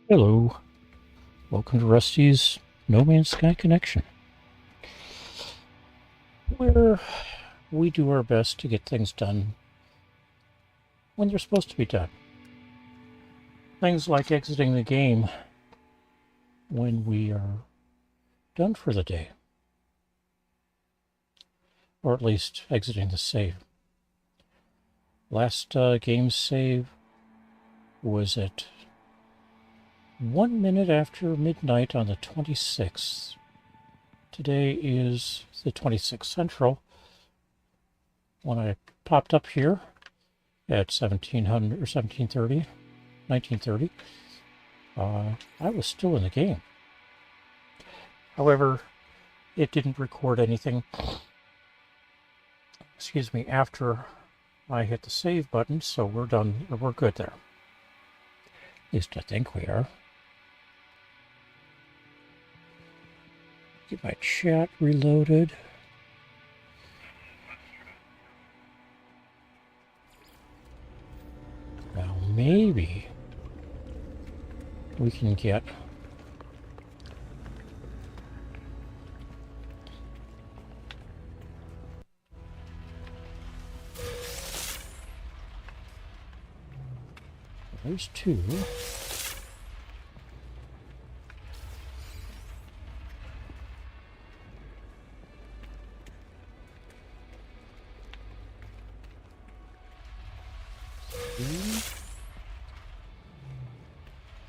Hello, welcome to Rusty's No Man's Sky Connection, where we do our best to get things done when they're supposed to be done. Things like exiting the game when we are done for the day, or at least exiting the save. Last game save was at 1 minute after midnight on the 26th. Today is the 26th Central. When I popped up here at 1700 or 1730, 1930, I was still in the game. However, it didn't record anything, excuse me, after I hit the save button, so we're done, we're good there. At least I think we are. Get my chat reloaded. Now maybe we can get there's two.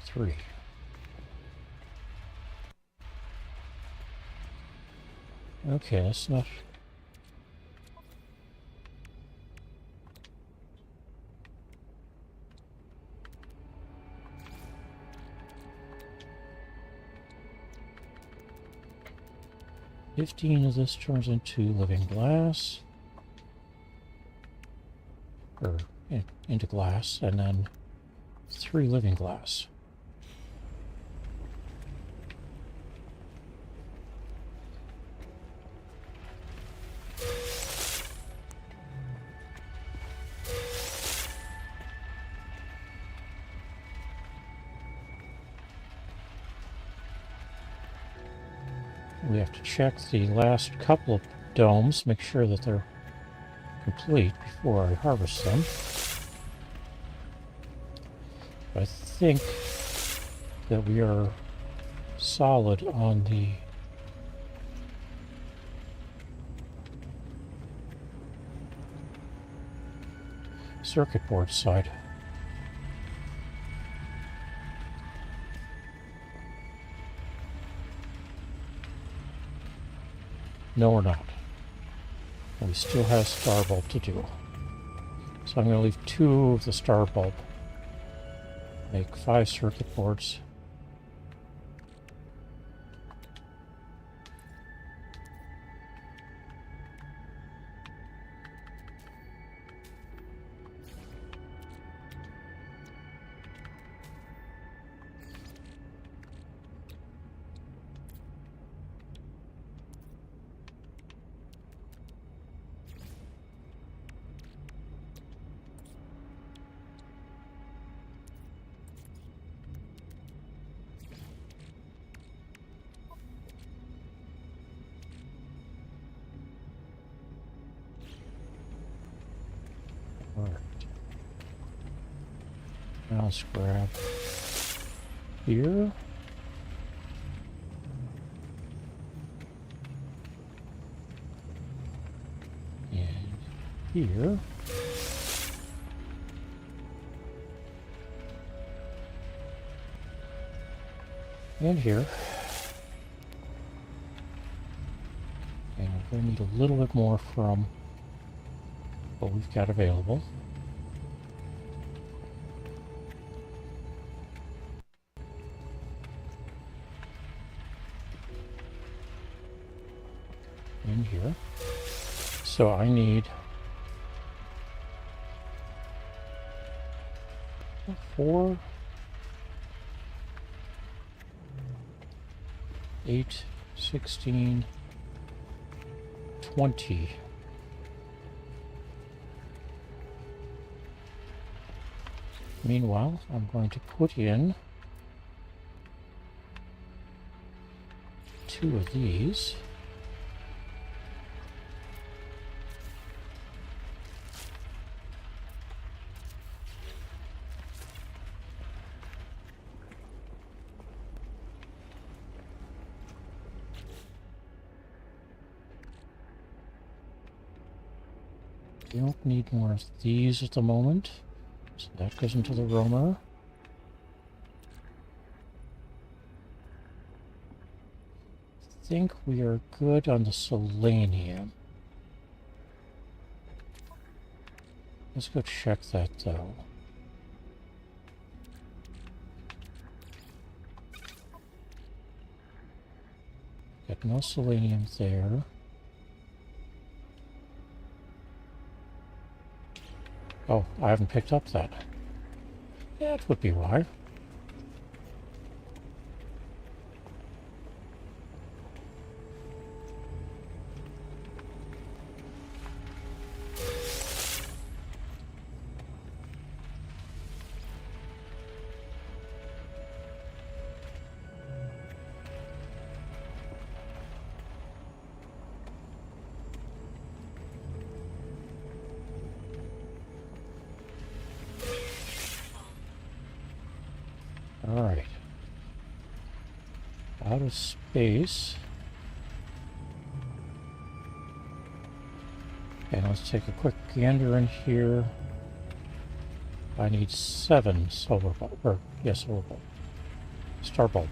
Three. Okay, that's not... $15 of this turns into living glass. Or into glass, and then 3 living glass. We have to check the last couple of domes, make sure that they're complete before I harvest them. I think that we are solid on the circuit board side. No, we're not. We still have star bulb to do. So I'm going to leave 2 of the star bulb. Make 5 circuit boards. Alright. Now let's grab here. And here. And here. And we're going to need a little bit more from what we've got available. In here. So I need 4, 8, 16, 20. Meanwhile, I'm going to put in 2 of these. We don't need more of these at the moment, so that goes into the roamer. I think we are good on the selenium. Let's go check that though. Got no selenium there. Oh, I haven't picked up that. That would be why. Alright. Out of space. Okay, let's take a quick gander in here. I need 7 solar bulb, or yes, solar bulb. Star bulb.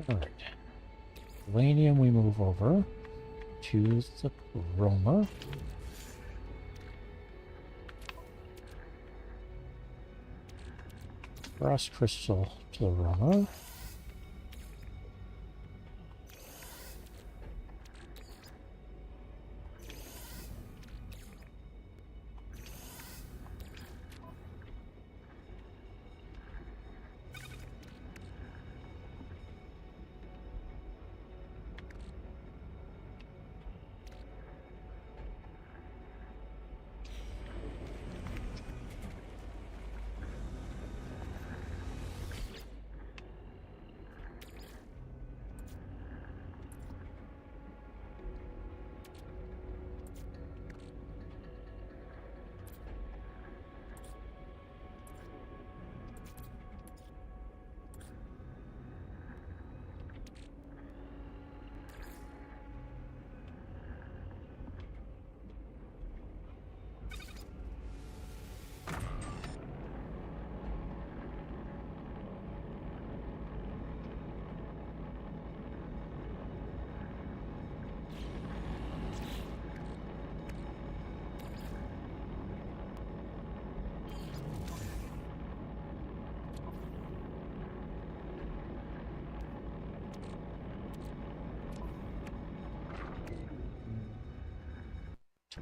Alright. Selenium we move over to the roamer. Frost crystal to the roamer.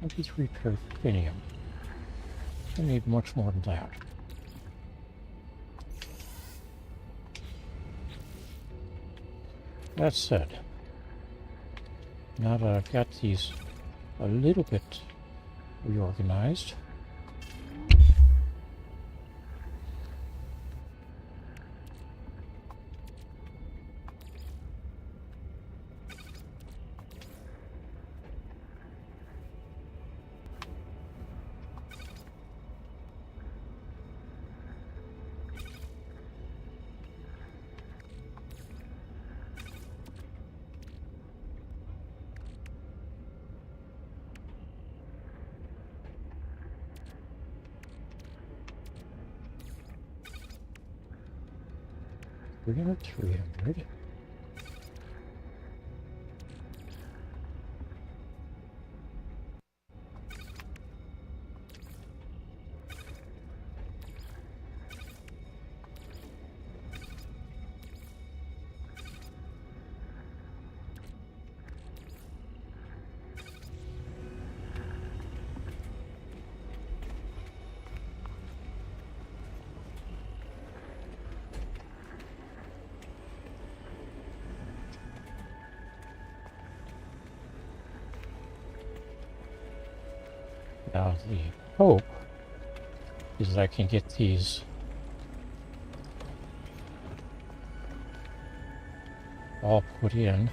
$23 perfinium. I need much more than that. That said, now that I've got these a little bit reorganized, we're going to 300. Now the hope is that I can get these all put in.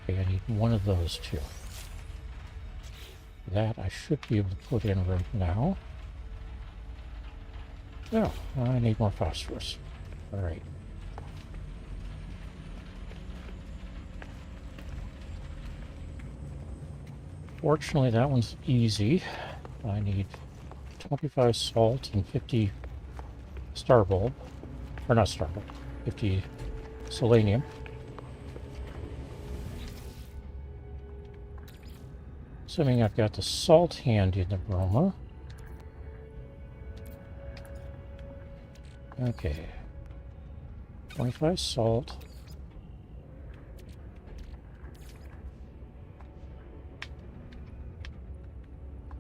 Okay, I need one of those two. That I should be able to put in right now. No, I need more phosphorus. All right. Fortunately, that one's easy. I need 25 salt and 50 star bulb. Or not star bulb, 50 selenium. Assuming I've got the salt handy in the broma. Okay. 25 salt.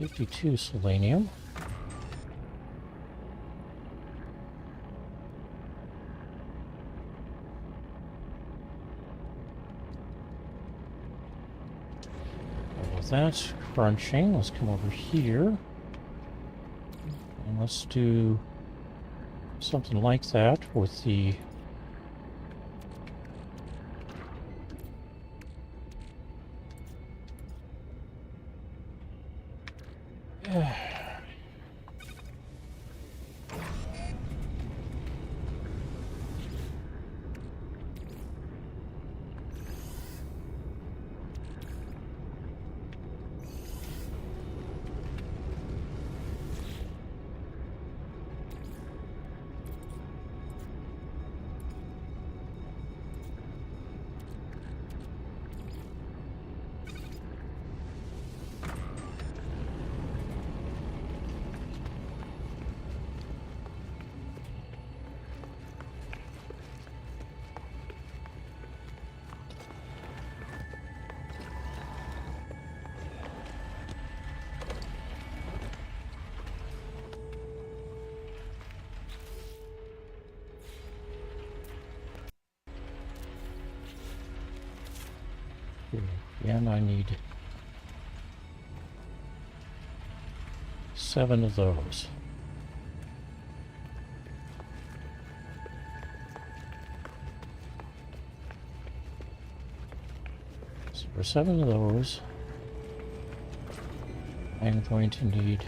$52 selenium. Well, that's crunching. Let's come over here. And let's do something like that with the again, I need 7 of those. So for 7 of those, I'm going to need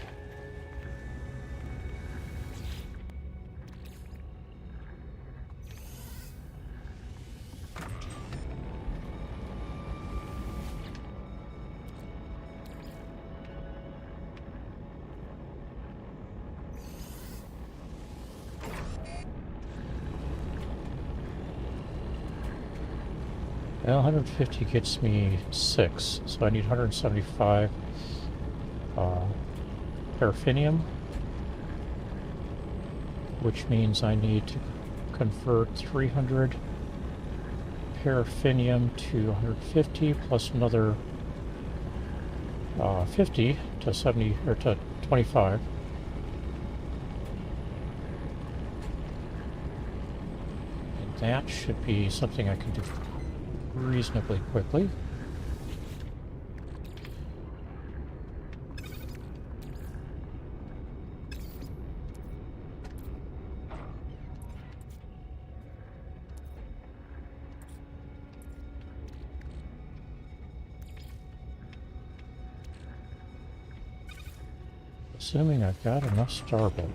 150 gets me 6, so I need 175 paraffinium, which means I need to convert 300 paraffinium to 150 plus another 50 to 70 or to 25. And that should be something I can do reasonably quickly. Assuming I've got enough starboard.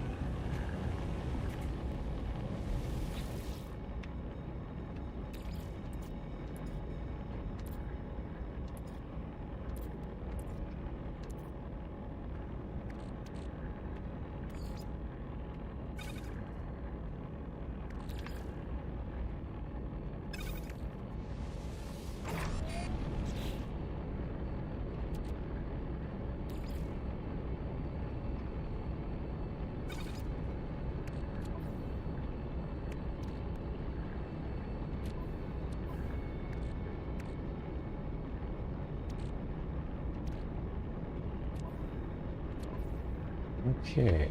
Okay.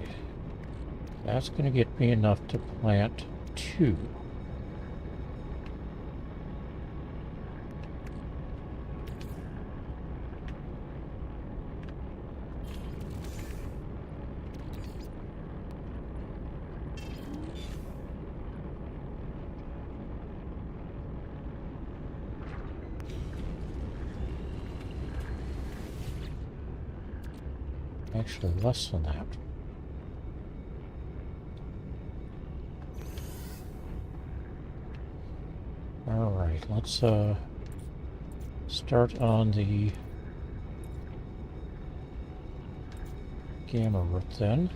That's going to get me enough to plant 2. Actually, less than that. Alright, let's start on the gamma root then.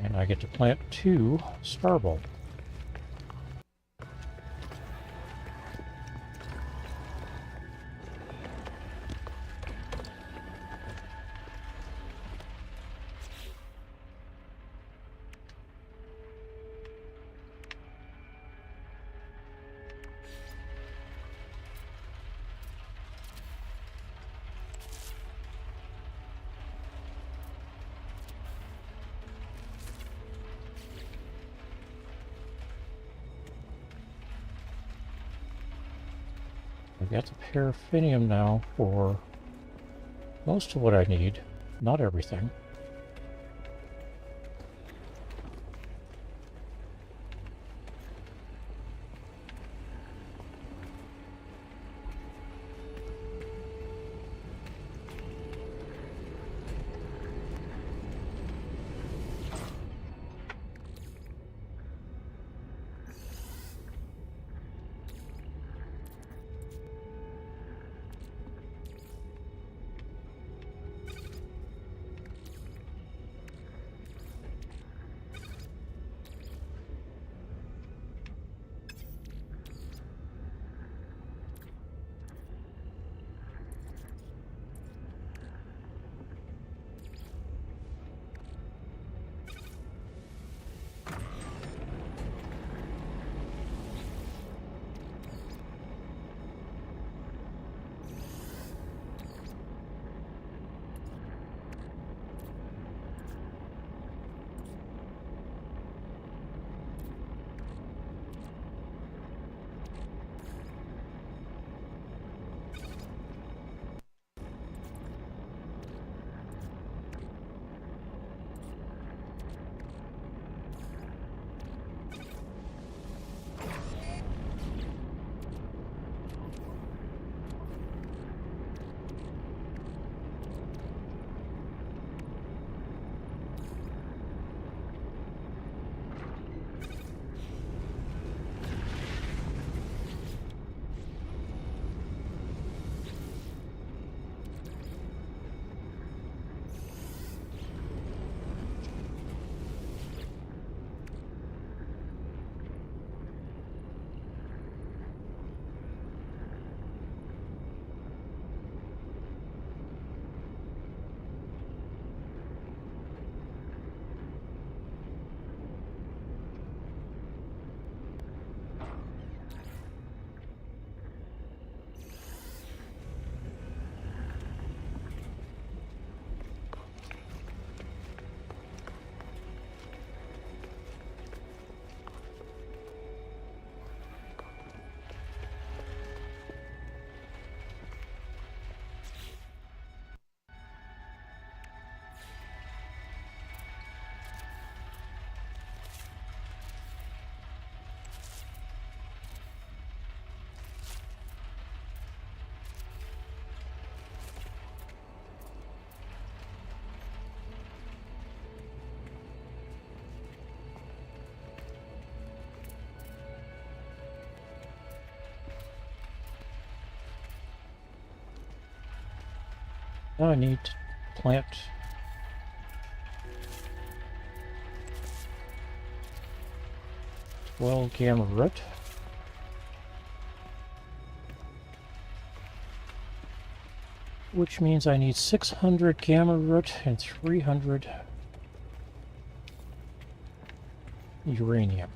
And I get to plant 2 starbulb. I've got the paraffinium now for most of what I need, not everything. Now I need to plant 12 gamma root. Which means I need 600 gamma root and 300 uranium.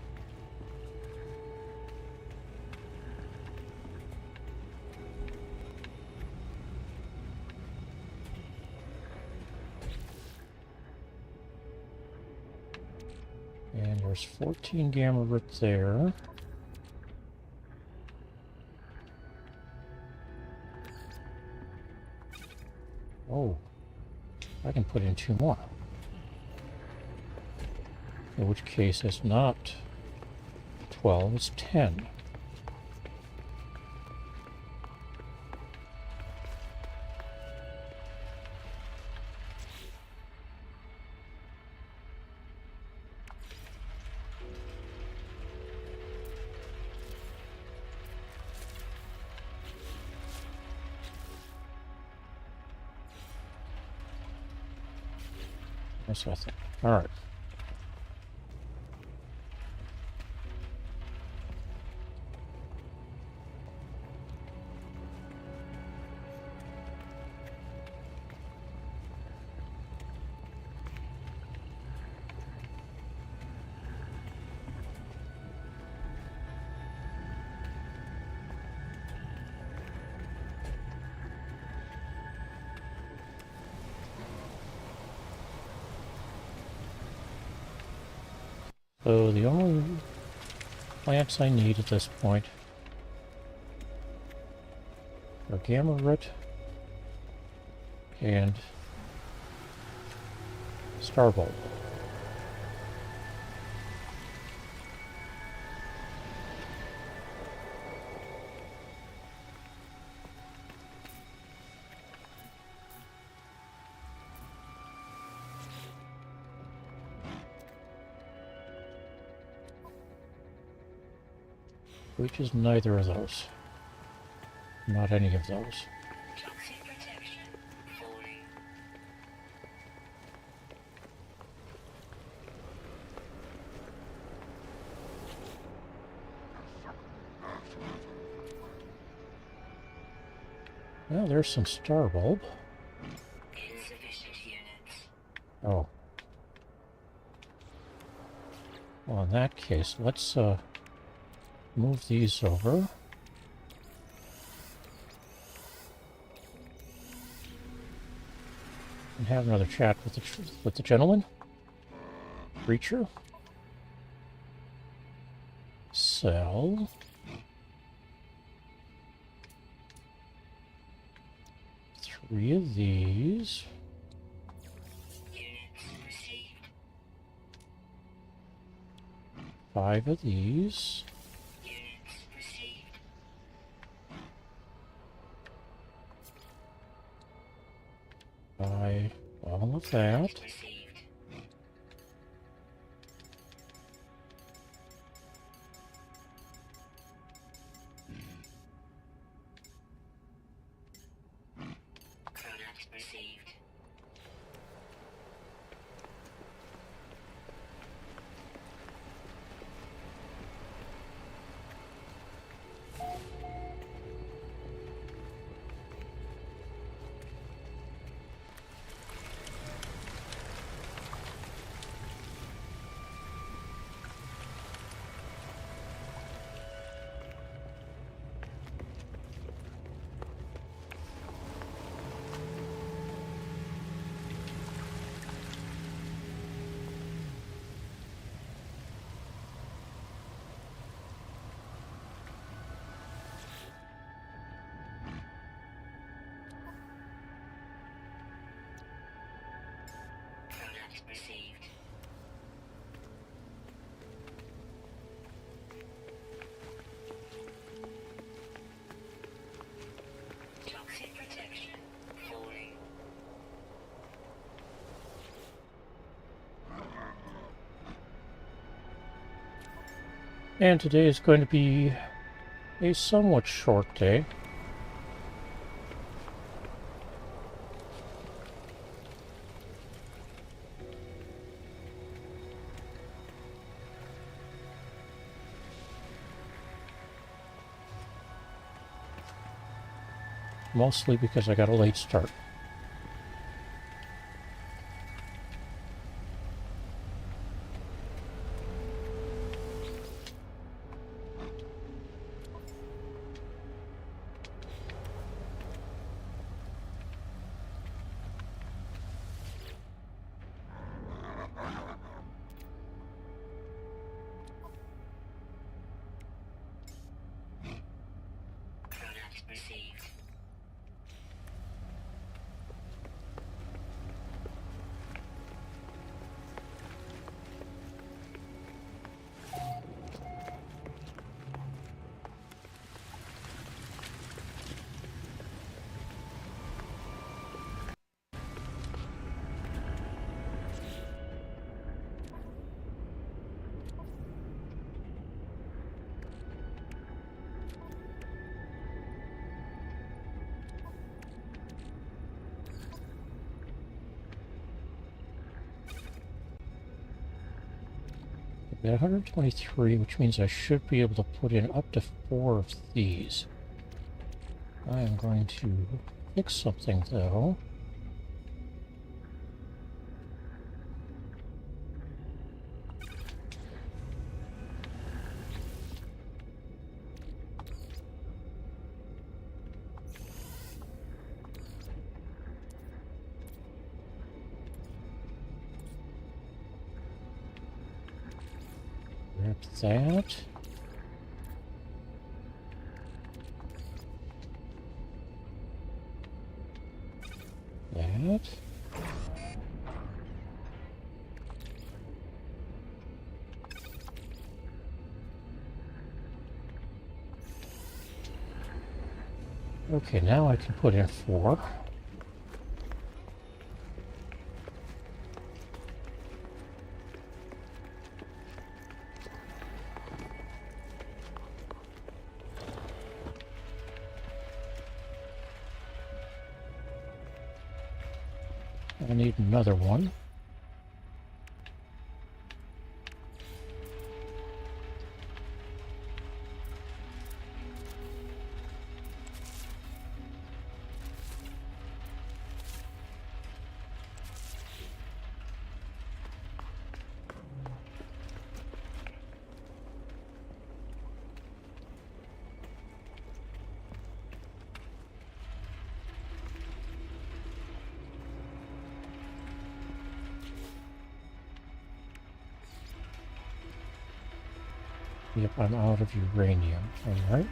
And there's 14 gamma root there. Oh, I can put in 2 more. In which case it's not 12, it's 10. Yes, I think. All right. So the only plants I need at this point are gamma root and starbulb. Which is neither of those. Not any of those. Toxic protection falling. Well, there's some starbulb. Insufficient units. Oh. Well, in that case, let's move these over. And have another chat with the gentleman. Creature. Sell. Three of these. Units received. 5 of these. Units received. Buy all of that. Received. Product received. Product received. Toxic protection falling. And today is going to be a somewhat short day. mostly because I got a late start. Product received. I've got 123, which means I should be able to put in up to 4 of these. I am going to fix something, though. Grab that. That. Okay, now I can put in 4. I need another one. Yep, I'm out of uranium. Alright.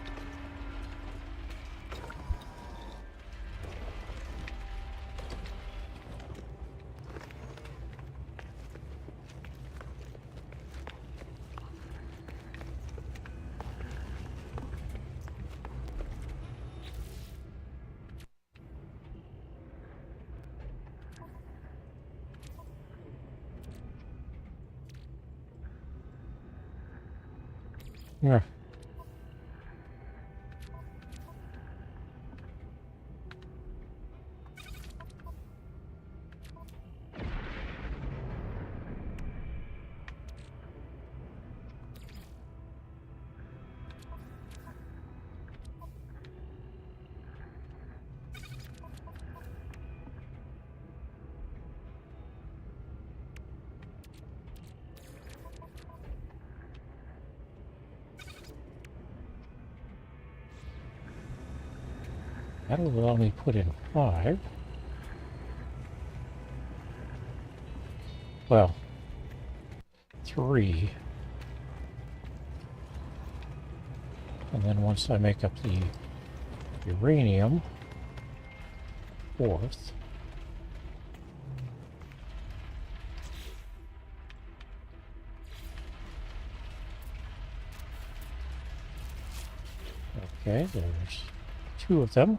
Yeah. That'll allow me to put in 5. Well, 3. And then once I make up the uranium, 4th. Okay, there's 2 of them.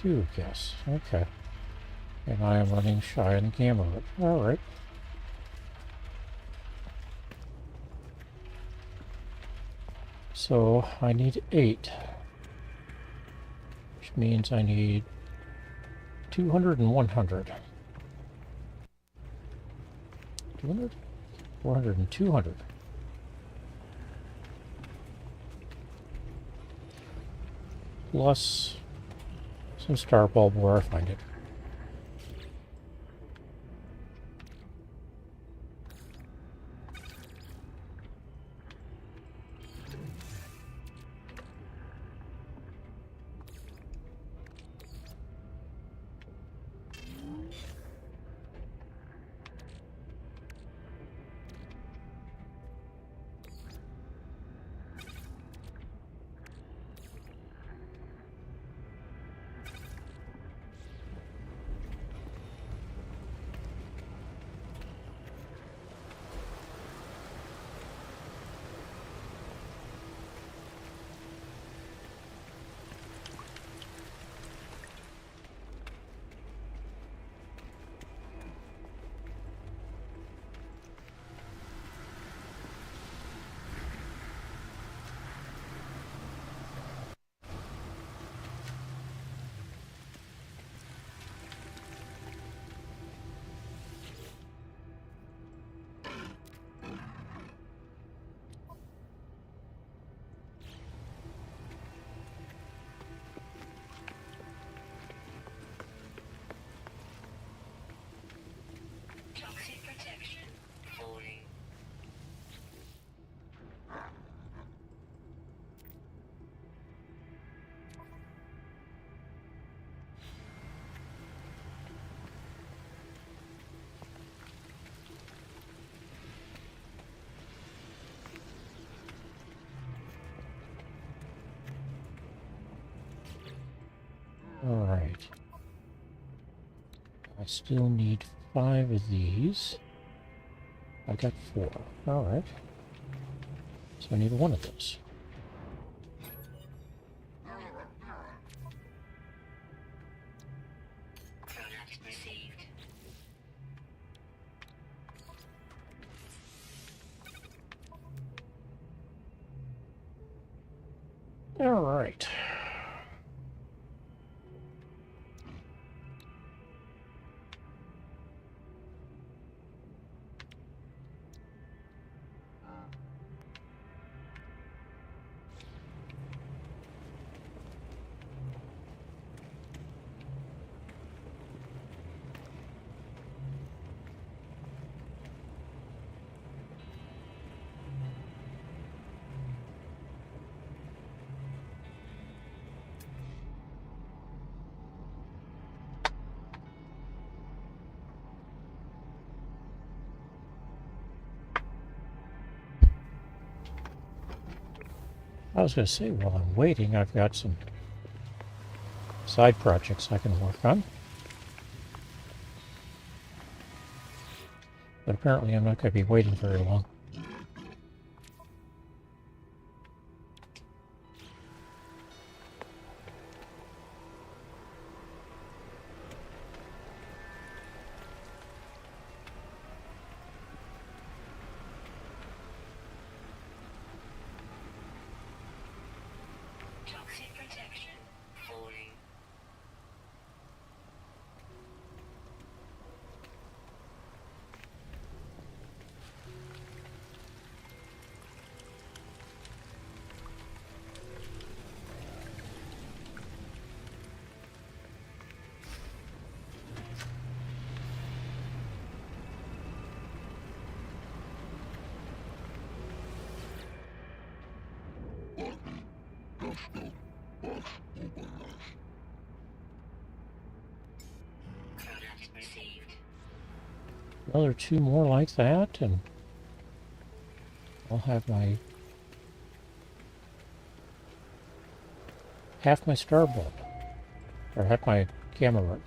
Two, yes. Okay. And I am running shy on the gamma. Alright. So I need 8, which means I need 200 and 100. 200? 400 and 200. Plus some star bulb where I find it. Toxic protection falling. Alright. I still need 5 of these. I got 4. Alright. So I need 1 of those. Product received. Alright. I was going to say, while I'm waiting, I've got some side projects I can work on. But apparently I'm not going to be waiting very long. Toxic protection falling. Product received. Another 2 more like that, and I'll have my half my star bulb, or half my camera run.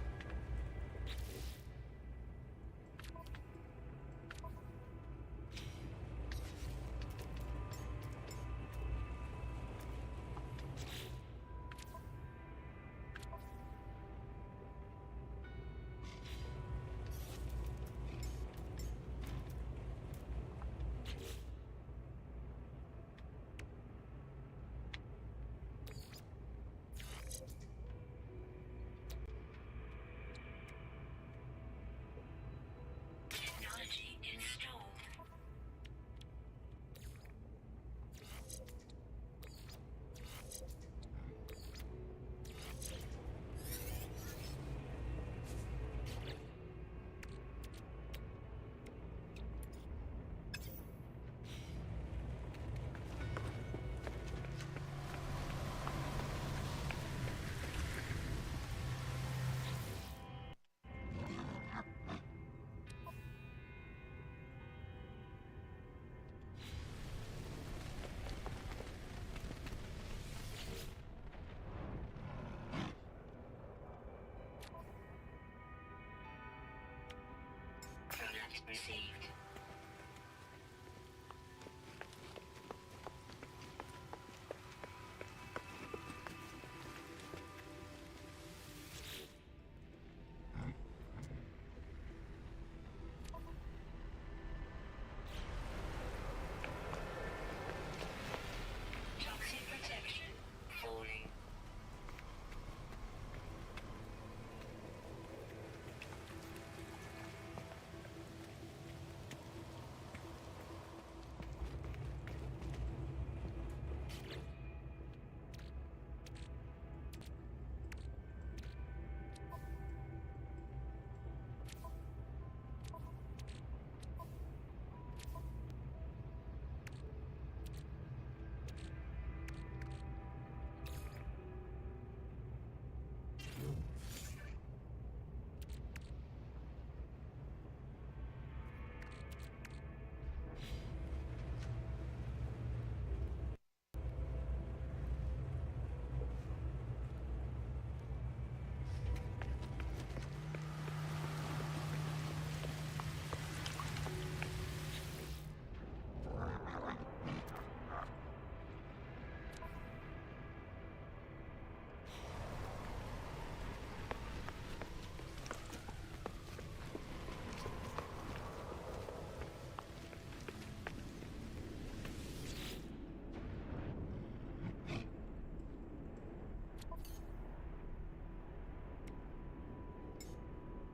received. Toxic protection falling.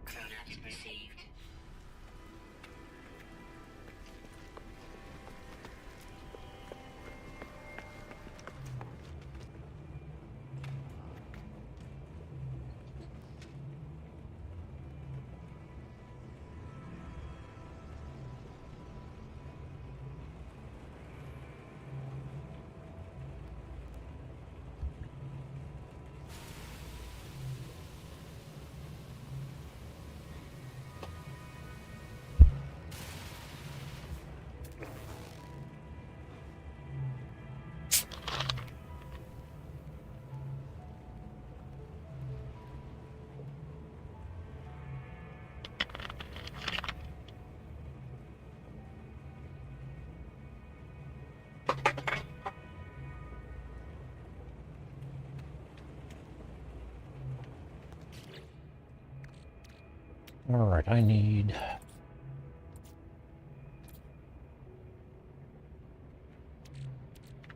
Chronax received. Alright, I need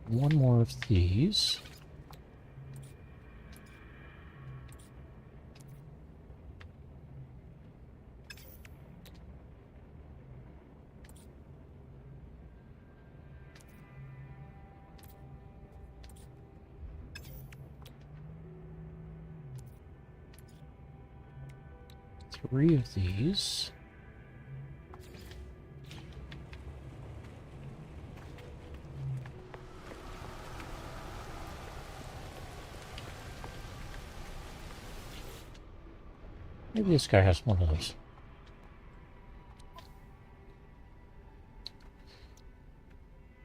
one more of these. Three of these. Maybe this guy has one of those.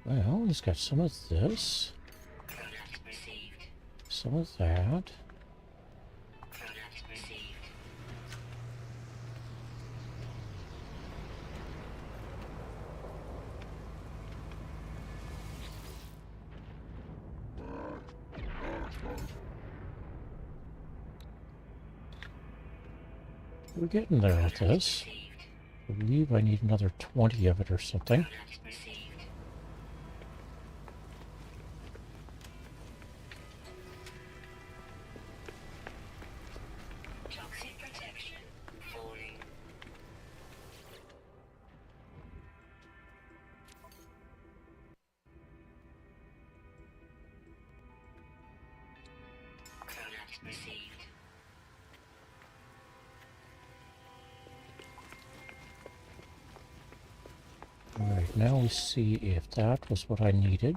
Well, he's got some of this, Chronax received. some of that. Chronax received. We're getting there with this. Received. I believe I need another 20 of it or something. Chronax received. Toxic protection falling. Chronax received. Alright, now we see if that was what I needed.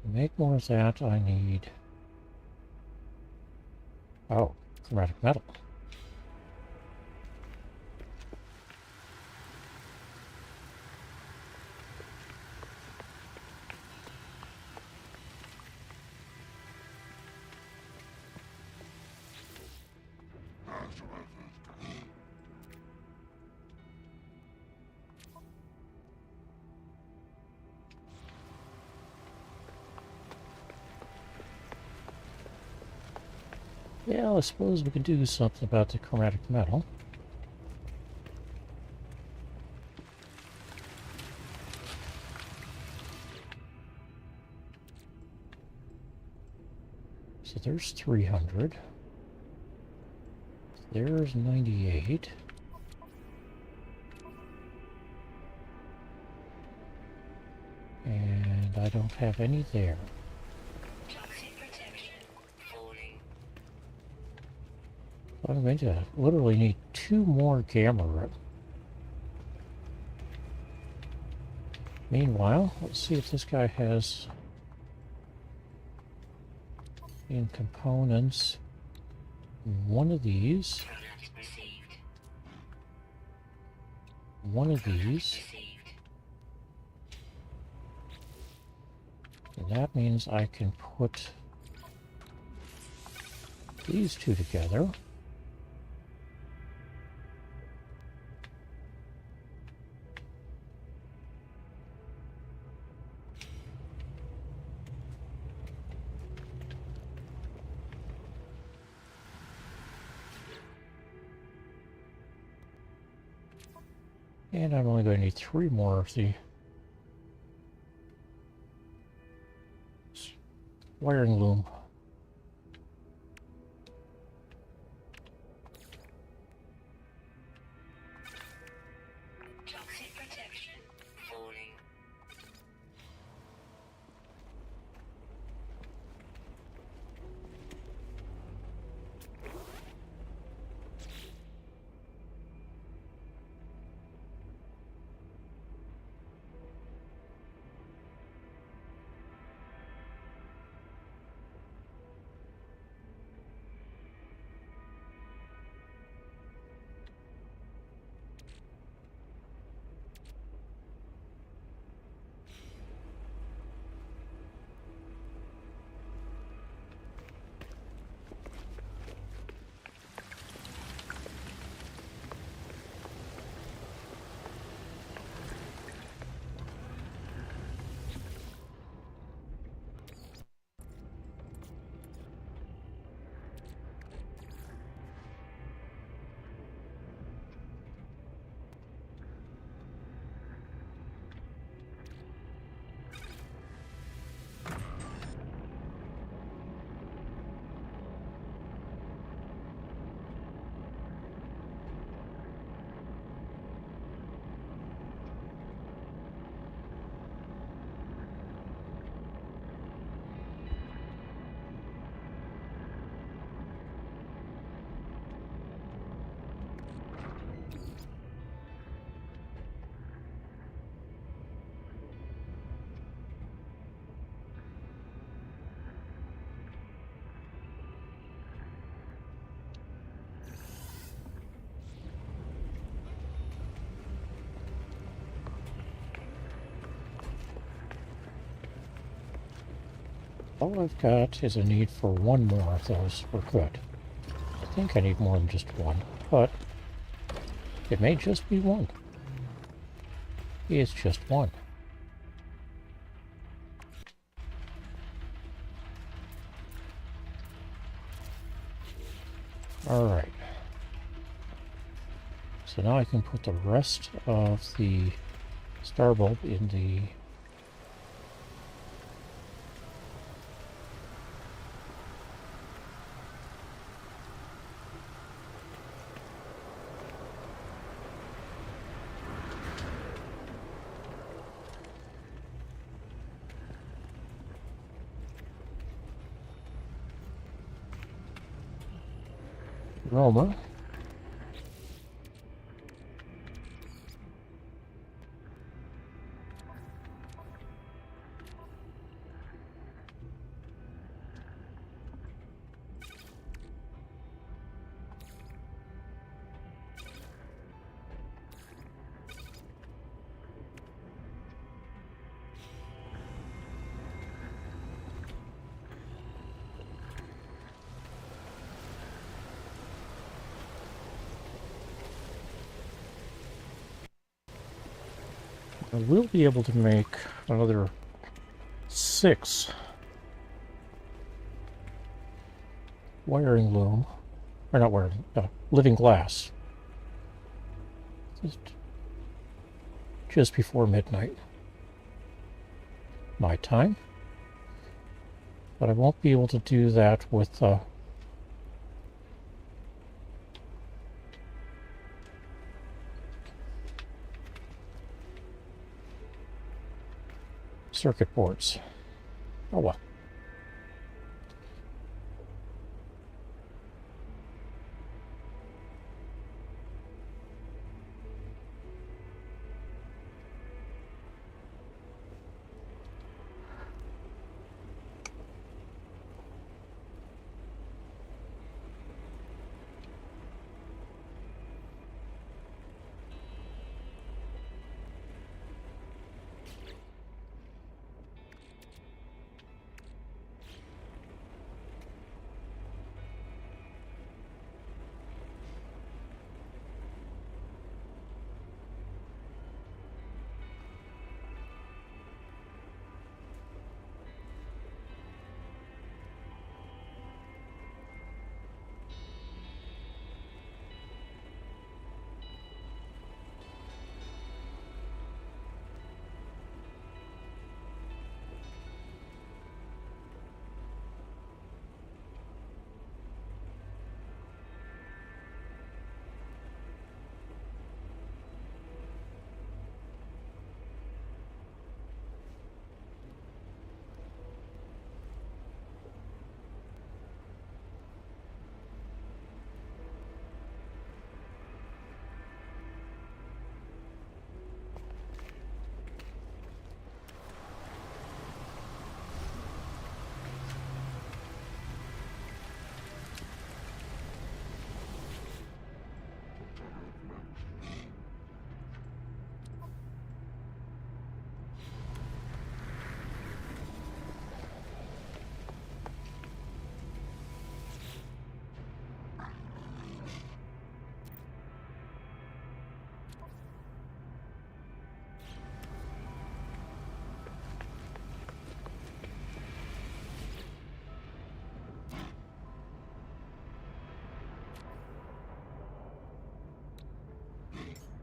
To make more of that, I need Oh, chromatic metal. Yeah, I suppose we could do something about the chromatic metal. So there's 300. There's 98. And I don't have any there. Toxic protection falling. I'm going to literally need 2 more gamma. Meanwhile, let's see if this guy has in components one of these, Coordinates received. one of these, Received. and that means I can put these two together. And I'm only going to need 3 more of the wiring loom. Toxic protection falling. All I've got is a need for 1 more of those. We're good. I think I need more than just 1, but it may just be 1. It's just 1. Alright. So now I can put the rest of the star bulb in the roamer. I will be able to make another 6 wiring loom, or not wiring, living glass, just before midnight my time. But I won't be able to do that with circuit boards. Oh well.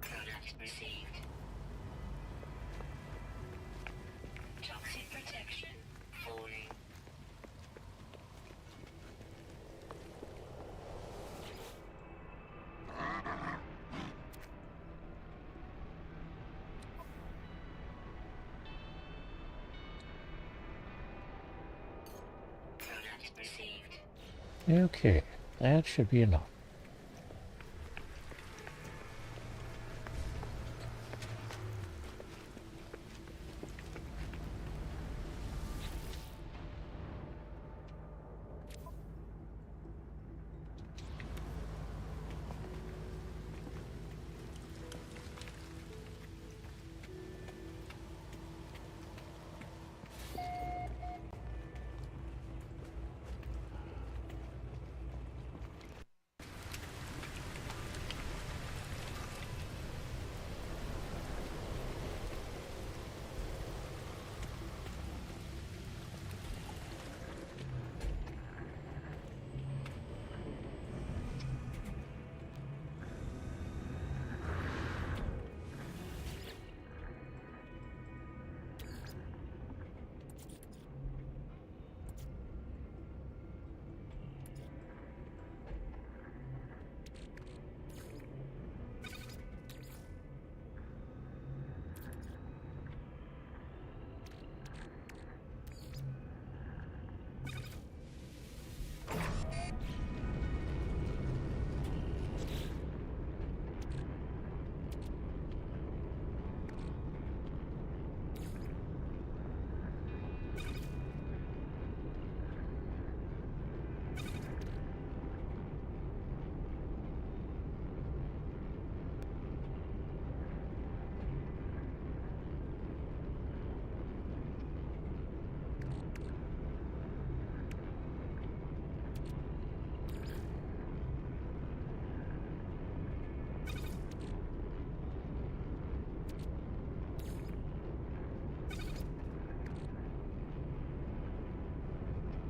Product received. Toxic protection falling. Product received. Okay, that should be enough.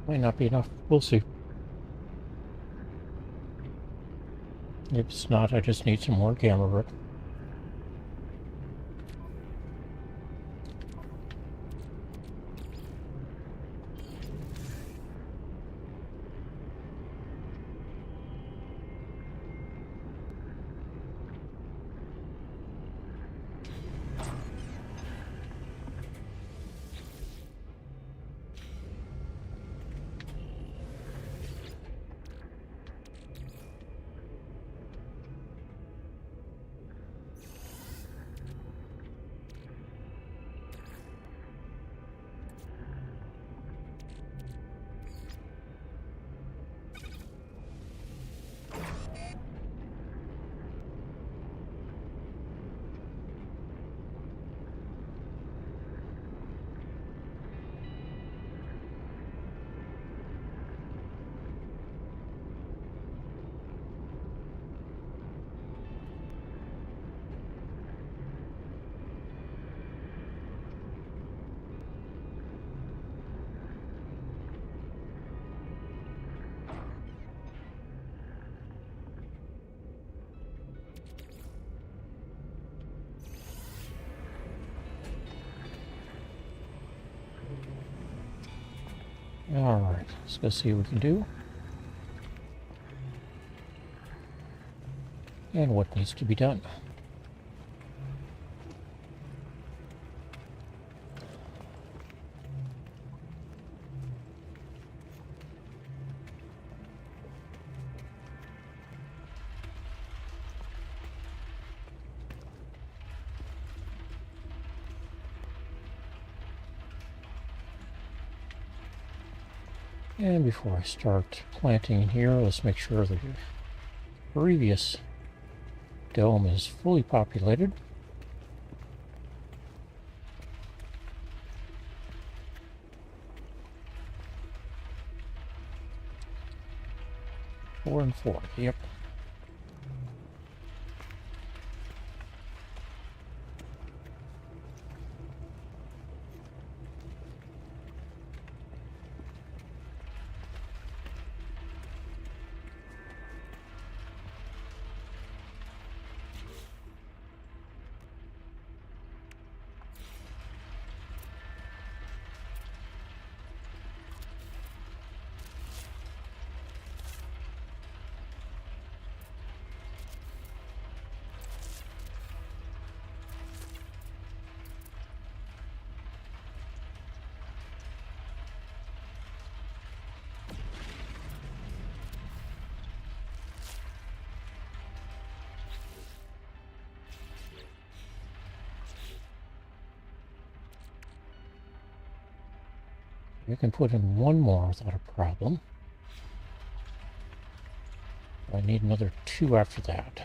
Might not be enough. We'll see. If it's not, I just need some more gamma brick. Alright, let's go see what we can do. And what needs to be done. And before I start planting in here, let's make sure the previous dome is fully populated. Four and four, yep. You can put in one more without a problem. I need another two after that.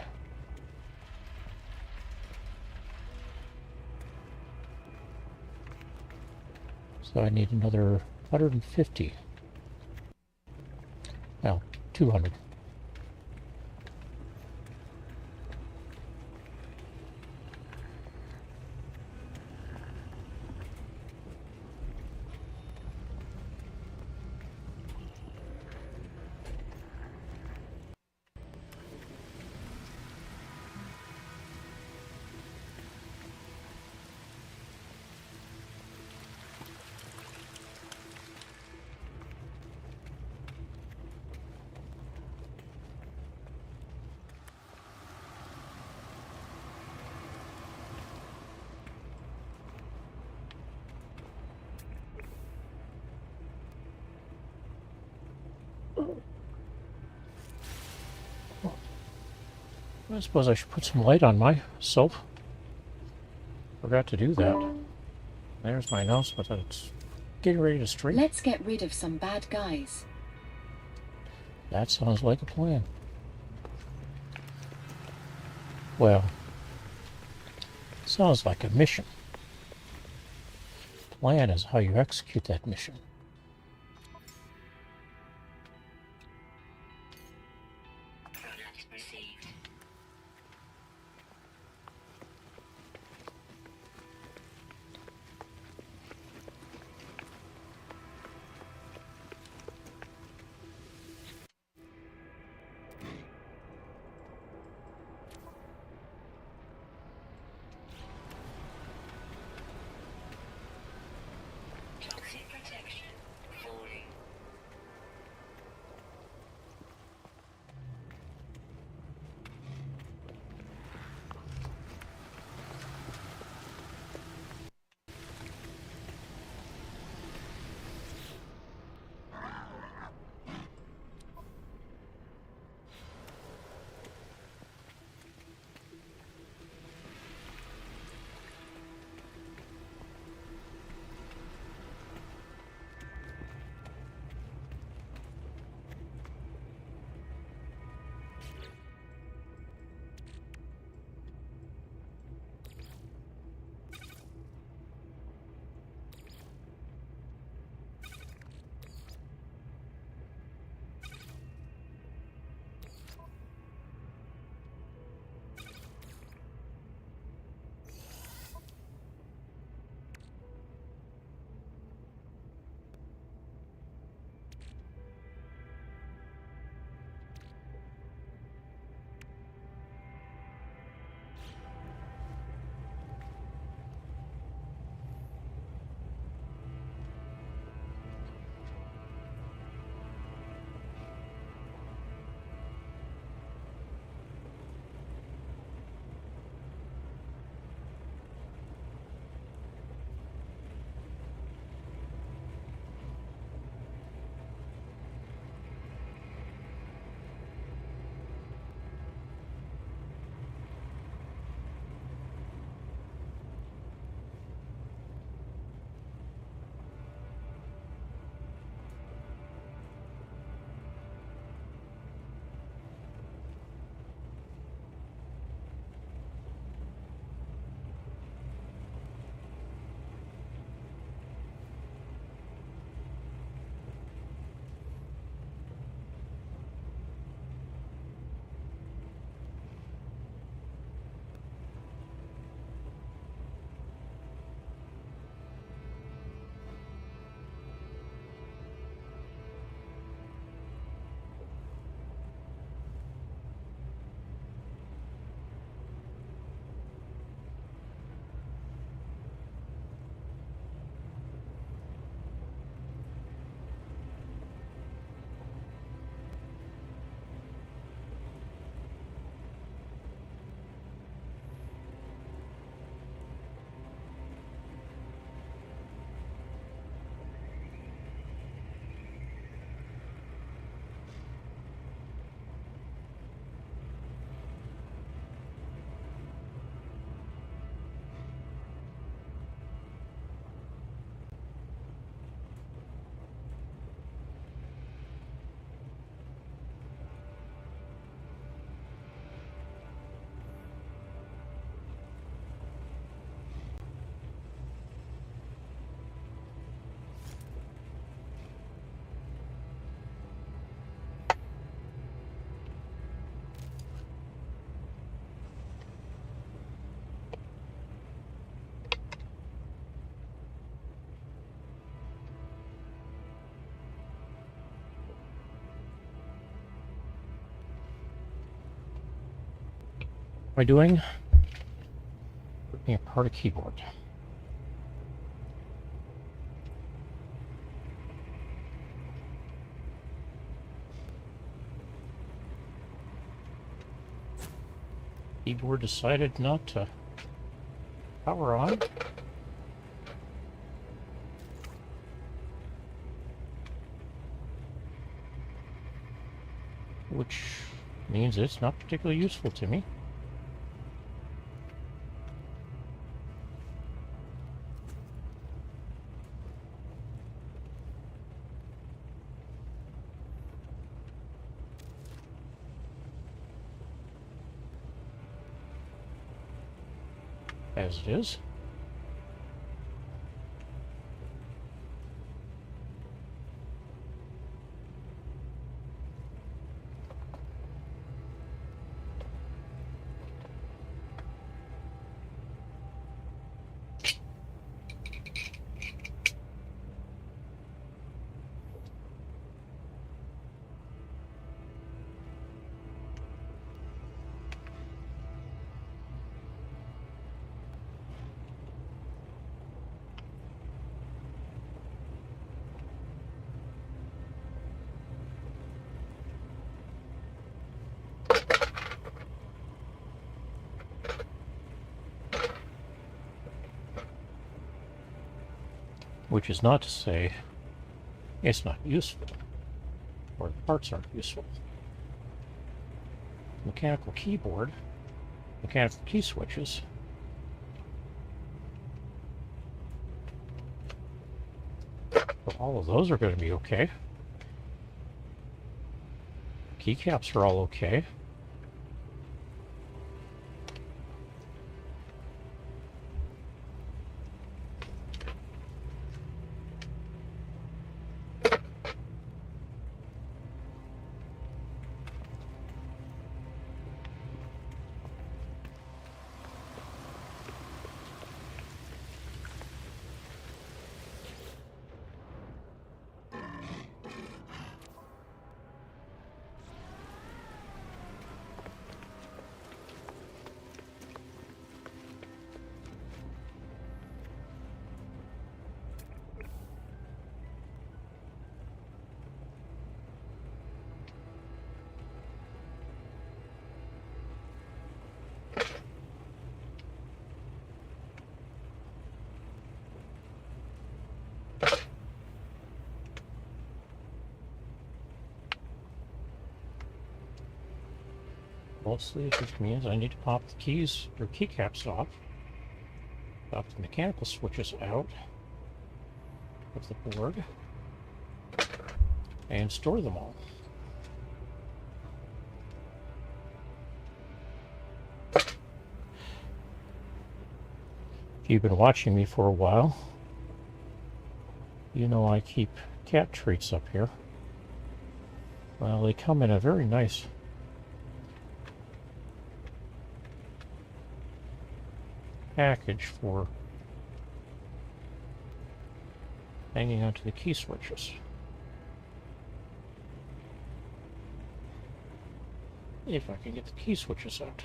So I need another 150. Well, 200. I suppose I should put some light on myself. Forgot to do that. There's my announcement that it's getting ready to stream. Let's get rid of some bad guys. That sounds like a plan. Well, sounds like a mission. Plan is how you execute that mission. Product received. am I doing? Ripping apart a keyboard. Keyboard decided not to power on. Which means it's not particularly useful to me. As it is. Which is not to say it's not useful, or the parts aren't useful. Mechanical keyboard, mechanical key switches. So all of those are going to be okay. Keycaps are all okay. Mostly it just means I need to pop the keys or keycaps off, pop the mechanical switches out of the board, and store them all. If you've been watching me for a while, you know I keep cat treats up here. Well, they come in a very nice package for hanging onto the key switches. If I can get the key switches out.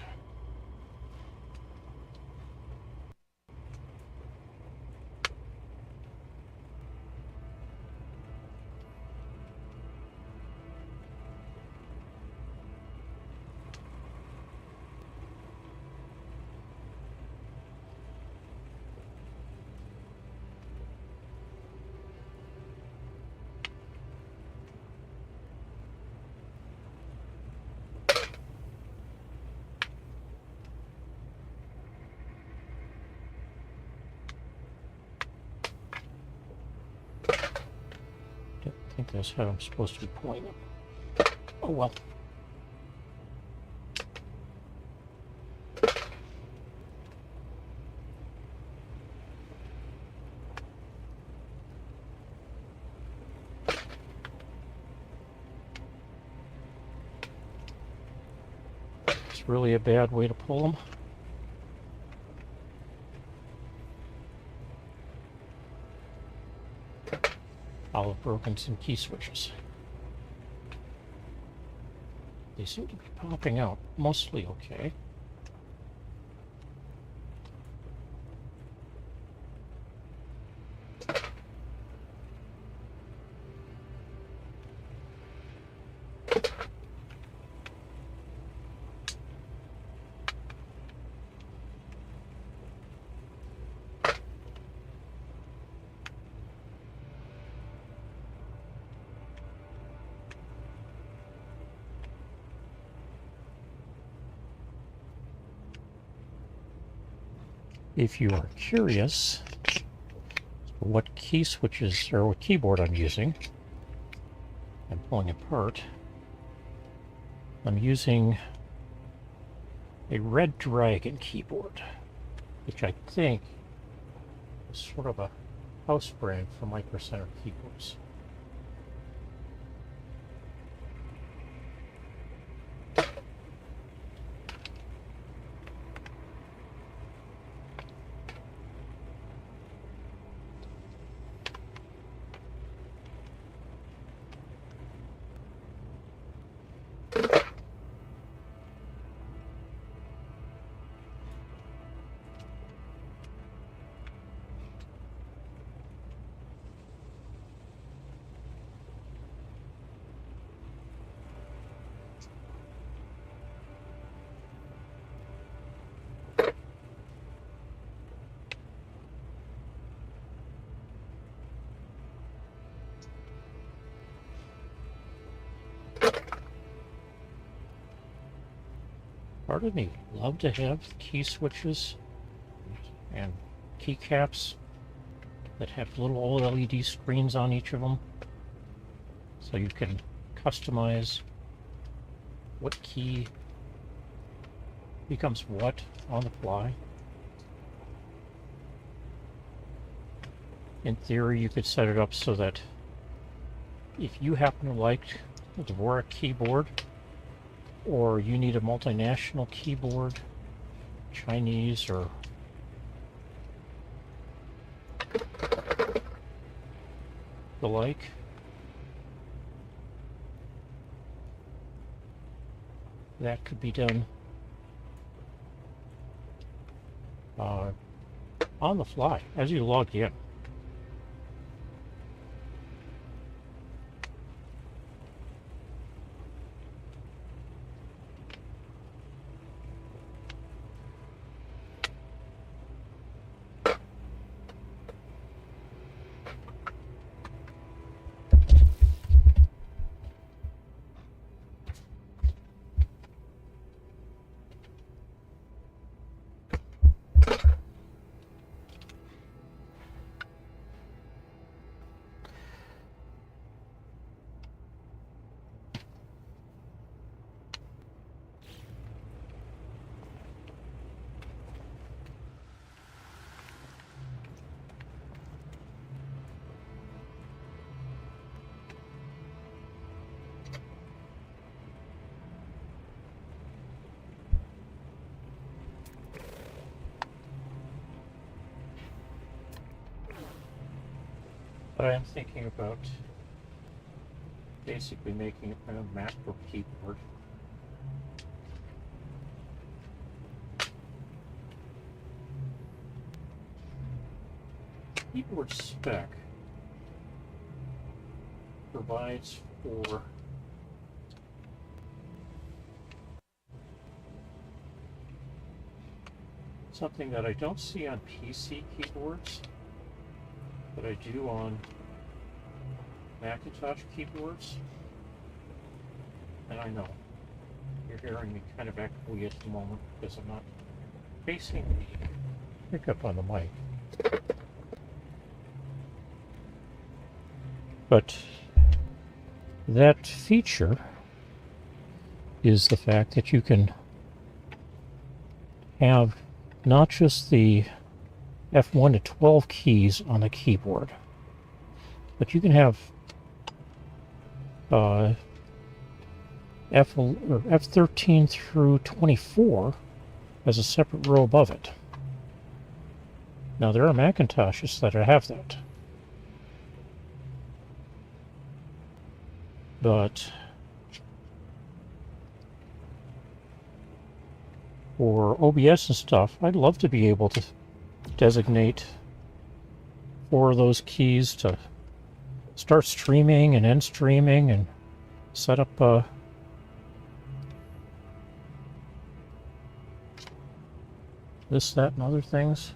I think that's how I'm supposed to be pulling them. Oh well. It's really a bad way to pull them. I'll have broken some key switches. They seem to be popping out mostly okay. if you are curious what key switches or what keyboard I'm using and pulling apart, I'm using a Red Dragon keyboard, which I think is sort of a house brand for Micro Center keyboards. Part of me love to have key switches and keycaps that have little OLED screens on each of them, so you can customize what key becomes what on the fly. In theory, you could set it up so that if you happen to like the Dvorak keyboard, or you need a multinational keyboard, Chinese or the like, that could be done on the fly as you log in. But I am thinking about basically making a MacBook keyboard. Keyboard spec provides for something that I don't see on PC keyboards, but I do on Macintosh keyboards. And I know you're hearing me kind of echoey at the moment because I'm not facing the pickup on the mic. But that feature is the fact that you can have not just the F1 to 12 keys on the keyboard, but you can have F13 through 24 as a separate row above it. Now there are Macintoshes that have that, but for OBS and stuff, I'd love to be able to designate 4 of those keys to start streaming and end streaming and set up this, that, and other things.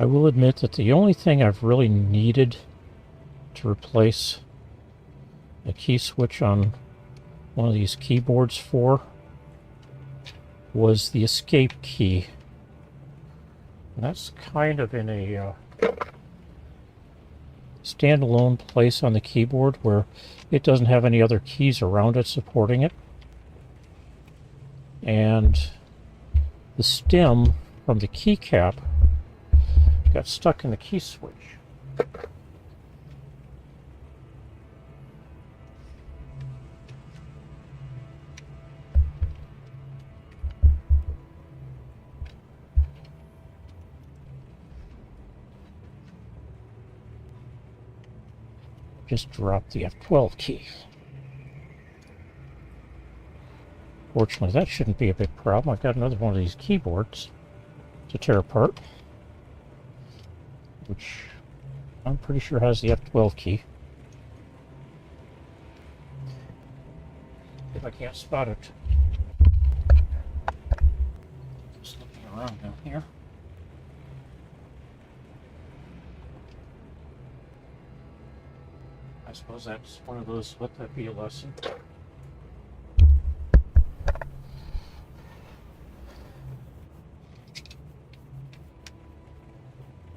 I will admit that the only thing I've really needed to replace a key switch on one of these keyboards for was the escape key. And that's kind of in a standalone place on the keyboard where it doesn't have any other keys around it supporting it. And the stem from the keycap got stuck in the key switch. Just dropped the F12 key. Fortunately, that shouldn't be a big problem. I've got another one of these keyboards to tear apart, which I'm pretty sure has the F12 key. If I can't spot it. Just looking around down here. I suppose that's one of those, let that be a lesson.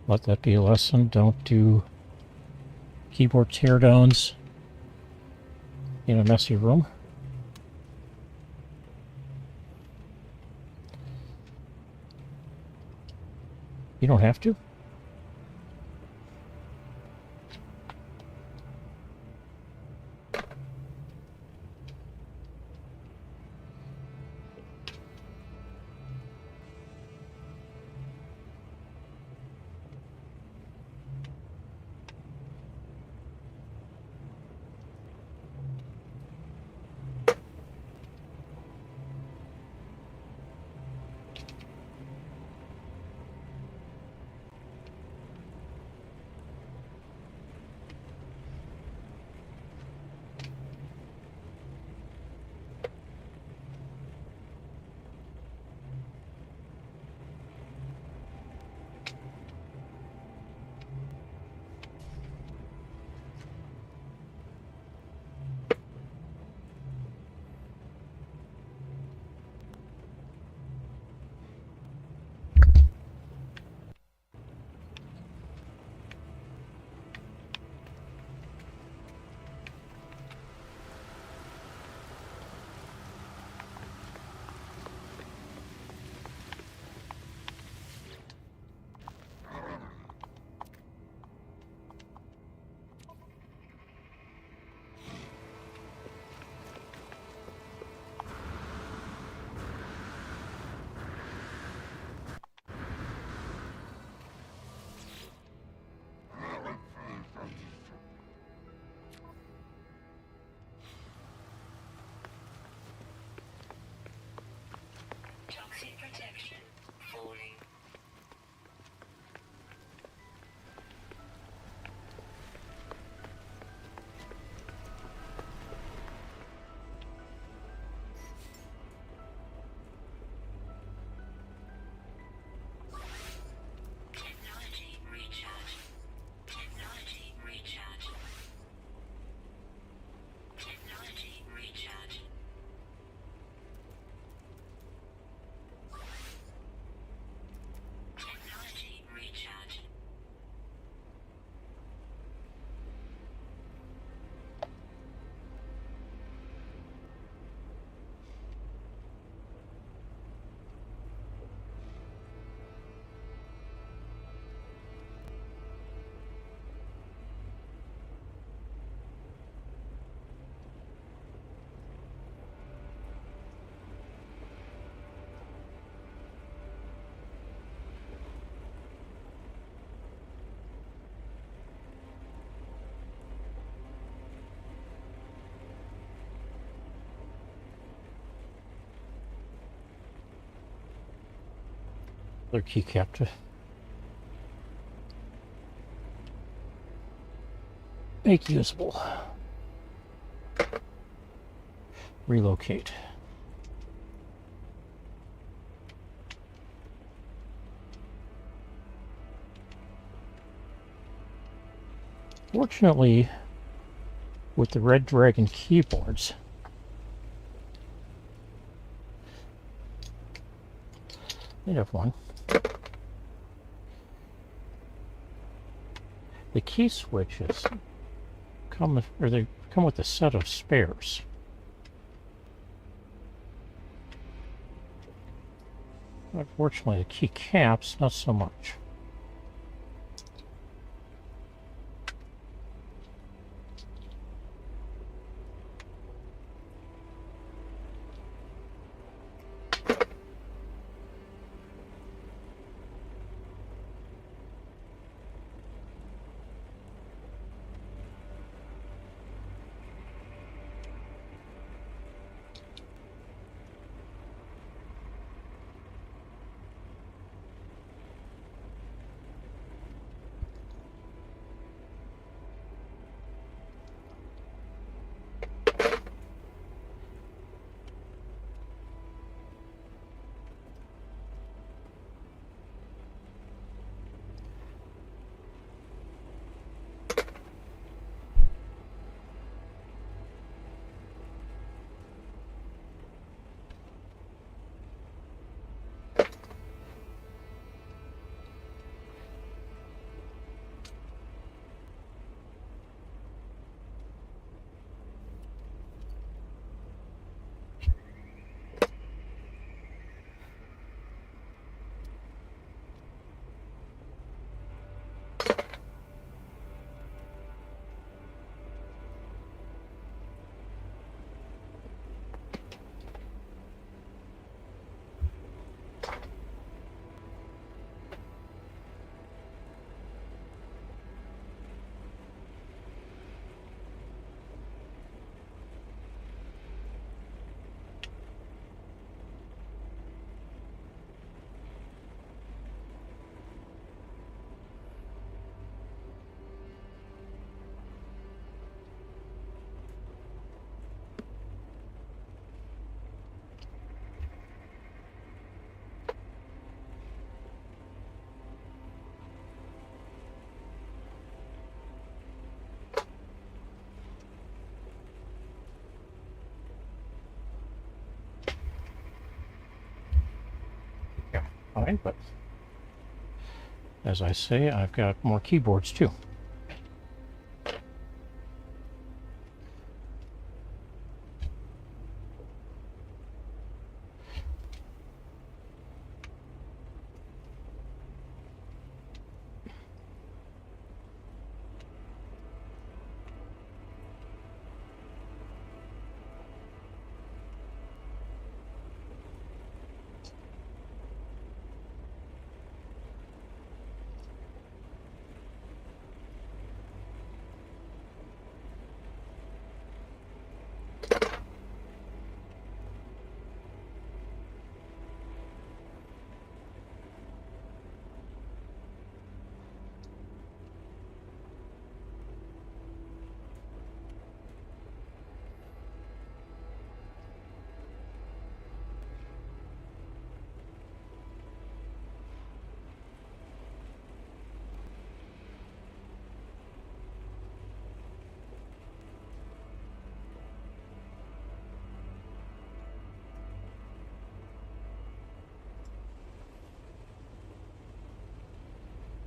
Let that be a lesson. Don't do keyboard teardowns in a messy room. You don't have to. Toxic protection falling. Technology recharge. Technology recharge. Technology recharge. Technology recharge. Other keycap to make usable. Relocate. Unfortunately, with the Red Dragon keyboards, they have one. The key switches come with a set of spares. Unfortunately, the key caps, not so much. Yeah, fine, but as I say, I've got more keyboards too.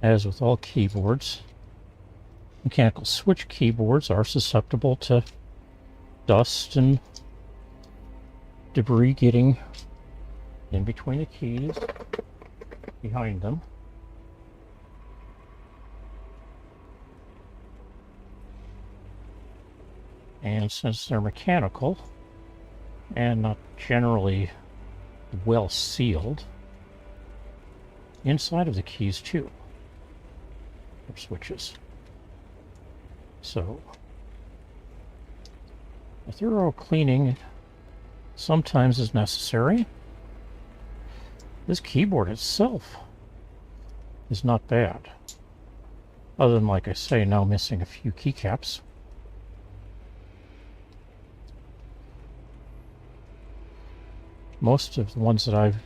As with all keyboards, mechanical switch keyboards are susceptible to dust and debris getting in between the keys, behind them. And since they're mechanical and not generally well sealed, inside of the keys too are switches. So a thorough cleaning sometimes is necessary. This keyboard itself is not bad, other than, like I say, now missing a few keycaps. Most of the ones that I've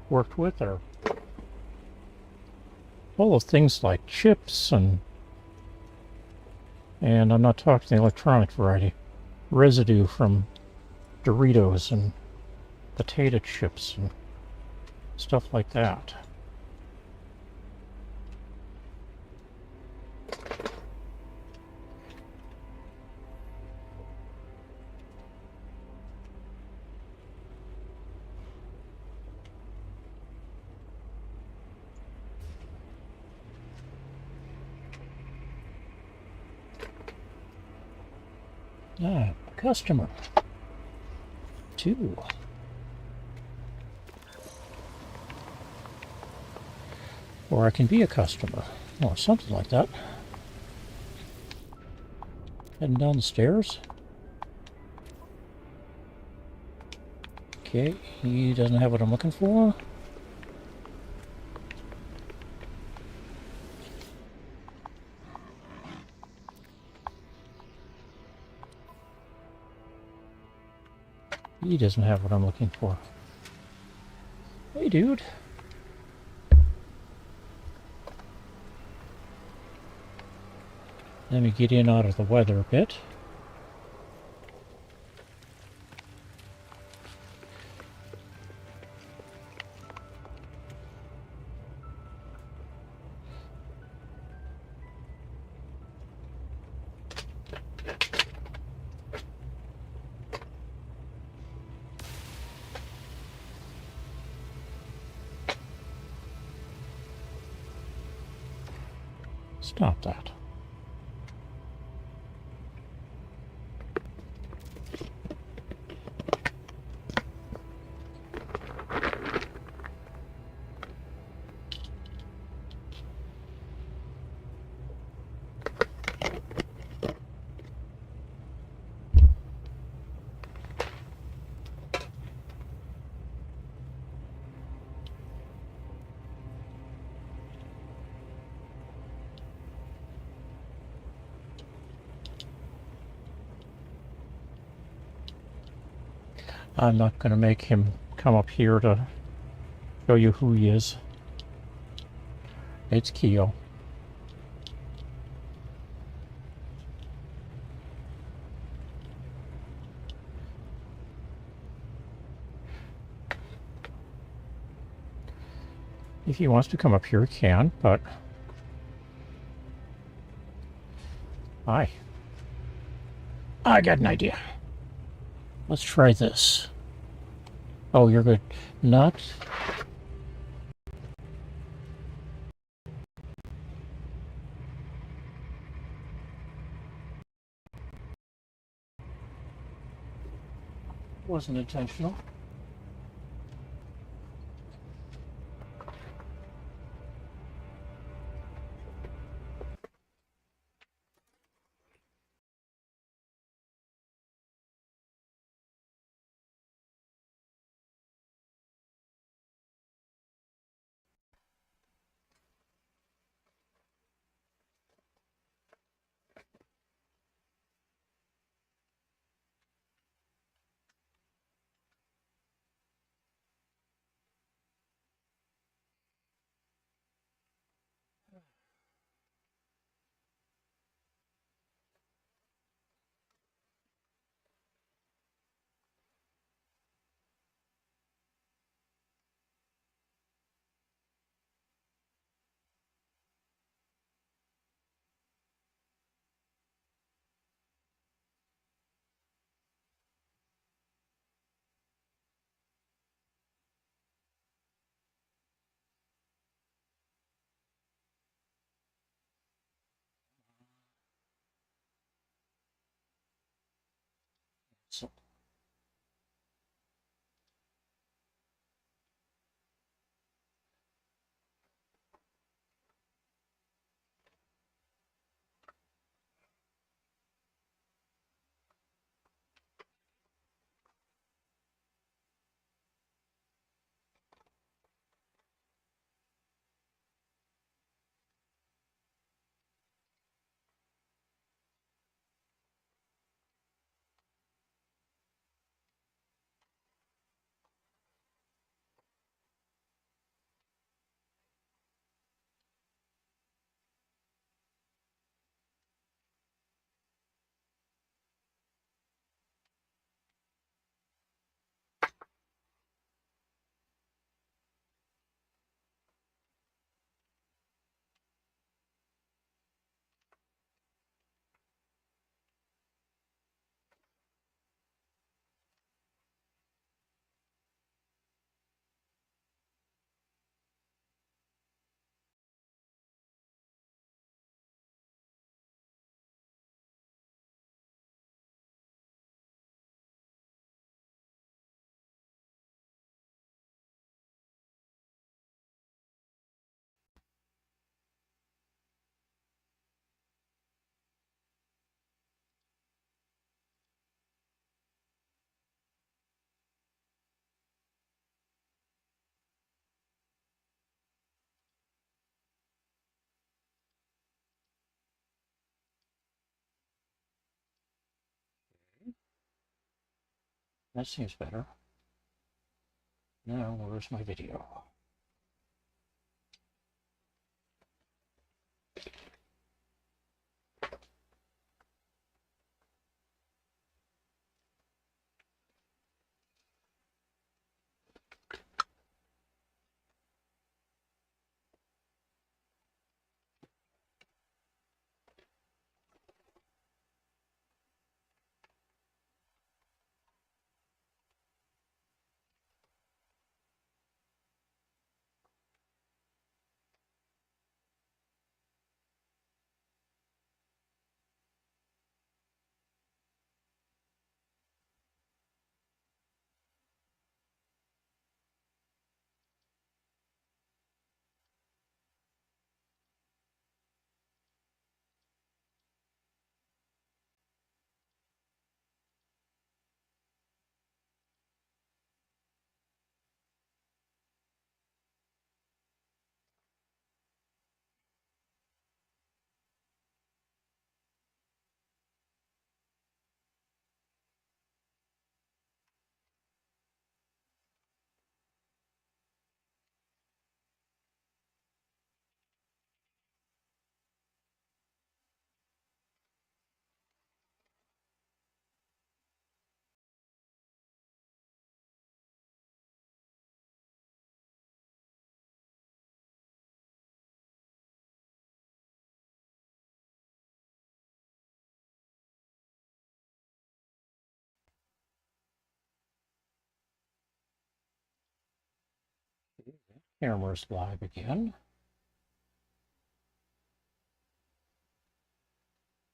worked with are full of things like chips and And I'm not talking the electronic variety. Residue from Doritos and potato chips and stuff like that. Ah, customer. 2. Or I can be a customer. Or something like that. Heading down the stairs. Okay, he doesn't have what I'm looking for. He doesn't have what I'm looking for. Hey, dude. Let me get in out of the weather a bit. Stop that. I'm not going to make him come up here to show you who he is. It's Keo. If he wants to come up here, he can, but... Hi. I got an idea. Let's try this. Oh, you're good. Not... Wasn't intentional. That seems better. Now, where's my video? Camera's live again.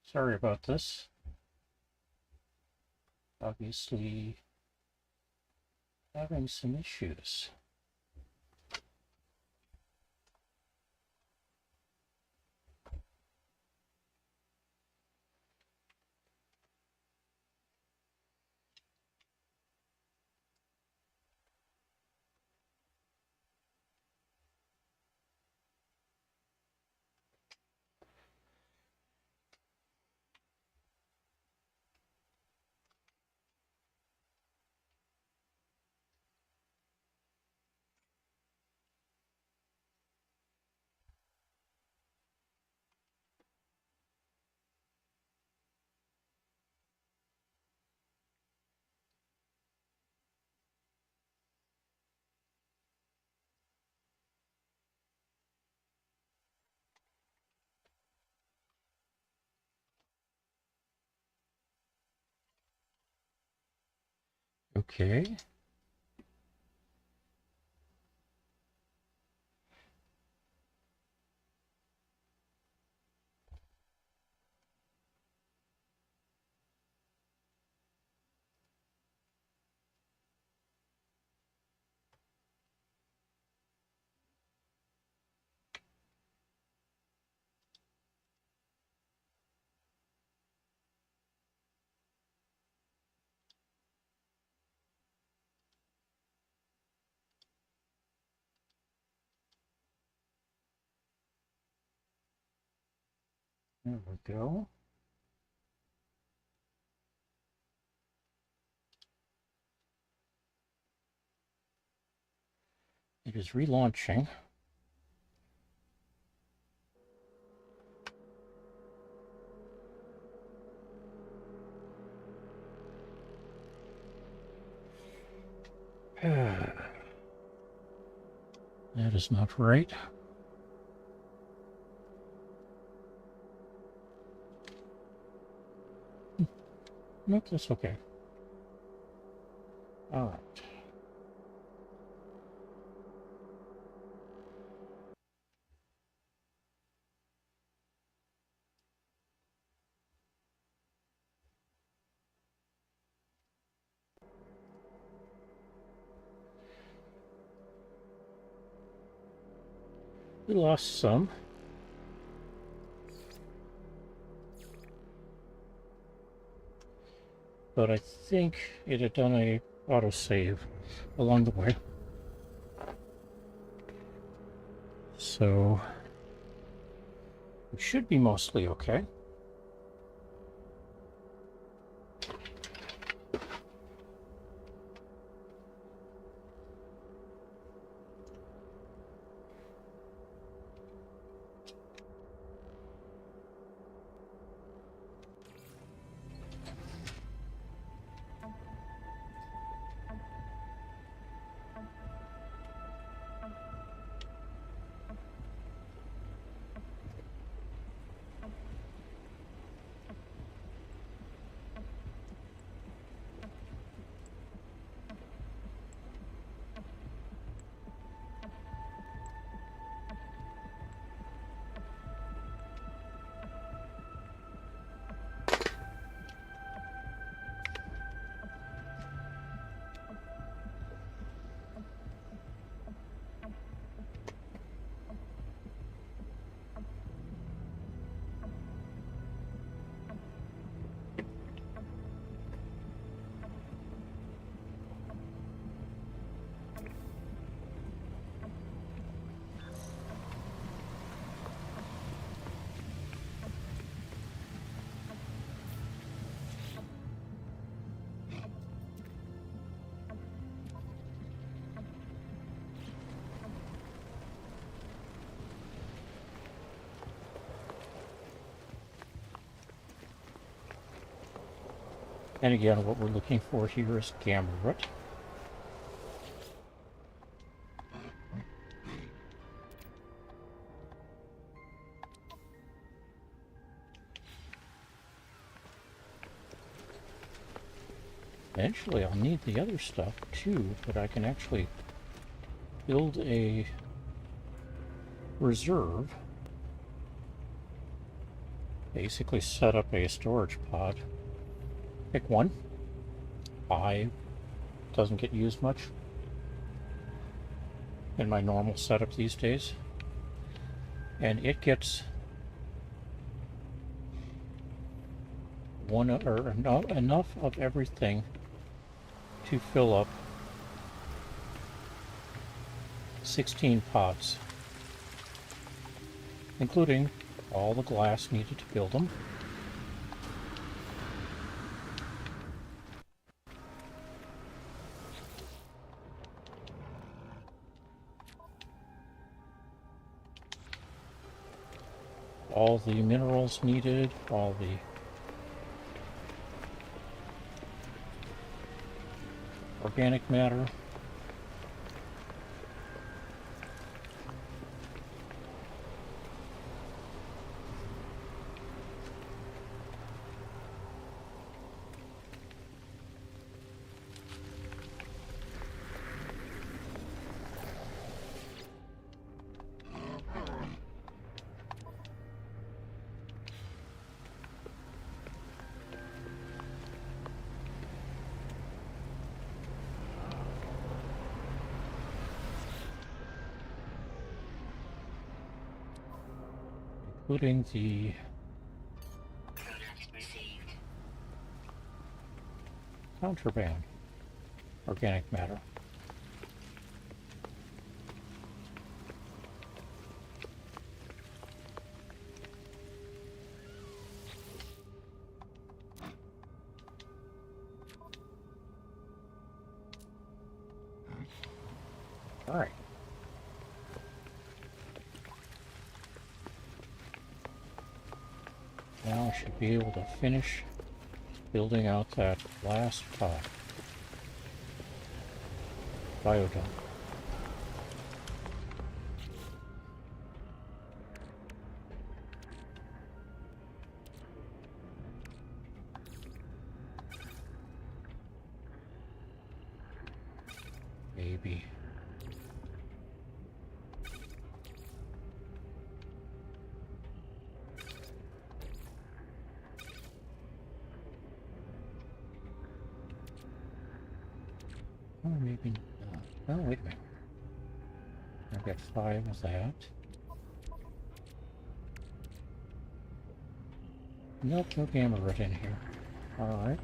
Sorry about this. Obviously having some issues. Okay. There we go. It is relaunching. That is not right. Nope, that's okay. All right. We lost some. But I think it had done a autosave along the way. So we should be mostly okay. And again, what we're looking for here is gamma root. Eventually I'll need the other stuff too, but I can actually build a reserve. Basically set up a storage pod. Pick one. 5 doesn't get used much in my normal setup these days. And it gets enough of everything to fill up 16 pods, including all the glass needed to build them. All the minerals needed, all the organic matter. Including the Product received. contraband organic matter. All right. Now I should be able to finish building out that last biodome. Maybe. Or maybe not. Oh, wait a minute. I've got 5 of that. Nope, no gamma root in here. Alright.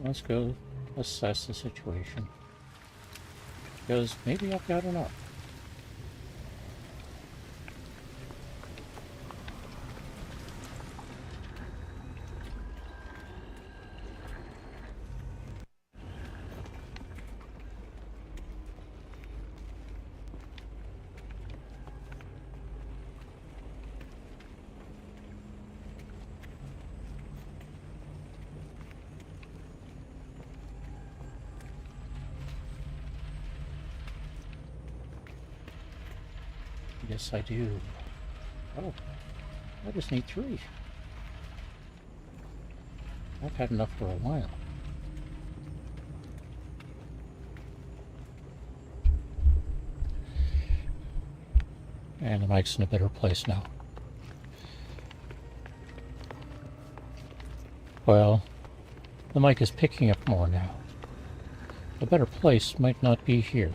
Let's go assess the situation. Because maybe I've got enough. Yes, I do. Oh, I just need 3. I've had enough for a while. And the mic's in a better place now. Well, the mic is picking up more now. A better place might not be here.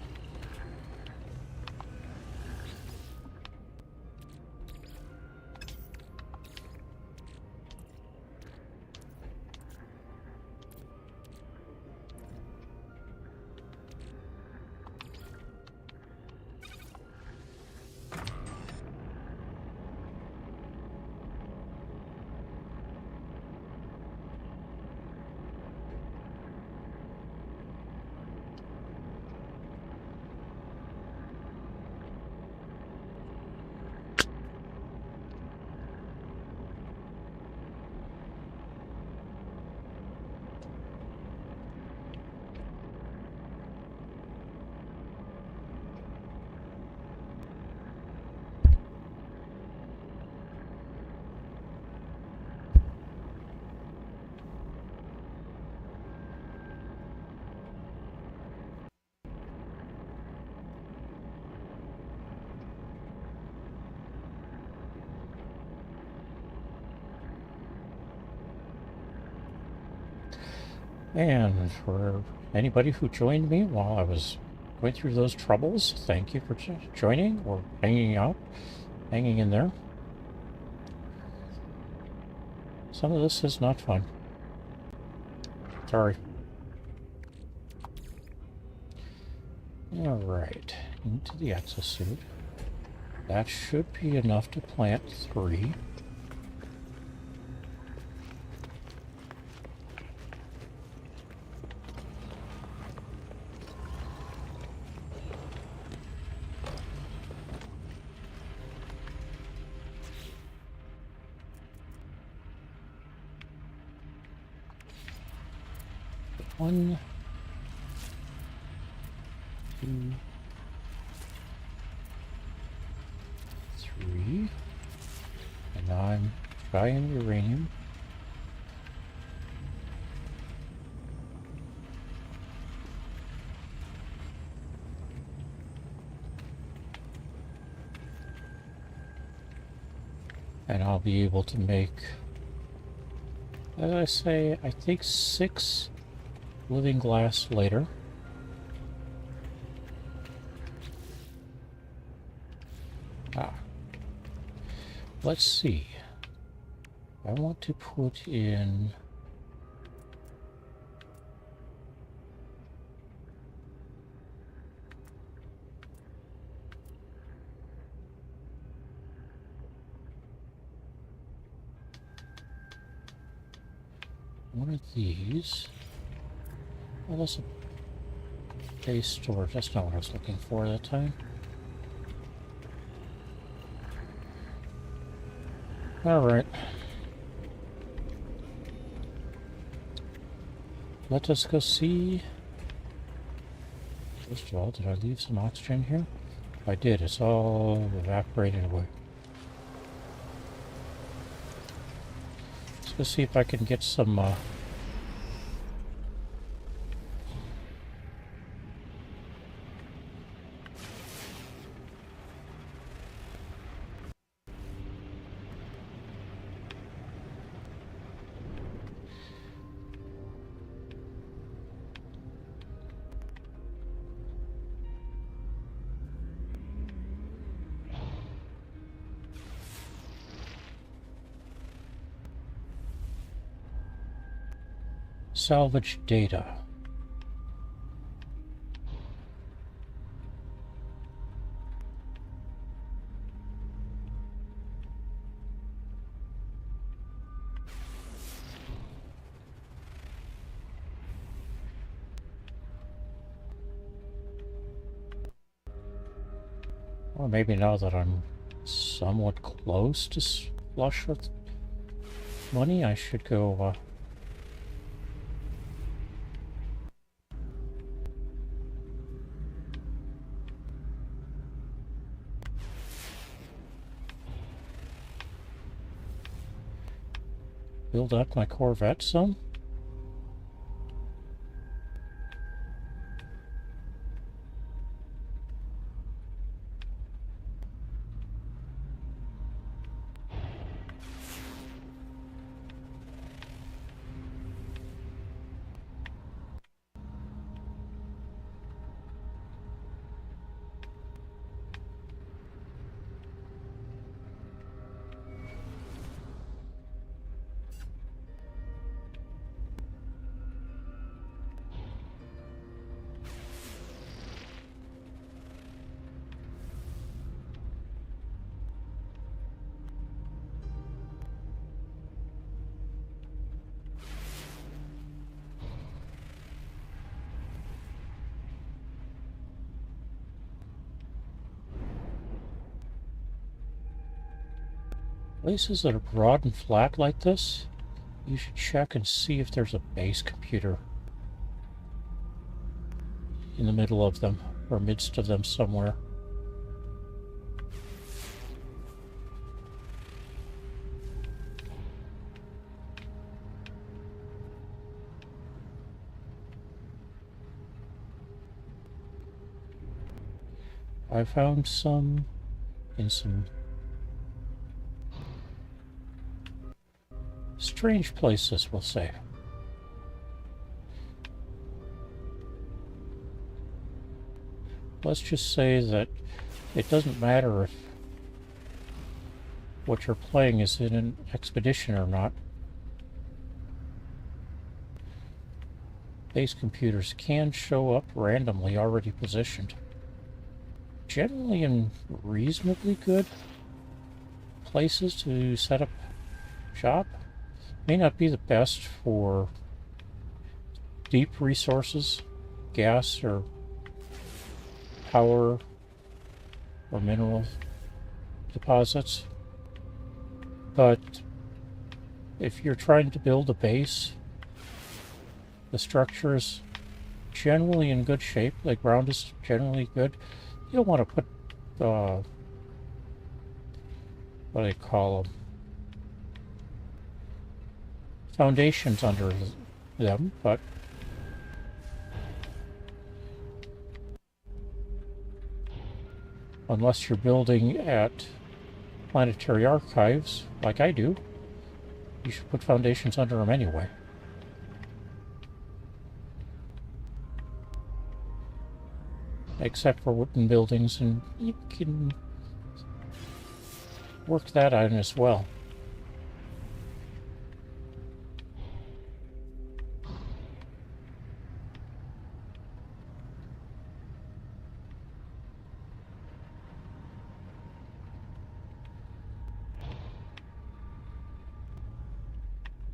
And for anybody who joined me while I was going through those troubles, thank you for joining or hanging out, hanging in there. Some of this is not fun. Sorry. Alright, into the exosuit. That should be enough to plant 3. One, 2, 3, and now I'm trying uranium. And I'll be able to make, as I say, I think 6 living glass later. Let's see. I want to put in one of these. Oh, that's a base storage. That's not what I was looking for that time. Alright. Let us go see. First of all, did I leave some oxygen here? I did. It's all evaporated away. Let's go see if I can get some salvage data. Or maybe now that I'm somewhat close to flush with money, I should go build up my Corvette some. Places that are broad and flat like this, you should check and see if there's a base computer in the middle of them, or midst of them somewhere. I found some in some strange places, we'll say. Let's just say that it doesn't matter if what you're playing is in an expedition or not. Base computers can show up randomly already positioned. Generally in reasonably good places to set up shop. May not be the best for deep resources, gas or power or mineral deposits. But if you're trying to build a base, the structure is generally in good shape. The ground is generally good. You don't want to put, what do they call them? Foundations under them, but unless you're building at planetary archives, like I do, you should put foundations under them anyway. Except for wooden buildings, and you can work that out as well.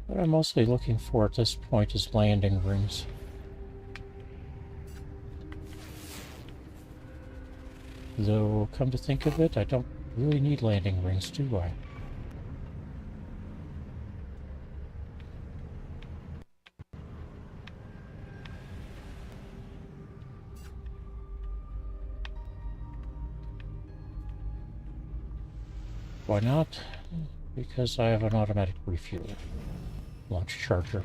What I'm mostly looking for at this point is landing rings. Though, come to think of it, I don't really need landing rings, do I? Why not? Because I have an automatic refueler. Launch charger.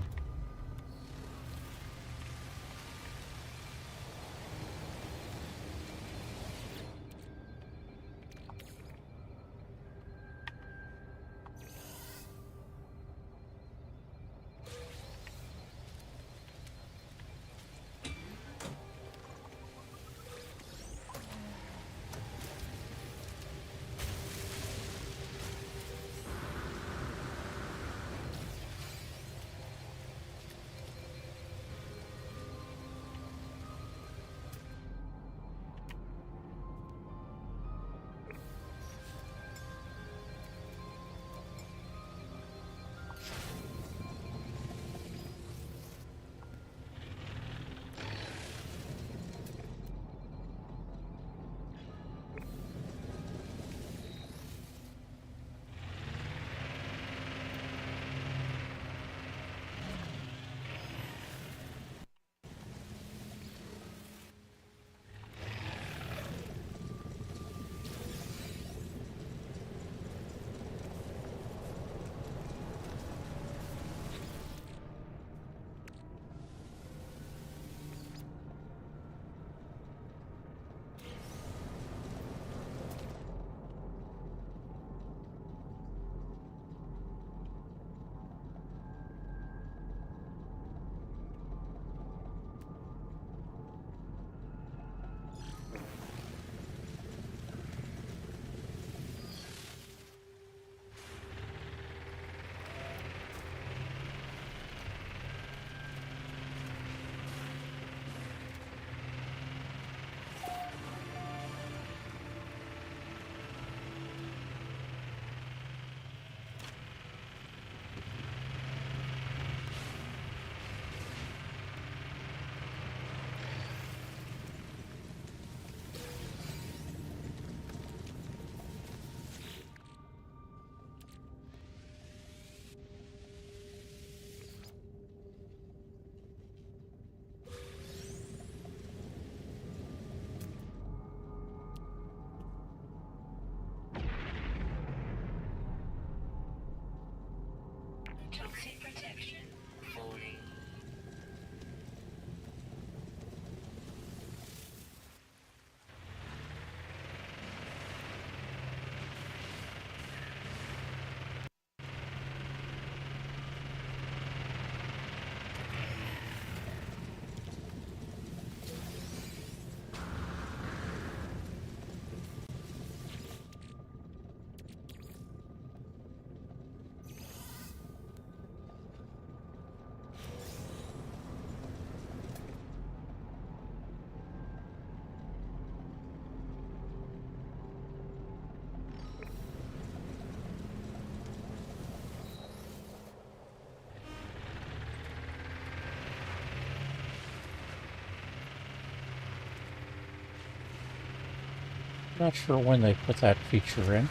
Not sure when they put that feature in,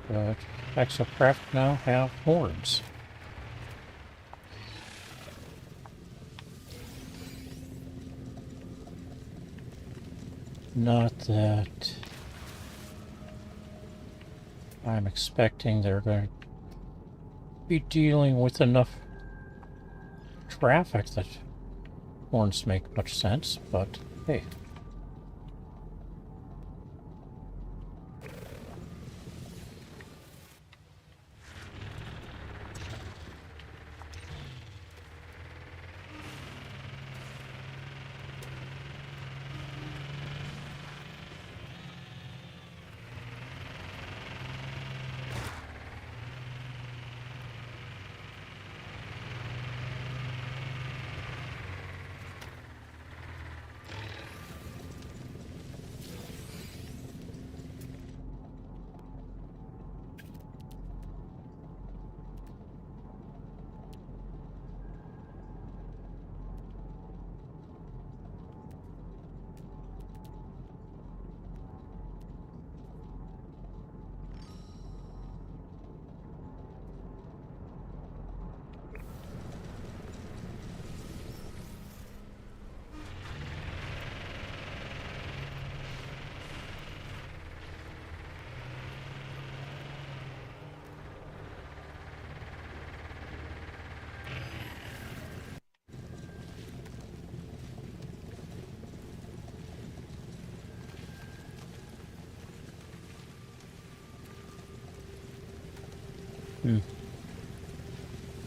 but exocraft now have horns. Not that I'm expecting they're going to be dealing with enough traffic that horns make much sense, but hey.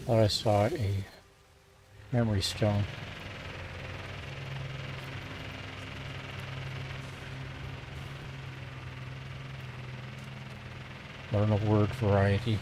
Thought I saw a memory stone. Learn a word variety.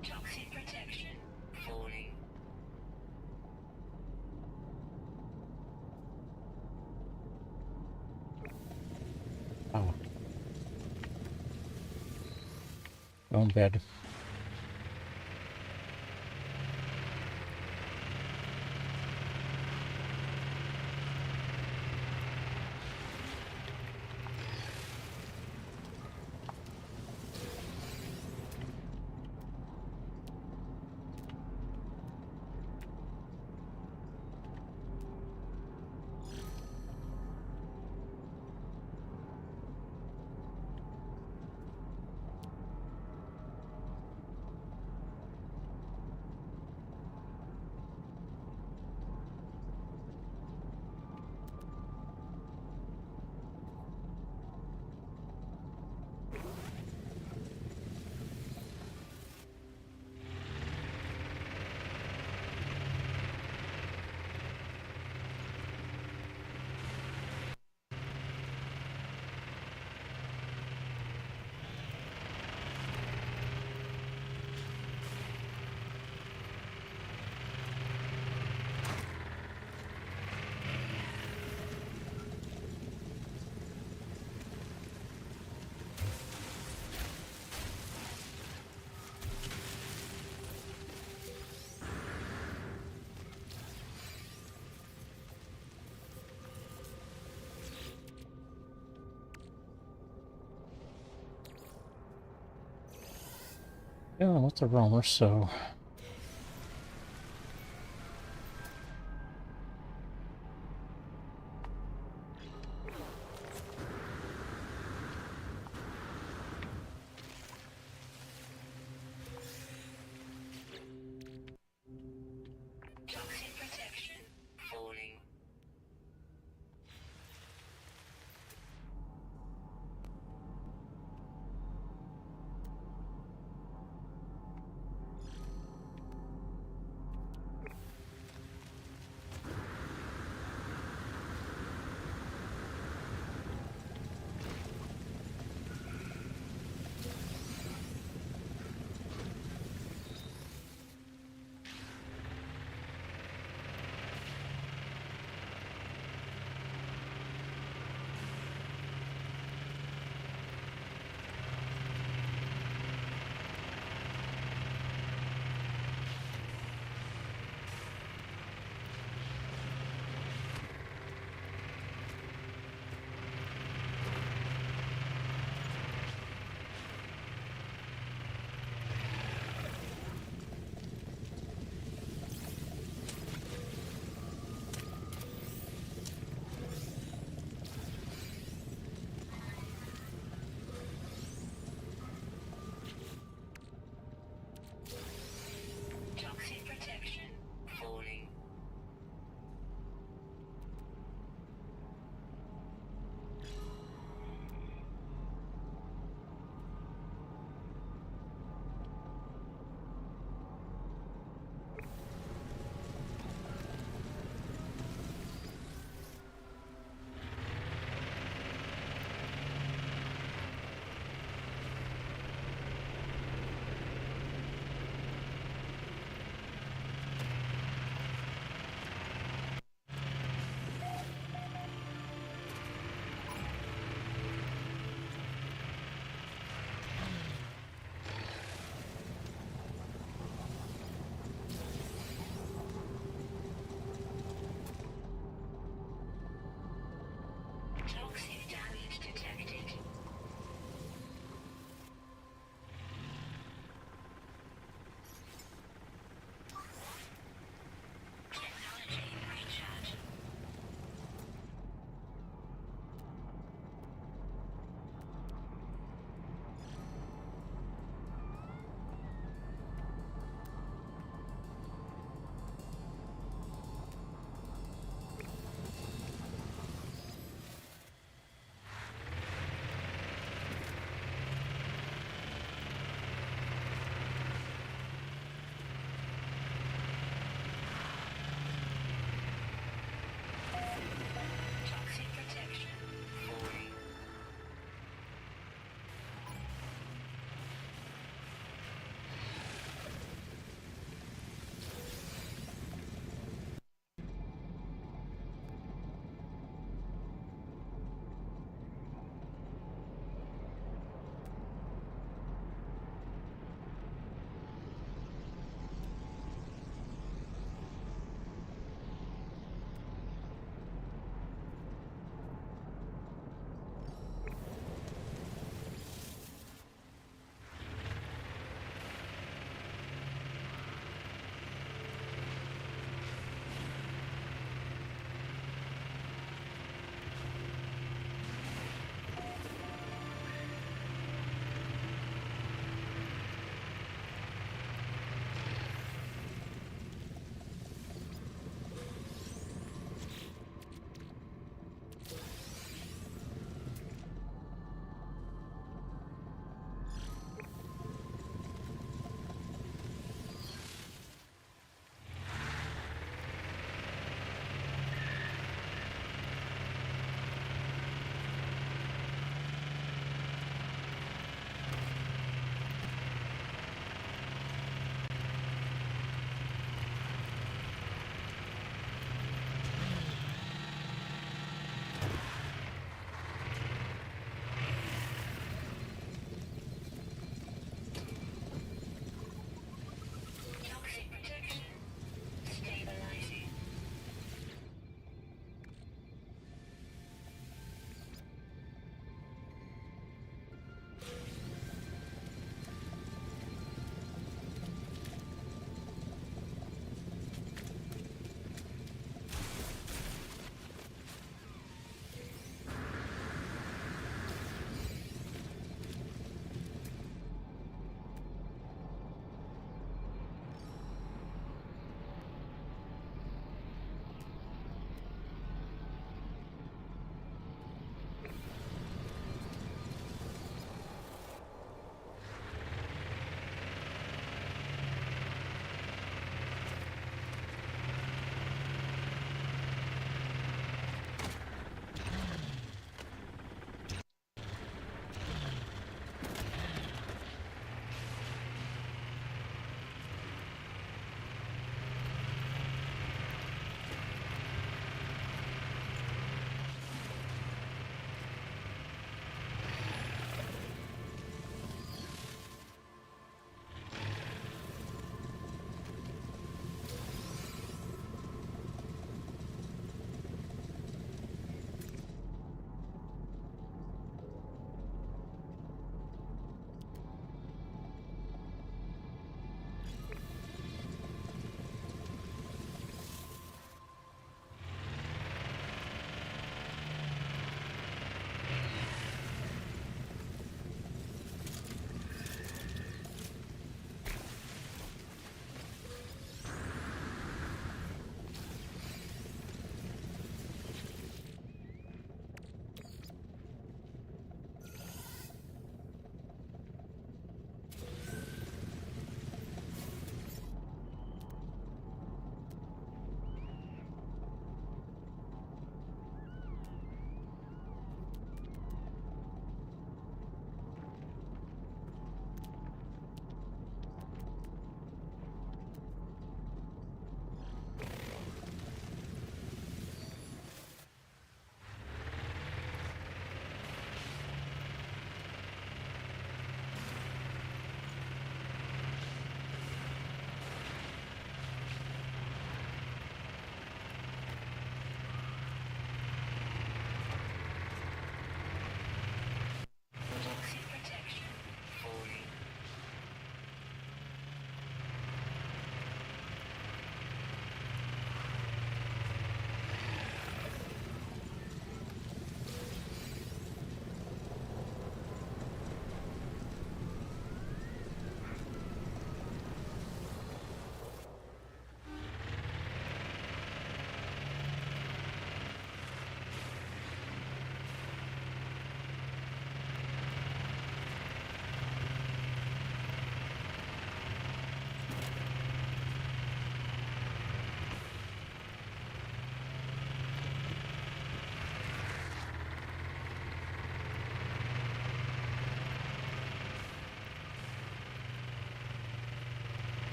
Toxic protection falling. Oh. Own bed. Yeah, with the roamer, so Toxic damage detected. Technology recharge.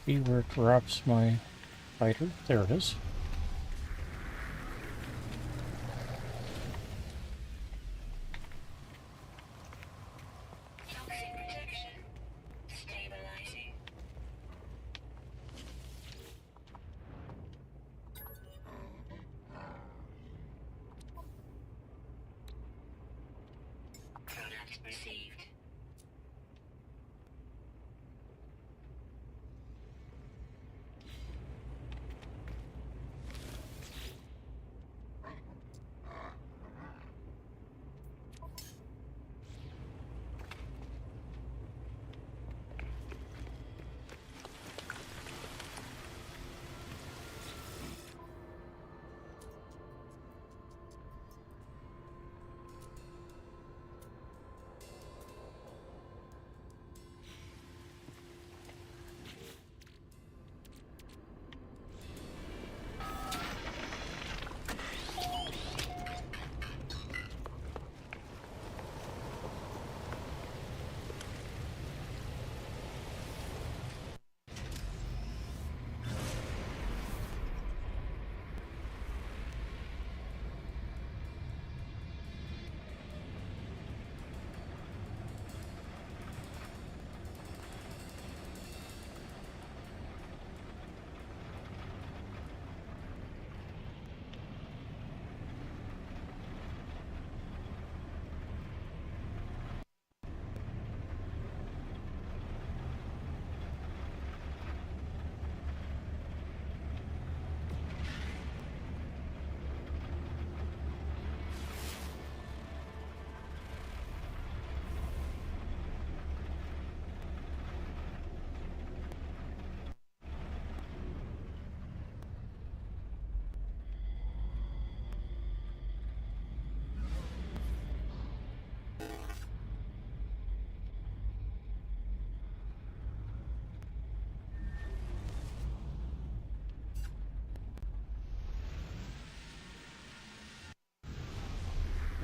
See where it drops my fighter. There it is. Toxic protection. Stabilizing. Product received.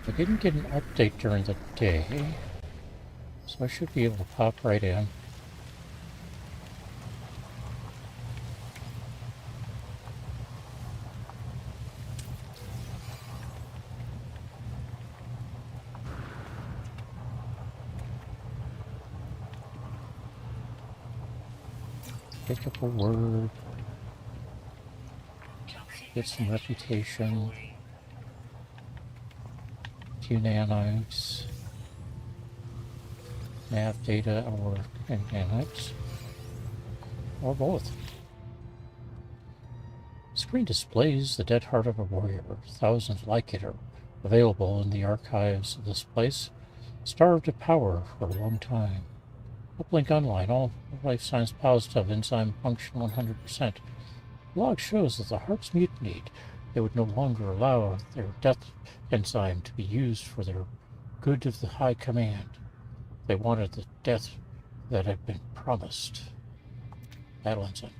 I didn't get an update during the day, so I should be able to pop right in. Pick up a word, Toxic get some protection. reputation, Falling. few nanites, nav data, or nanites, or both. Screen displays the dead heart of a warrior. Thousands like it are available in the archives of this place. Starved of power for a long time. Uplink online, all life signs positive, enzyme function 100%. Log shows that the hearts mutinied. They would no longer allow their death enzyme to be used for their good of the High Command. They wanted the death that had been promised. Battle enzyme.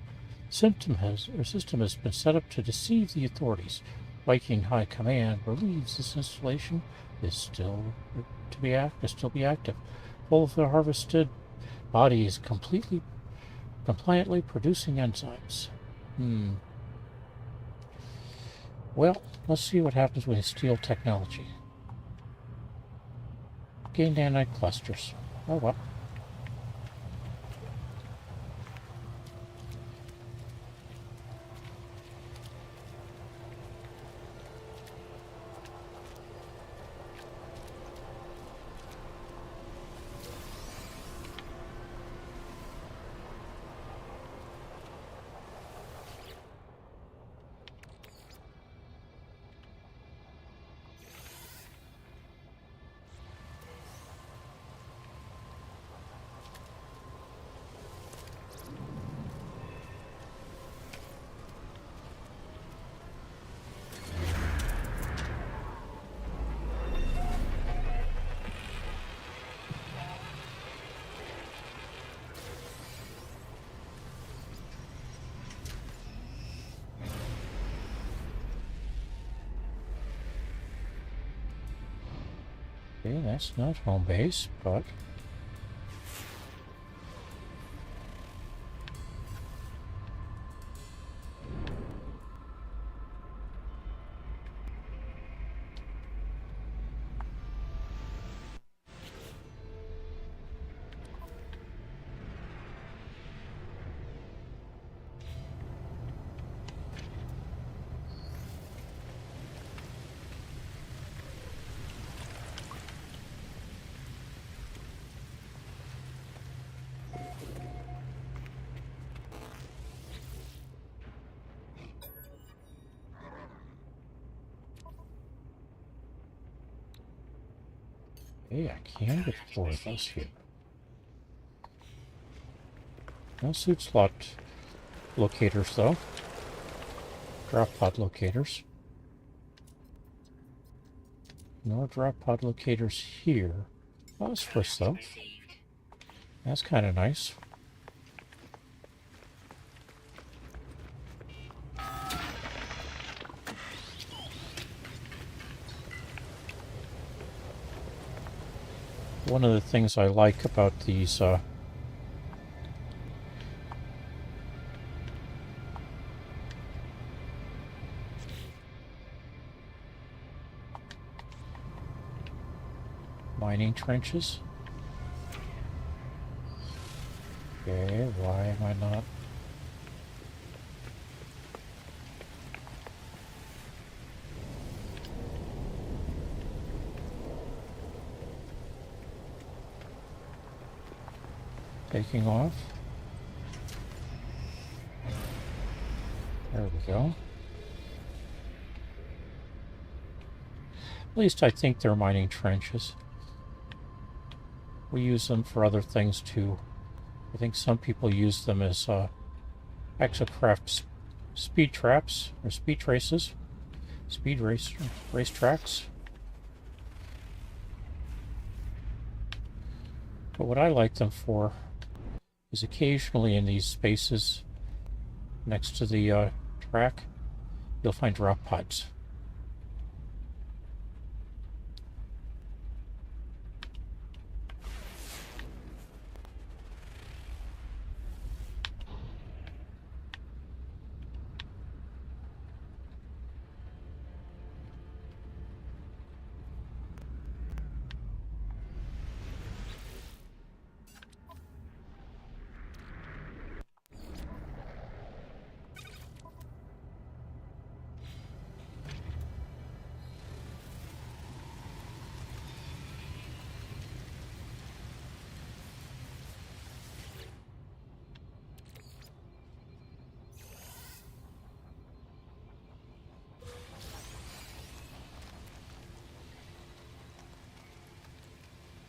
System has been set up to deceive the authorities. Viking High Command believes this installation is still be active, full of the harvested bodies compliantly producing enzymes. Well, let's see what happens when you steal technology. Gain nanite clusters. Oh well. Okay, that's not home base, but Hey, I can get 4 of those here. No suit slot locators, though. Drop pod locators. No drop pod locators here. Oh, that's first, though. Received. That's kind of nice. One of the things I like about these mining trenches. Okay, why am I not? Taking off. There we go. At least I think they're mining trenches. We use them for other things too. I think some people use them as exocraft speed traps or speed traces, speed race tracks. But what I like them for is occasionally in these spaces next to the track, you'll find drop pods.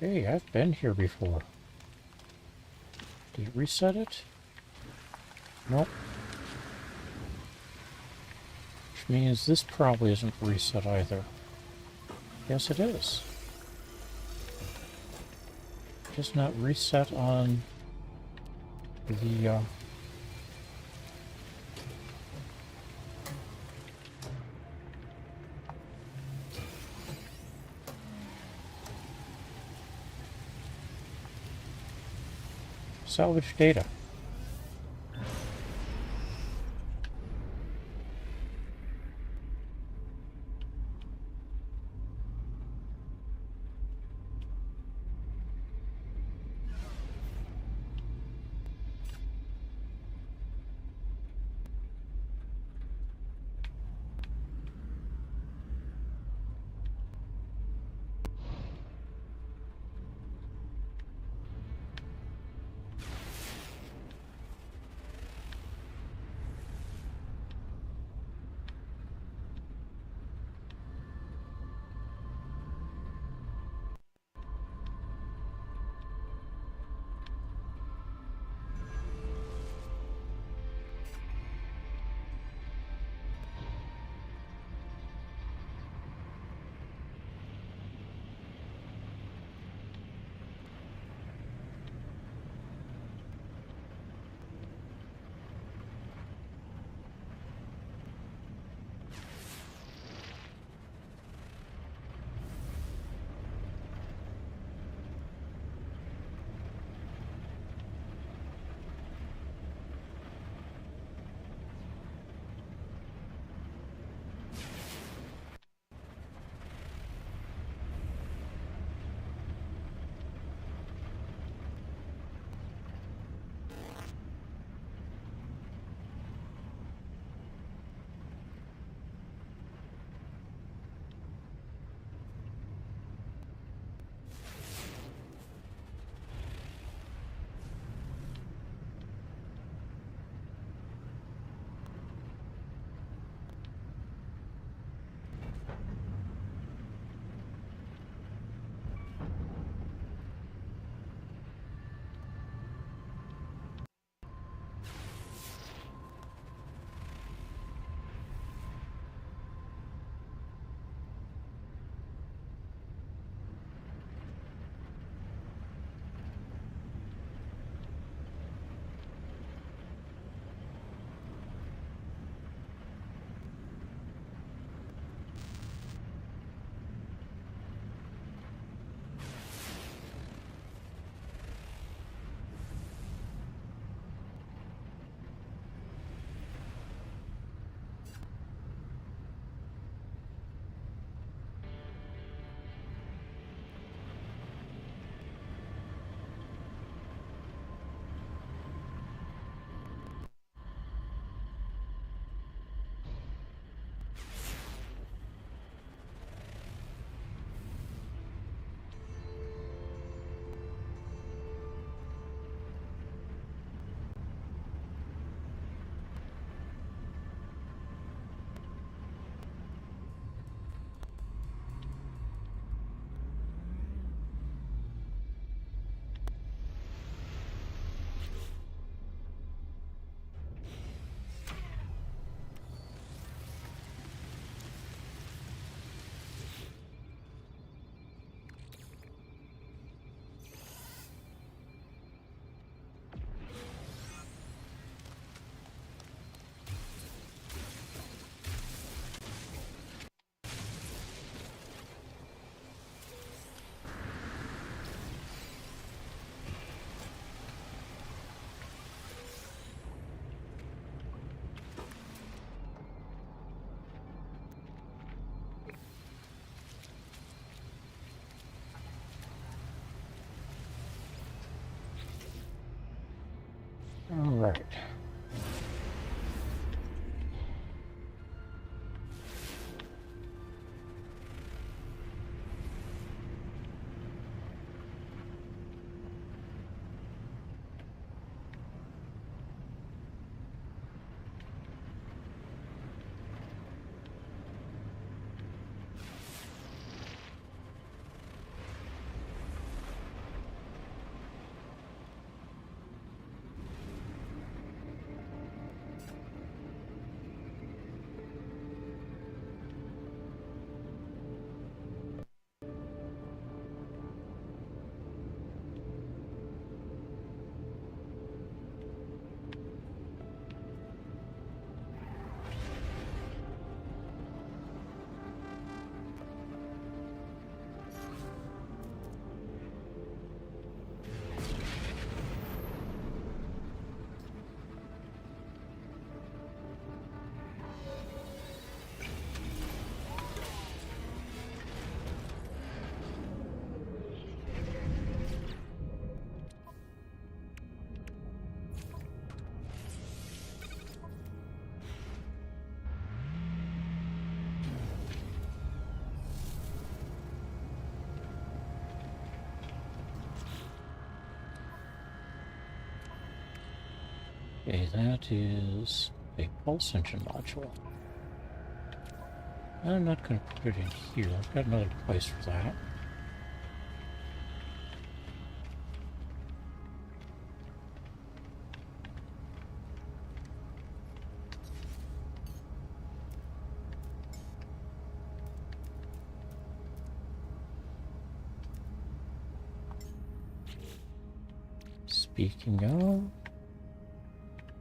Hey, I've been here before. Did you reset it? Nope. Which means this probably isn't reset either. Yes, it is. Just not reset on the salvage data. right. Okay, that is a pulse engine module. I'm not going to put it in here. I've got another place for that. Speaking of,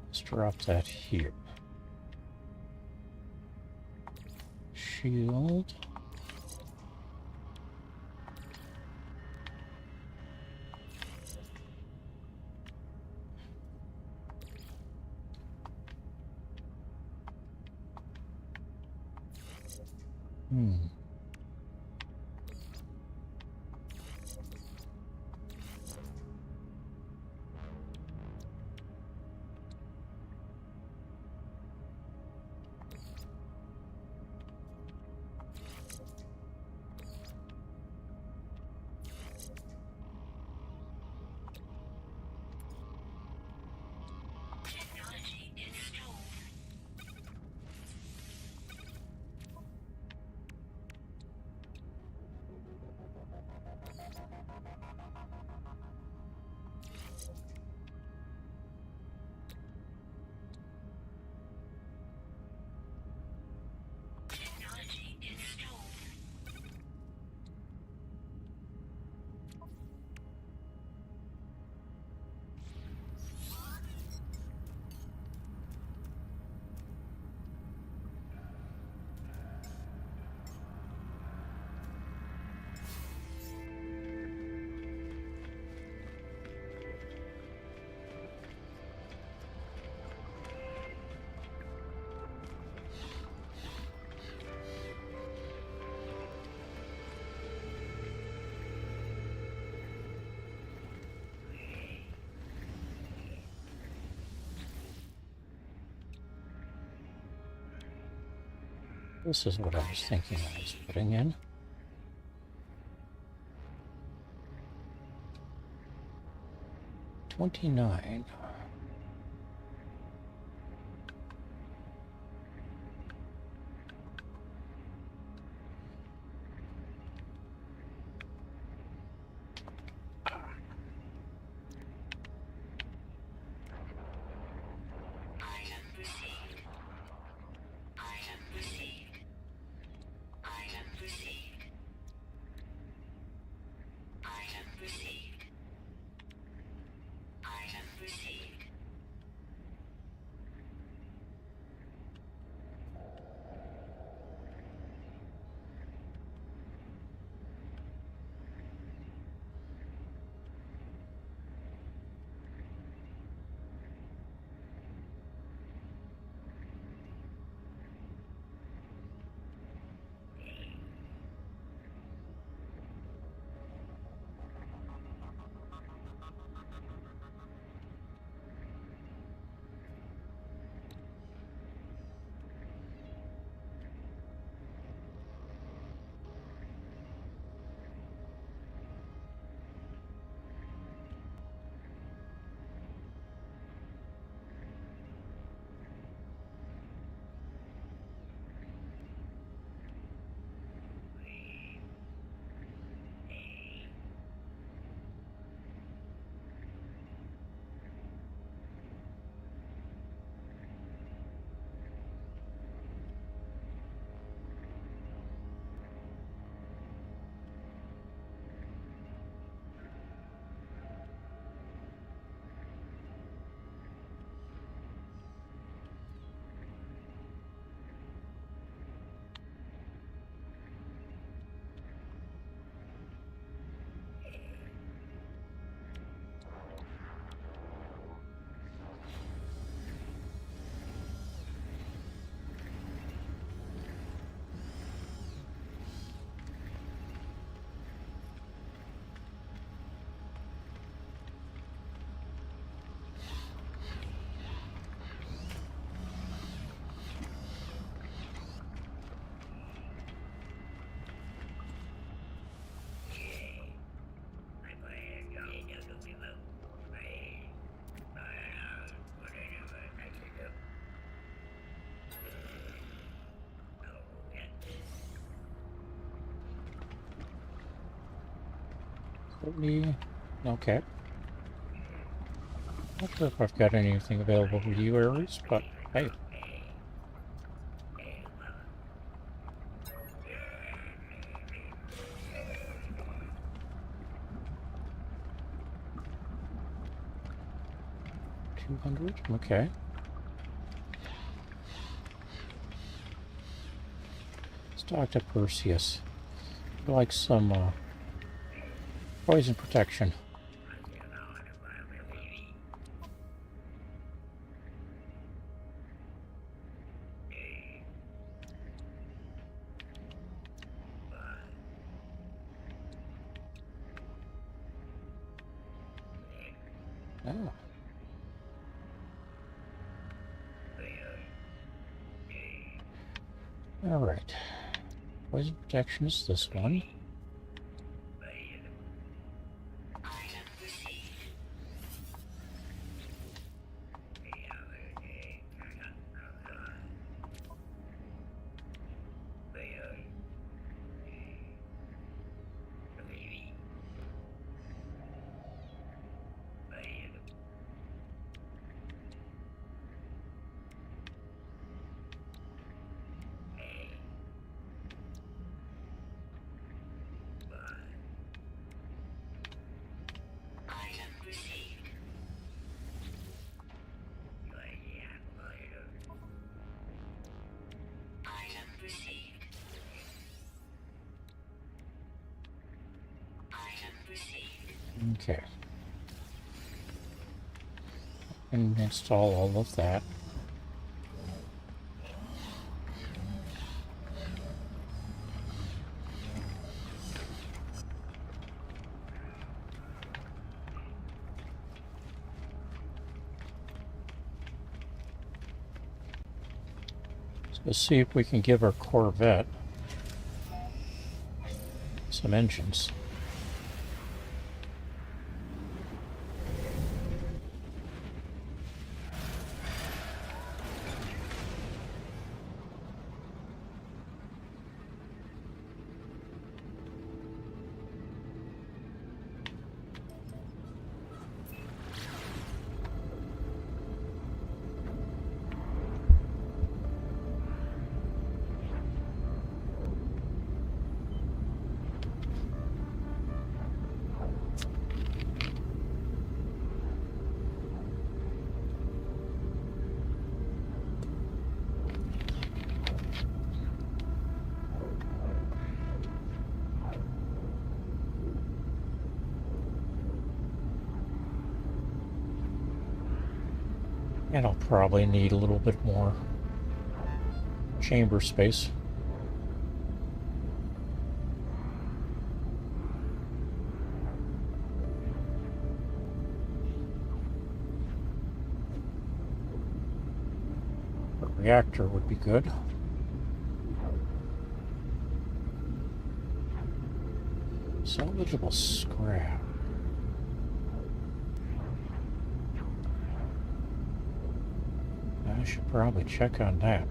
let's drop that here. Shield. Technology installed. Technology installed. This is what I was thinking I was putting in. $29. Item received. Item received. Item received. Item received. Item received. 30. Okay. Not sure if I've got anything available for you, Aries, but hey. $200. Okay. Let's talk to Perseus. I'd like some poison protection. Oh. All right. Poison protection is this one. Item received. Item received. Item received. Item received. Okay. And install all of that. Let's see if we can give our Corvette some engines. And I'll probably need a little bit more chamber space. A reactor would be good. Salvageable scrap. I should probably check on that.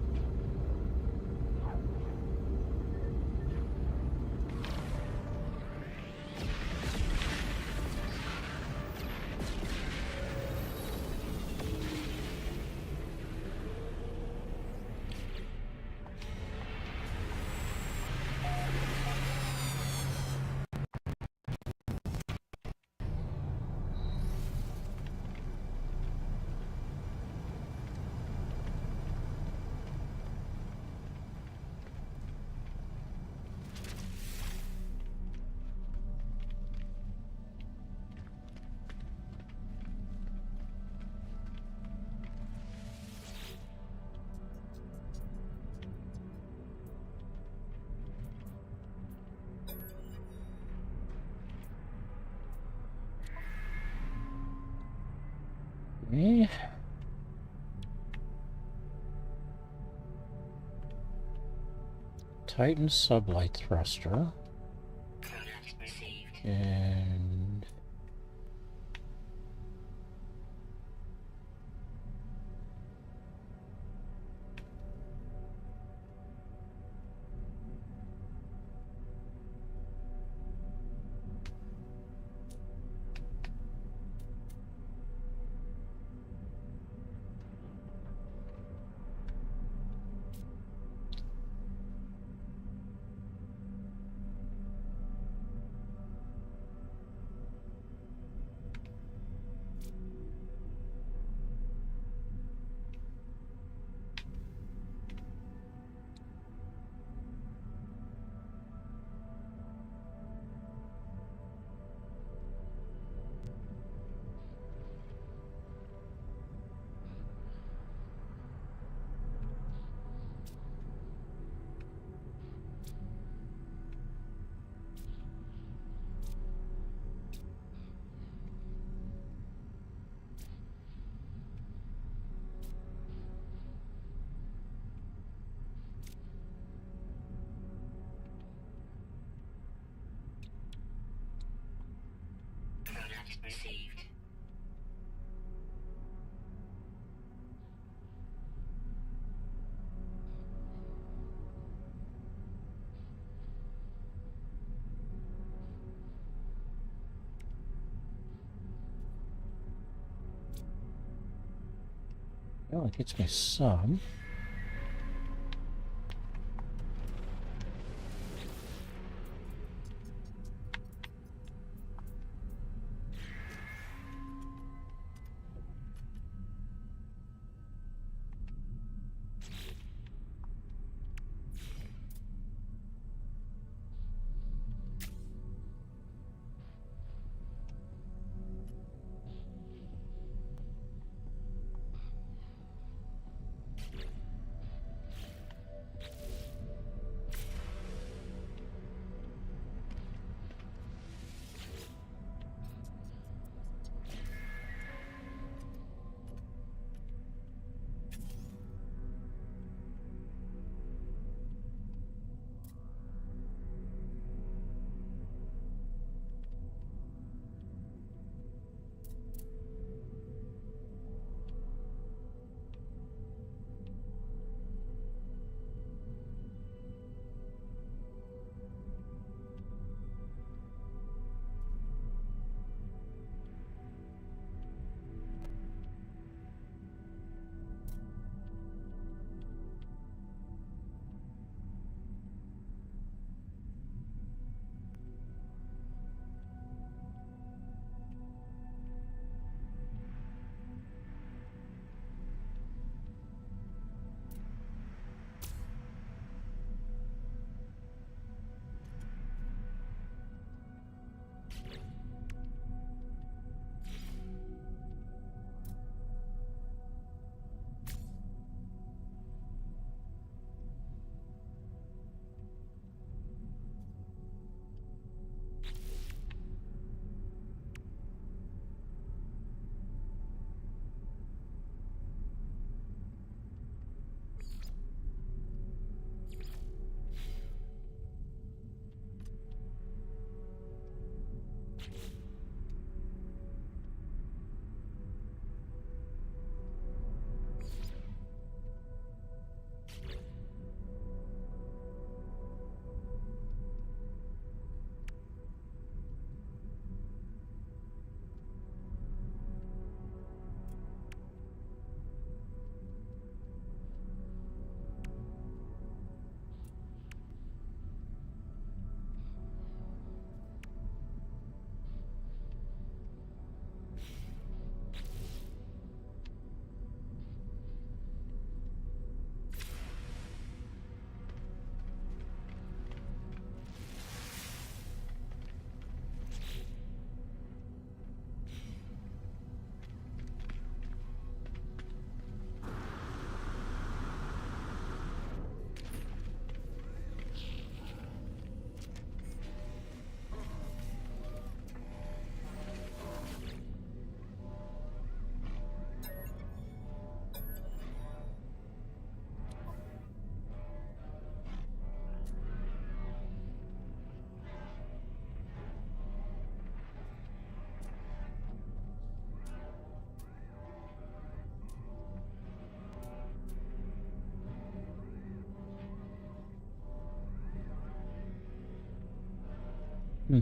Okay. Titan sublight thruster. Product received. And received. Well, it gets me some. Hmm.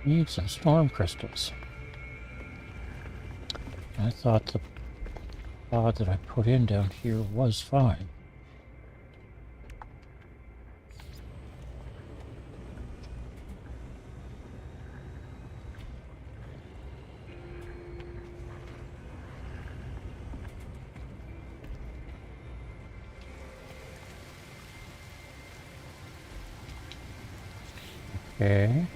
Need some storm crystals. I thought the pod that I put in down here was fine. Okay.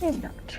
I'm not.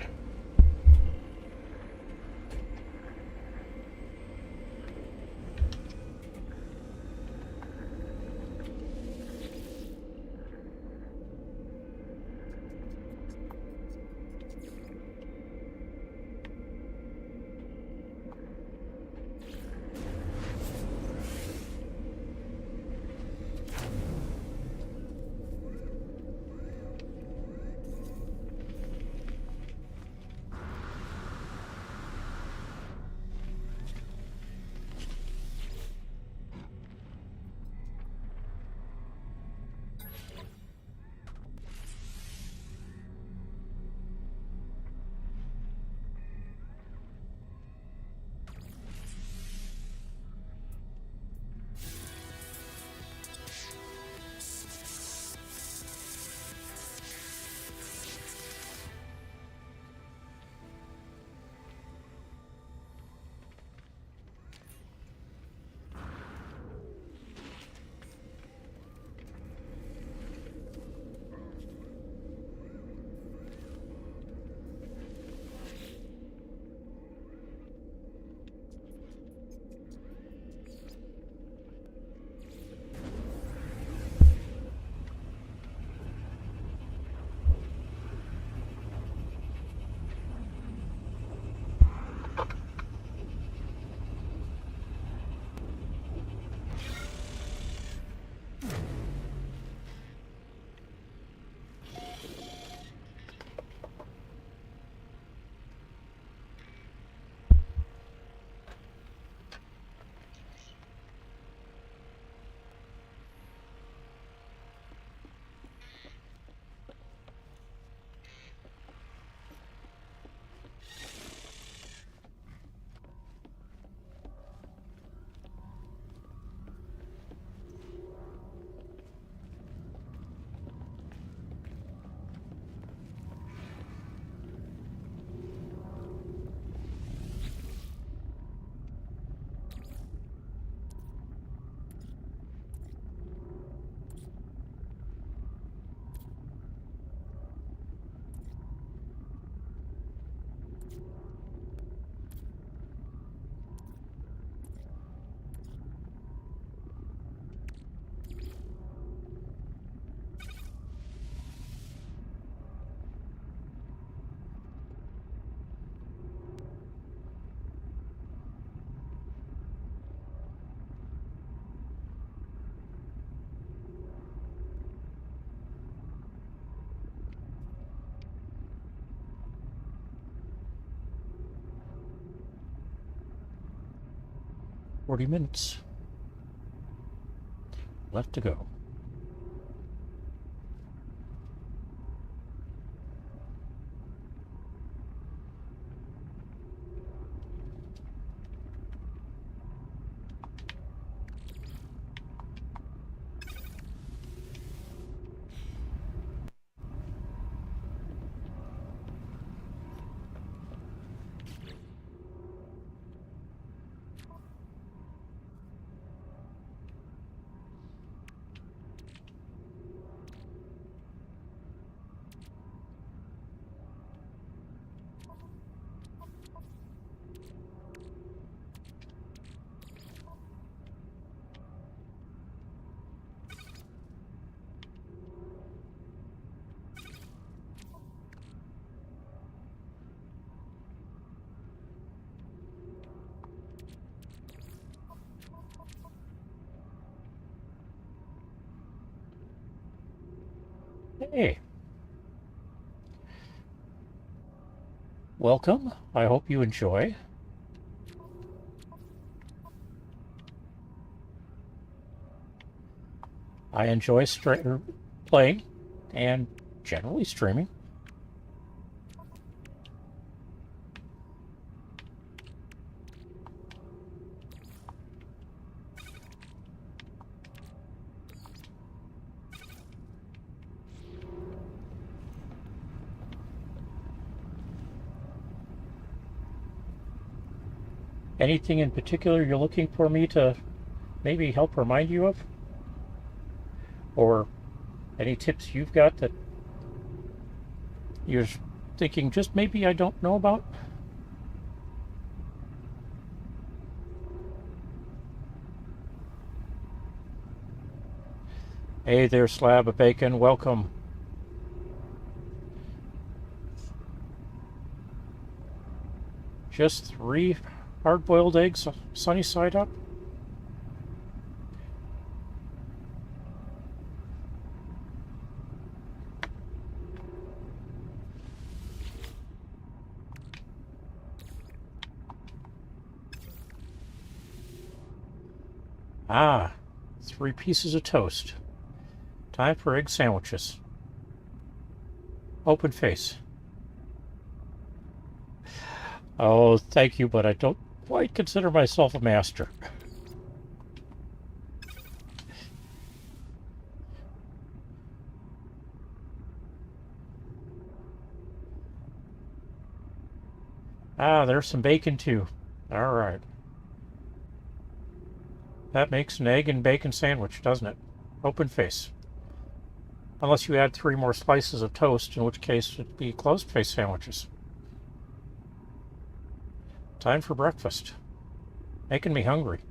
40 minutes left to go. Hey, welcome. I hope you enjoy. I enjoy playing and generally streaming. Anything in particular you're looking for me to maybe help remind you of? Or any tips you've got that you're thinking just maybe I don't know about? Hey there, slab of bacon. Welcome. Just 3 hard-boiled eggs, sunny side up. Ah, 3 pieces of toast. Time for egg sandwiches. Open face. Oh, thank you, but I don't quite consider myself a master. Ah, there's some bacon too. All right. That makes an egg and bacon sandwich, doesn't it? Open face. Unless you add 3 more slices of toast, in which case it'd be closed face sandwiches. Time for breakfast. Making me hungry.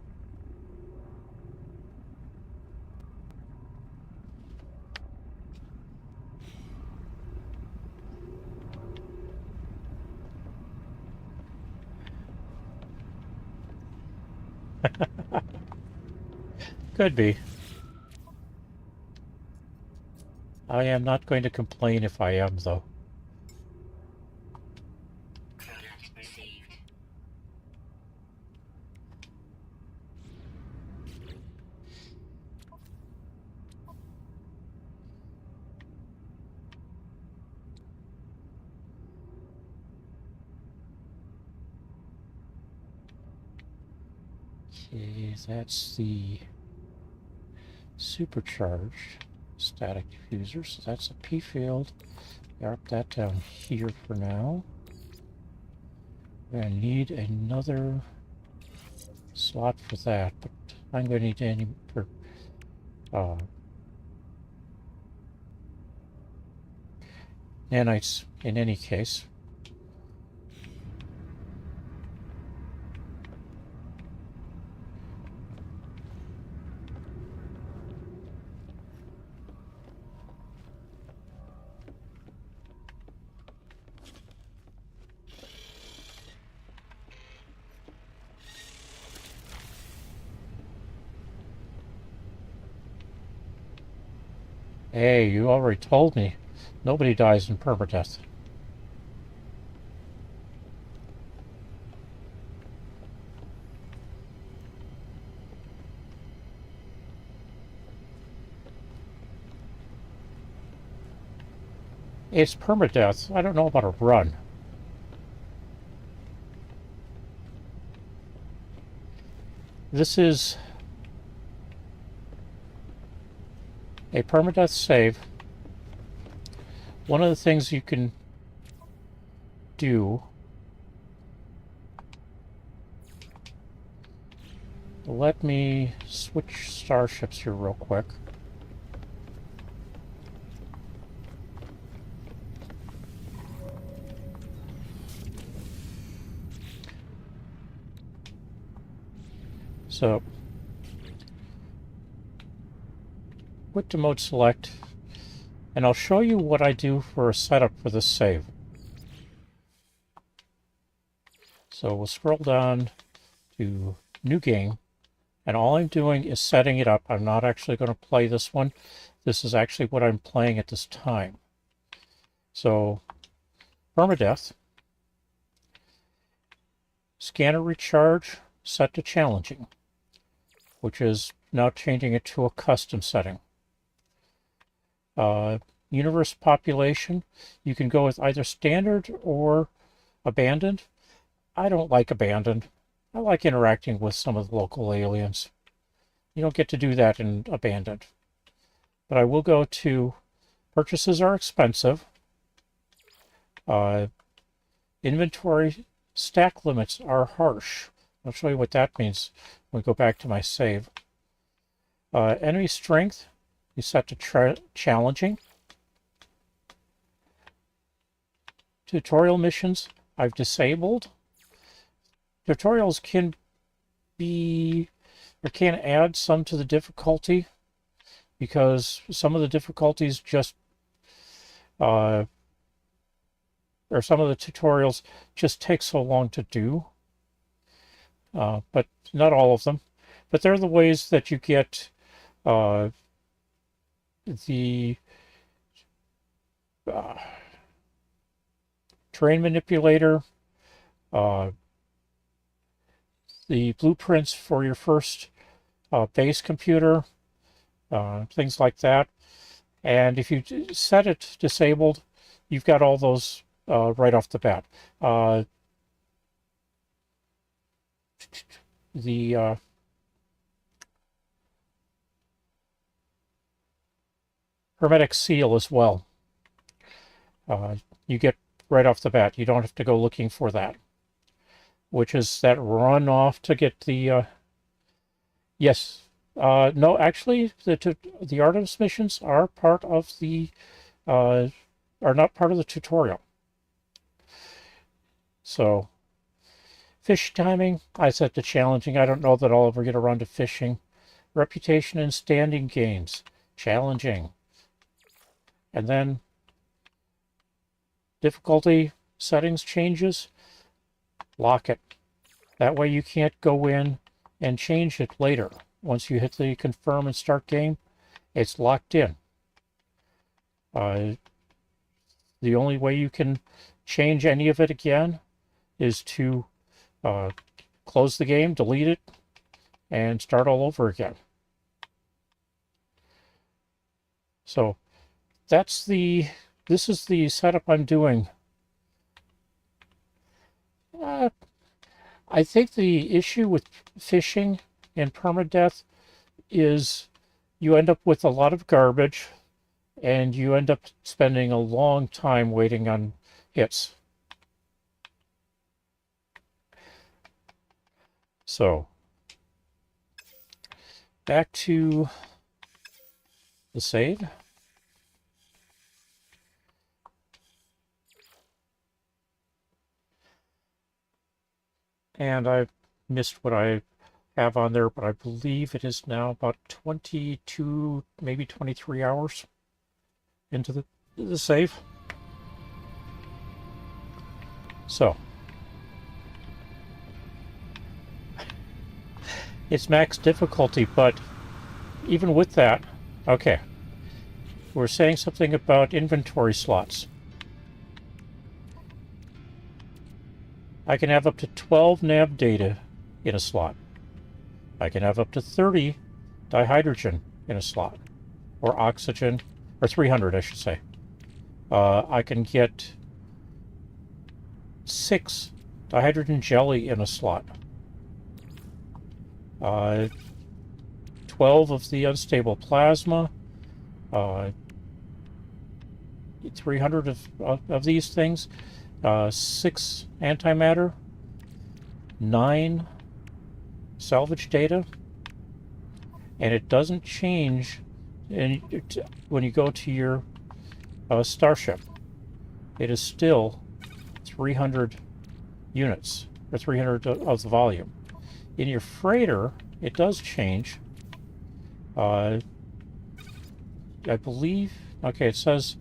Could be. I am not going to complain if I am, though. Product received. Okay, that's the supercharged static diffuser, so that's a P field. Drop that down here for now. We're going to need another slot for that, but I'm going to need any for nanites in any case. Hey, you already told me. Nobody dies in permadeath. It's permadeath. I don't know about a run. This is a permadeath save. One of the things you can do, let me switch starships here real quick. So, quit to mode select, and I'll show you what I do for a setup for this save. So we'll scroll down to new game, and all I'm doing is setting it up. I'm not actually going to play this one. This is actually what I'm playing at this time. So, permadeath, scanner recharge set to challenging, which is now changing it to a custom setting. Universe population, you can go with either standard or abandoned. I don't like abandoned. I like interacting with some of the local aliens. You don't get to do that in abandoned. But I will go to purchases are expensive. Inventory stack limits are harsh. I'll show you what that means when we go back to my save. Enemy strength is set to challenging. Tutorial missions I've disabled. Tutorials can add some to the difficulty, because some of the difficulties just or some of the tutorials just take so long to do. But not all of them. But they're the ways that you get the terrain manipulator, the blueprints for your first base computer, things like that. And if you set it disabled, you've got all those right off the bat. The hermetic seal as well. You get right off the bat. You don't have to go looking for that, which is that run off to get the yes. No, actually, the Artemis missions are part of the are not part of the tutorial. So, fish timing, I set to challenging. I don't know that I'll ever get around to fishing. Reputation and standing gains, challenging. And then difficulty settings changes, lock it. That way you can't go in and change it later. Once you hit the confirm and start game, it's locked in. The only way you can change any of it again is to close the game, delete it, and start all over again. So this is the setup I'm doing. I think the issue with fishing and permadeath is you end up with a lot of garbage, and you end up spending a long time waiting on hits. So, back to the save. And I missed what I have on there, but I believe it is now about 22, maybe 23 hours into the save. So, it's max difficulty, but even with that, okay, we're saying something about inventory slots. I can have up to 12 nav data in a slot. I can have up to 30 dihydrogen in a slot, or oxygen, or 300, I should say. I can get 6 dihydrogen jelly in a slot. 12 of the unstable plasma. 300 of these things. 6 antimatter. 9 salvage data. And it doesn't change when you go to your starship. It is still 300 units, or 300 of the volume. In your freighter, it does change. I believe, okay, it says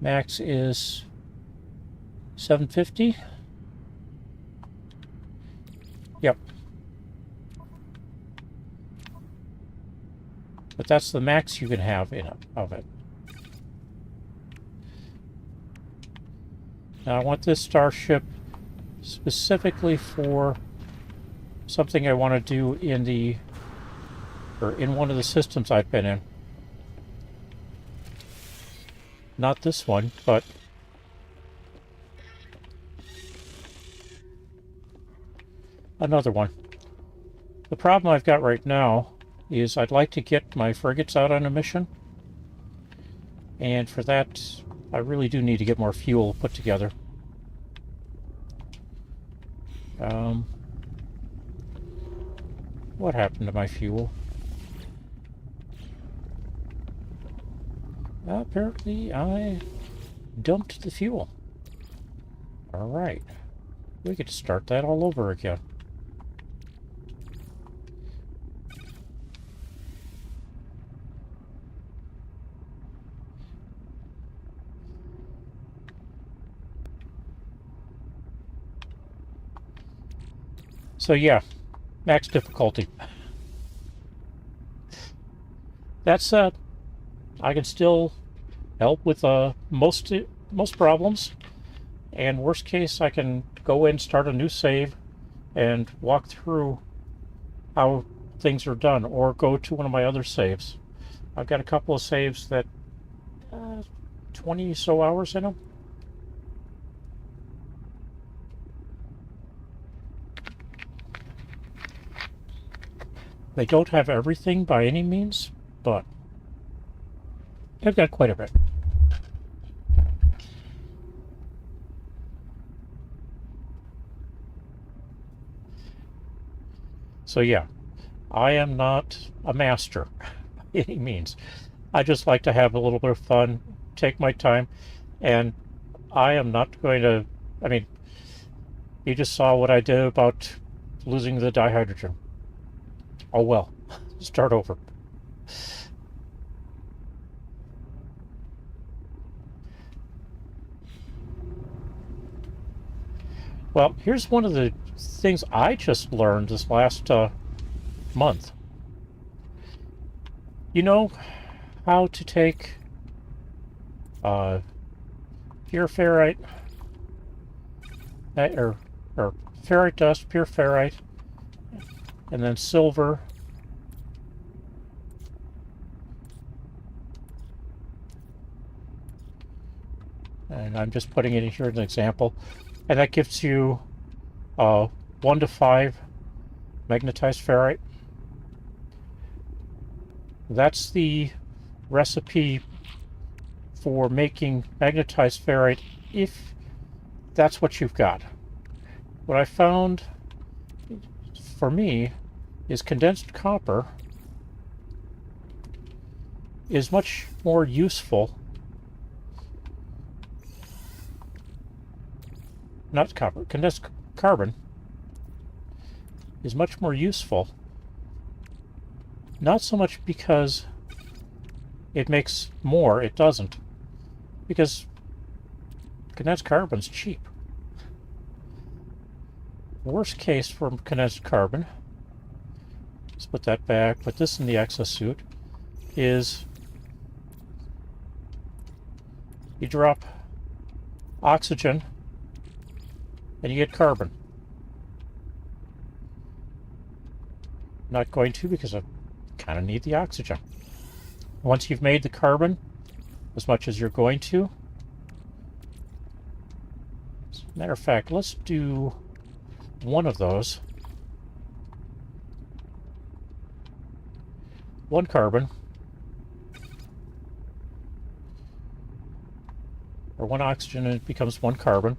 max is 750. Yep. But that's the max you can have in it, of it. Now I want this starship specifically for something I want to do in one of the systems I've been in. Not this one, but another one. The problem I've got right now is I'd like to get my frigates out on a mission. And for that, I really do need to get more fuel put together. What happened to my fuel? Apparently, I dumped the fuel. Alright. We get to start that all over again. So yeah, max difficulty. That said, I can still help with most problems, and worst case, I can go in, start a new save, and walk through how things are done, or go to one of my other saves. I've got a couple of saves that 20 so hours in them. They don't have everything by any means, but they've got quite a bit. So yeah, I am not a master by any means. I just like to have a little bit of fun, take my time, and I am not going to, I mean, you just saw what I did about losing the dihydrogen. Oh well, start over. Well, here's one of the things I just learned this last month. You know how to take pure ferrite, or ferrite dust, pure ferrite, and then silver, and I'm just putting it in here as an example, and that gives you 1 to 5 magnetized ferrite. That's the recipe for making magnetized ferrite if that's what you've got. What I found for me is condensed copper is much more useful. Not copper, condensed carbon is much more useful. Not so much because it makes more, it doesn't. Because condensed carbon's cheap. Worst case for condensed carbon, let's put that back, put this in the exosuit, is you drop oxygen and you get carbon. Not going to, because I kind of need the oxygen. Once you've made the carbon as much as you're going to, Matter of fact, let's do one of those. One carbon. Or one oxygen, and it becomes one carbon.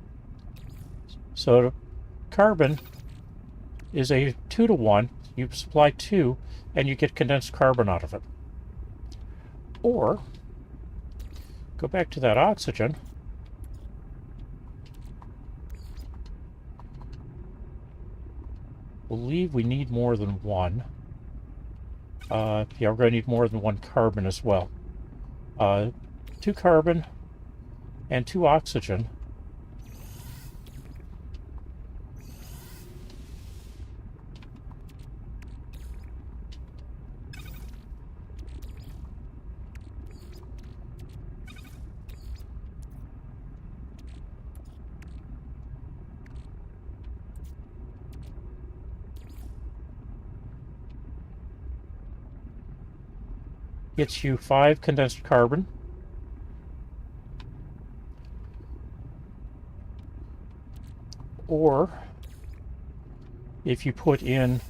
So carbon is a 2 to 1. You supply 2, and you get condensed carbon out of it. Or, go back to that oxygen. Believe we need more than one. Yeah, we're going to need more than one carbon as well. 2 carbon and 2 oxygen. Gets you 5 condensed carbon. Or, if you put in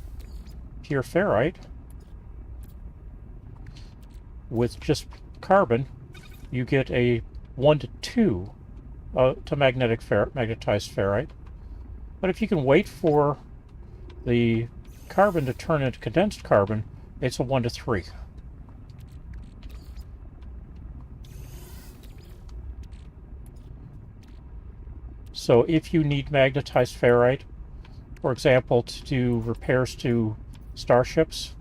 pure ferrite with just carbon, you get a 1 to 2 to magnetized ferrite. But if you can wait for the carbon to turn into condensed carbon, it's a 1 to 3. So if you need magnetized ferrite, for example, to do repairs to starships,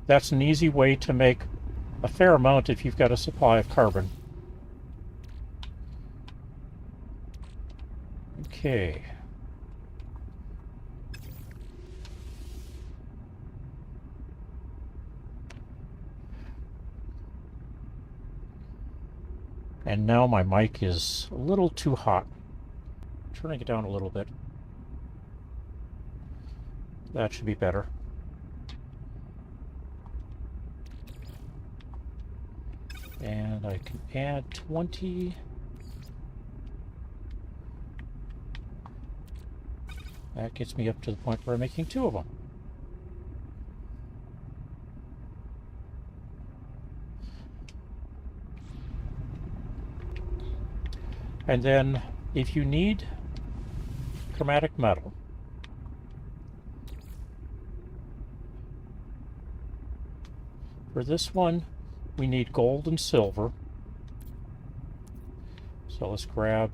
that's an easy way to make a fair amount if you've got a supply of carbon. Okay. And now my mic is a little too hot. Turning it down a little bit. That should be better. And I can add 20. That gets me up to the point where I'm making 2 of them. And then, if you need chromatic metal, for this one, we need gold and silver. So let's grab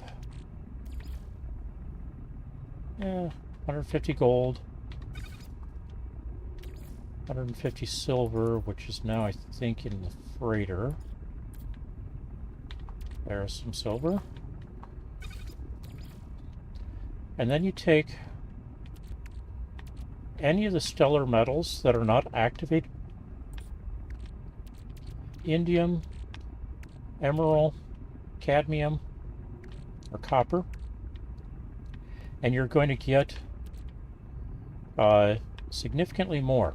150 gold, 150 silver, which is now, I think, in the freighter. There's some silver. And then you take any of the stellar metals that are not activated. Indium, emerald, cadmium, or copper. And you're going to get significantly more.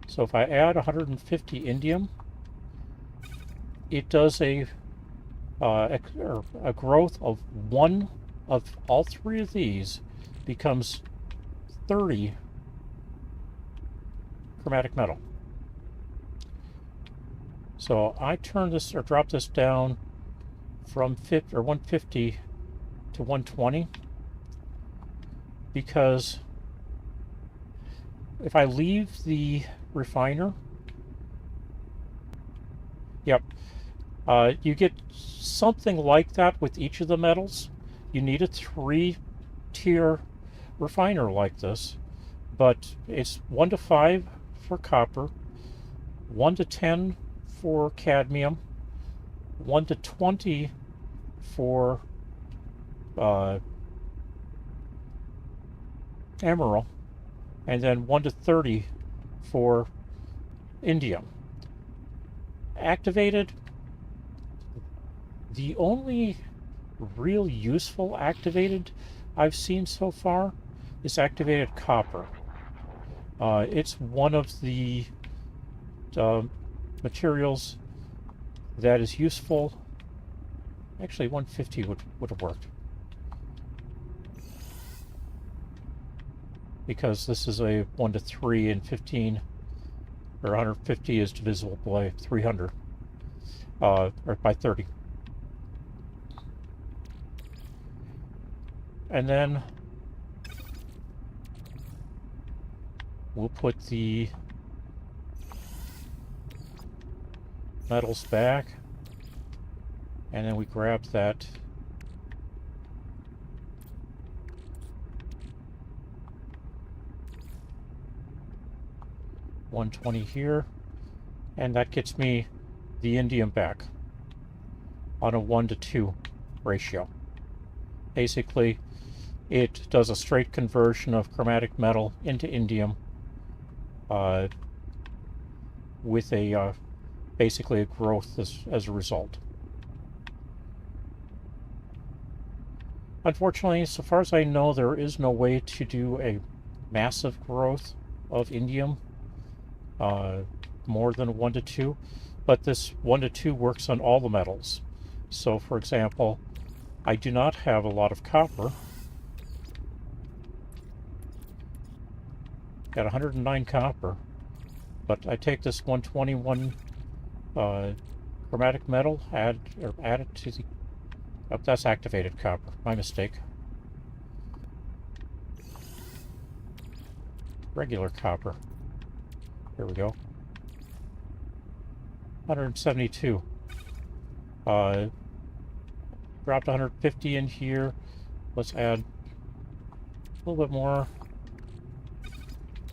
So if I add 150 indium, it does a growth of 1 of all 3 of these becomes 30 chromatic metal. So I turn this or drop this down from 150 to 120 because if I leave the refiner, yep, you get something like that with each of the metals. You need a 3-tier refiner like this, but it's 1 to 5 for copper, 1 to 10 for cadmium, 1 to 20 for emerald, and then 1 to 30 for indium. Activated, the only real useful activated I've seen so far is activated copper. It's one of the materials that is useful. Actually, 150 would have worked. because this is a 1 to 3 and 15, or 150 is divisible by 300, or by 30. And then we'll put the metals back, and then we grab that $120 here, and that gets me the indium back on a 1 to 2 ratio. Basically, it does a straight conversion of chromatic metal into indium with a basically a growth as a result. Unfortunately, so far as I know, there is no way to do a massive growth of indium more than 1 to 2, but this 1 to 2 works on all the metals. So, for example, I do not have a lot of copper. Got 109 copper, but I take this 121 chromatic metal, add it to the... Oh, that's activated copper. My mistake. Regular copper. Here we go. 172. Dropped 150 in here. Let's add a little bit more.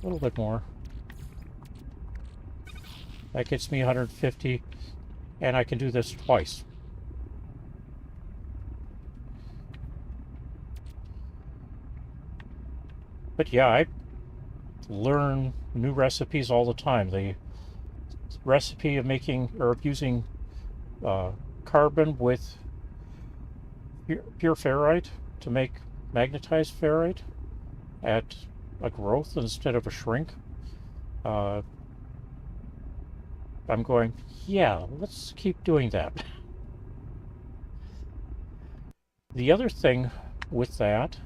A little bit more. That gets me 150, and I can do this twice. But yeah, I learn new recipes all the time. The recipe of making or of using carbon with pure ferrite to make magnetized ferrite at a growth instead of a shrink. I'm going, yeah, let's keep doing that. The other thing with that,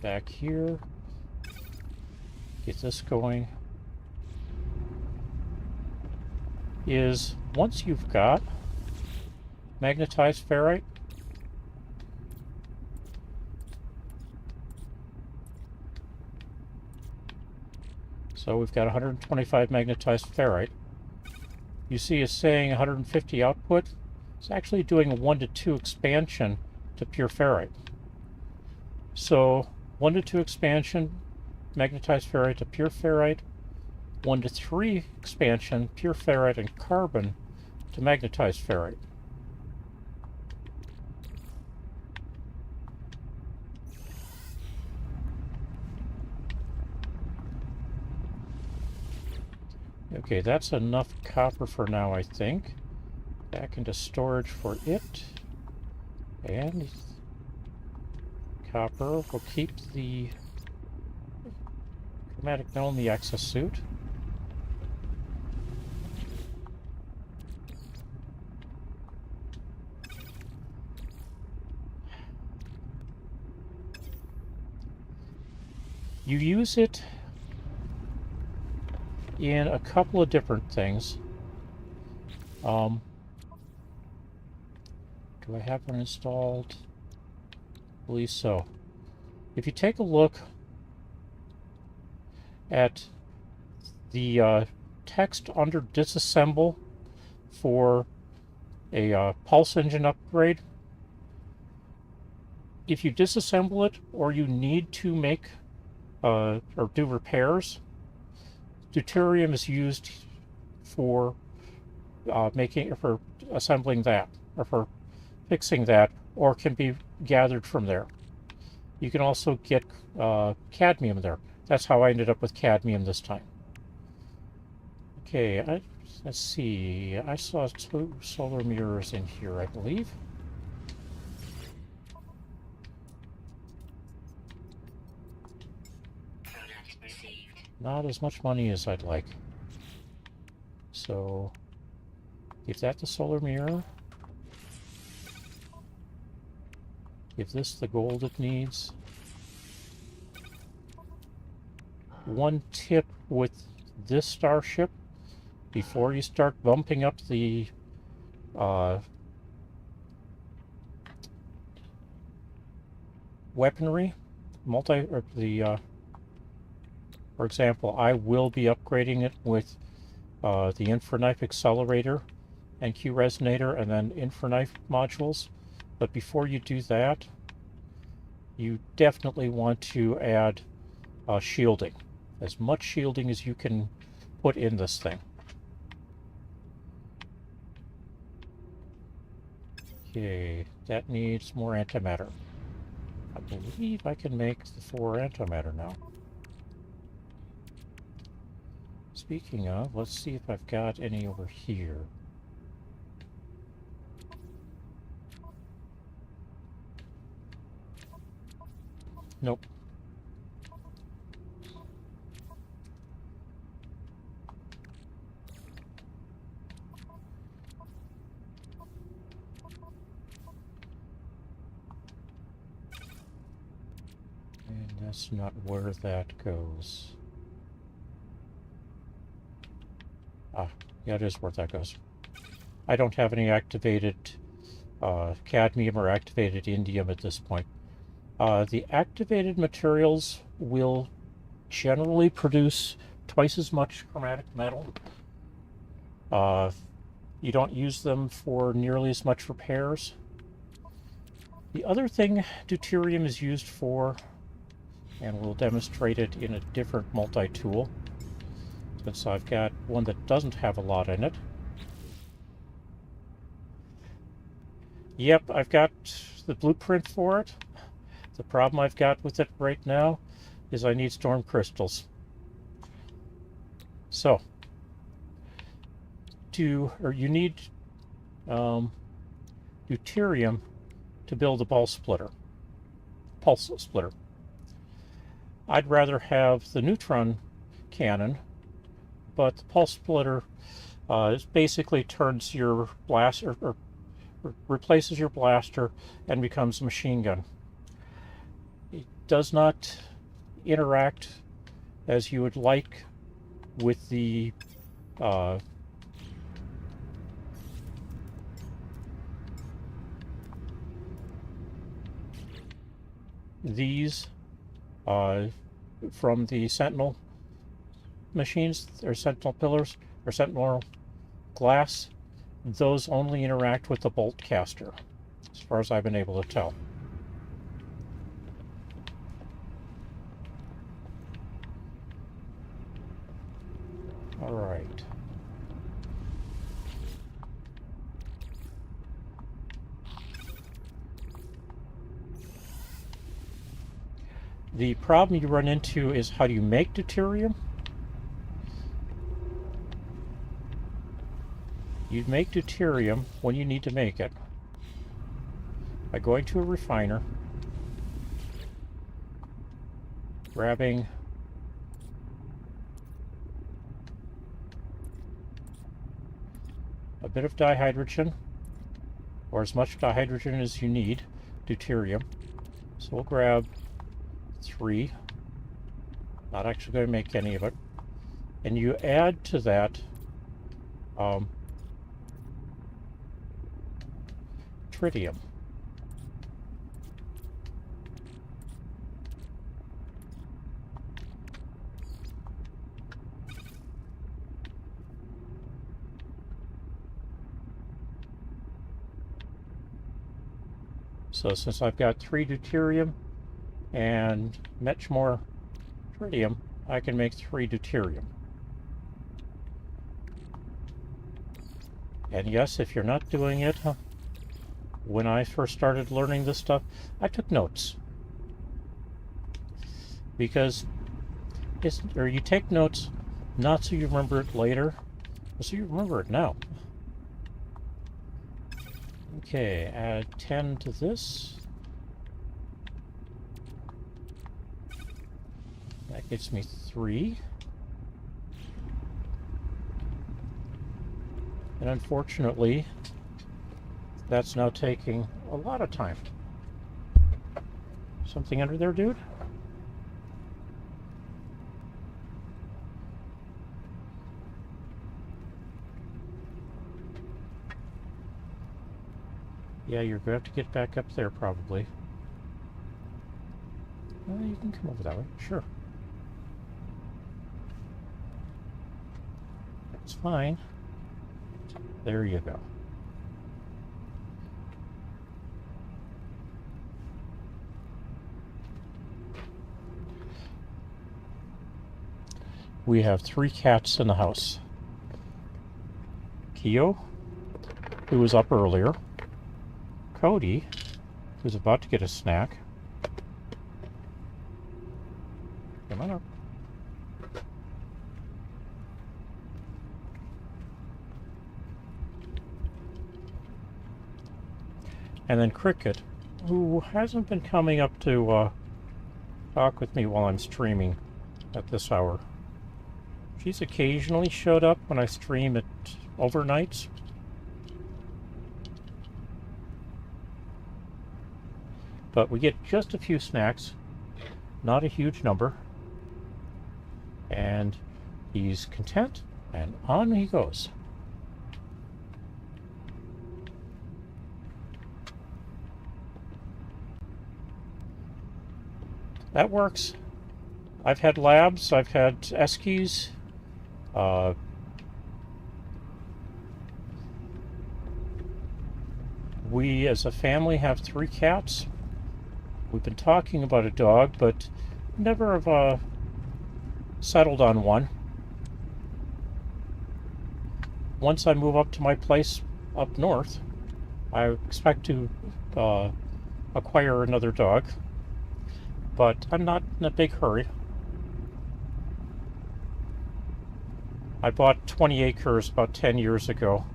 back here, get this going, is once you've got magnetized ferrite, so we've got 125 magnetized ferrite. You see it's saying 150 output. It's actually doing a 1 to 2 expansion to pure ferrite. So 1 to 2 expansion, magnetized ferrite to pure ferrite, 1 to 3 expansion, pure ferrite and carbon to magnetized ferrite. Okay, that's enough copper for now, I think. Back into storage for it. And copper. We'll keep the chromatic metal in the exosuit. You use it in a couple of different things. Do I have one installed? I believe so. If you take a look at the text under disassemble for a pulse engine upgrade, if you disassemble it or you need to make or do repairs, deuterium is used for for assembling that, or for fixing that, or can be gathered from there. You can also get cadmium there. That's how I ended up with cadmium this time. Okay, let's see. I saw 2 solar mirrors in here, I believe. Not as much money as I'd like. So, give that the solar mirror. Give this the gold it needs. One tip with this starship, before you start bumping up the weaponry, for example, I will be upgrading it with the Infraknife Accelerator and Q Resonator and then Infraknife modules. But before you do that, you definitely want to add shielding. As much shielding as you can put in this thing. Okay, that needs more antimatter. I believe I can make the 4 antimatter now. Speaking of, let's see if I've got any over here. Nope. And that's not where that goes. Ah, yeah, it is where that goes. I don't have any activated cadmium or activated indium at this point. The activated materials will generally produce twice as much chromatic metal. You don't use them for nearly as much repairs. The other thing deuterium is used for, and we'll demonstrate it in a different multi-tool, since I've got one that doesn't have a lot in it. Yep, I've got the blueprint for it. The problem I've got with it right now is I need storm crystals. So, you need deuterium to build a pulse splitter. I'd rather have the neutron cannon, but the pulse splitter basically turns your blaster, or replaces your blaster and becomes a machine gun. It does not interact as you would like with the these from the Sentinel machines, or Sentinel pillars, or Sentinel glass. Those only interact with the bolt caster, as far as I've been able to tell. All right. The problem you run into is, how do you make deuterium? You make deuterium when you need to make it by going to a refiner, grabbing a bit of dihydrogen, or as much dihydrogen as you need, deuterium. So we'll grab 3. Not actually going to make any of it. And you add to that tritium. So since I've got 3 deuterium and much more tritium, I can make 3 deuterium. And yes, if you're not doing it, when I first started learning this stuff, I took notes. Because you take notes not so you remember it later, but so you remember it now. Okay, add 10 to this. That gives me 3. And unfortunately, that's now taking a lot of time. Something under there, dude? Yeah, you're going to have to get back up there, probably. Well, you can come over that way. Sure. That's fine. There you go. We have 3 cats in the house. Keo, who was up earlier. Cody, who's about to get a snack. Come on up. And then Cricket, who hasn't been coming up to talk with me while I'm streaming at this hour. She's occasionally showed up when I stream at overnights. But we get just a few snacks, not a huge number. And he's content, and on he goes. That works. I've had labs, I've had eskies. We as a family have 3 cats. We've been talking about a dog, but never have settled on one. Once I move up to my place up north, I expect to acquire another dog, but I'm not in a big hurry. I bought 20 acres about 10 years ago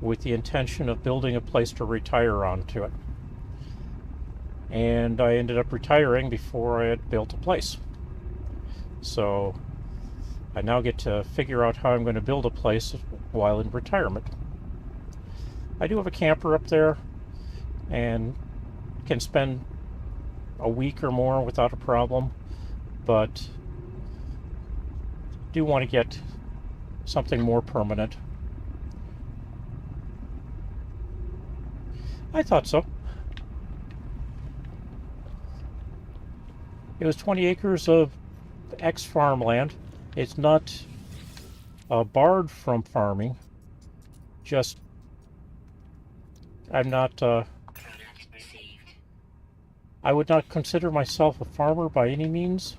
with the intention of building a place to retire onto it. And I ended up retiring before I had built a place. So I now get to figure out how I'm going to build a place while in retirement. I do have a camper up there and can spend a week or more without a problem, but do want to get something more permanent. I thought so. It was 20 acres of ex-farmland. It's not barred from farming. Just, I'm not, I would not consider myself a farmer by any means.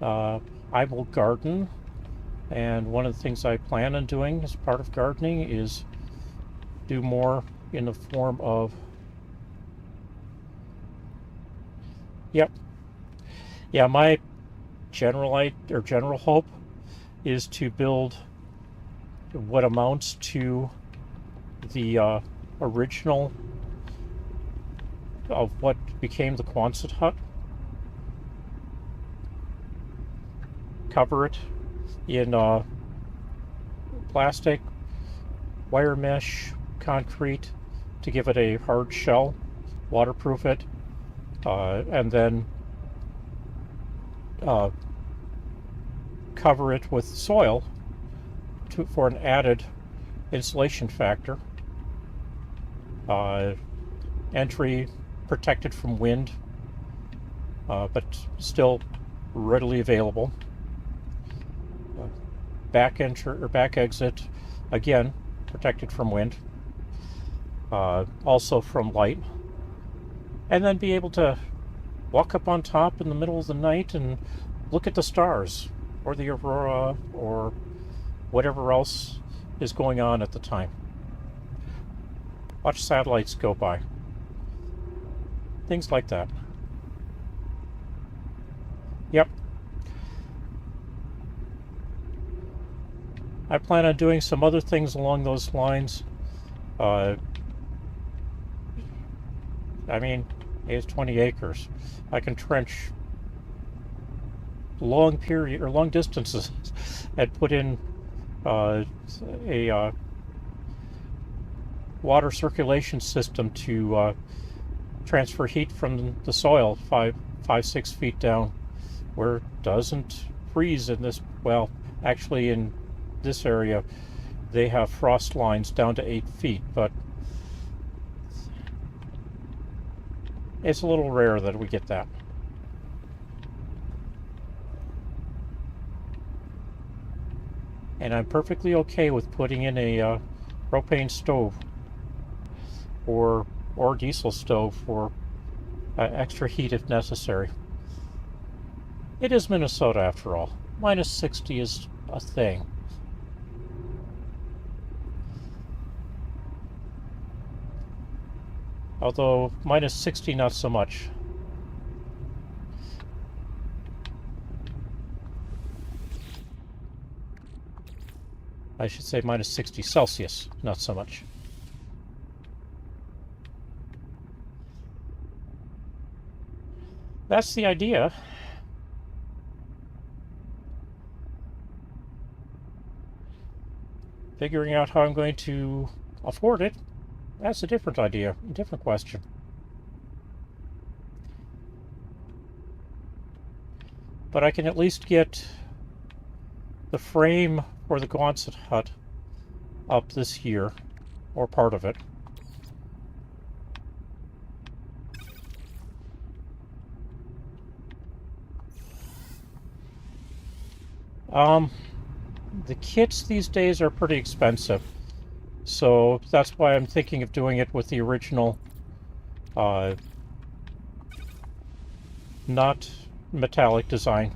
I will garden, and one of the things I plan on doing as part of gardening is do more in the form of, yep. Yeah, my general hope is to build what amounts to the original of what became the Quonset hut. Cover it in plastic, wire mesh, concrete to give it a hard shell, waterproof it, and then cover it with soil for an added insulation factor. Entry protected from wind, but still readily available. Back entry or back exit, again protected from wind, also from light, and then be able to walk up on top in the middle of the night and look at the stars or the aurora or whatever else is going on at the time. Watch satellites go by. Things like that. Yep. I plan on doing some other things along those lines. I mean, it's 20 acres. I can trench long distances and put in a water circulation system to transfer heat from the soil 6 feet down, where it doesn't freeze in this. Well, actually, in this area, they have frost lines down to 8 feet, but it's a little rare that we get that. And I'm perfectly okay with putting in a propane stove or diesel stove for extra heat if necessary. It is Minnesota after all. Minus 60 is a thing. Although minus 60 not so much. I should say minus 60 Celsius, not so much. That's the idea. Figuring out how I'm going to afford it, that's a different idea, a different question. But I can at least get the frame for the Quonset hut up this year, or part of it. The kits these days are pretty expensive, so that's why I'm thinking of doing it with the original, not metallic design.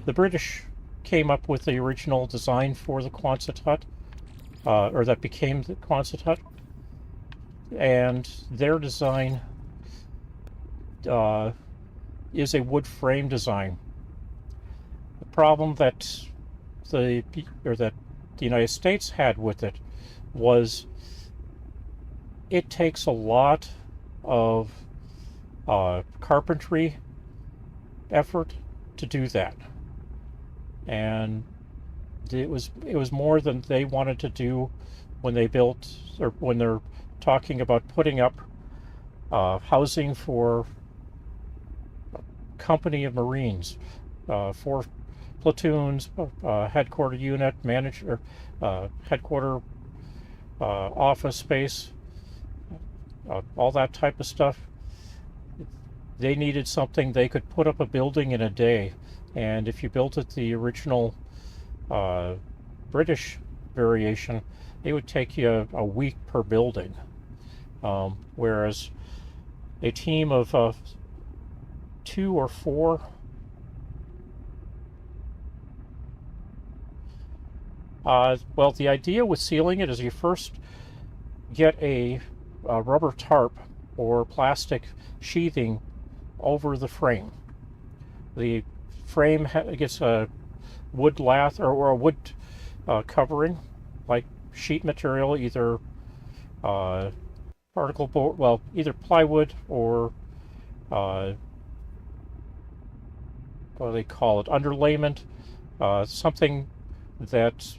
The British came up with the original design for the Quonset hut, or that became the Quonset hut, and their design is a wood frame design. The problem that the United States had with it was it takes a lot of carpentry effort to do that, and it was more than they wanted to do when they built, or when they're talking about putting up housing for a company of Marines, for platoons, headquarter unit, manager, headquarter office space, all that type of stuff. They needed something they could put up a building in a day, and if you built it the original British variation, it would take you a week per building, whereas a team of 2 or 4 well, the idea with sealing it is you first get a rubber tarp or plastic sheathing over the frame. The frame gets a wood lath or a wood covering, like sheet material, either particle board, well, either plywood or what do they call it, underlayment, something that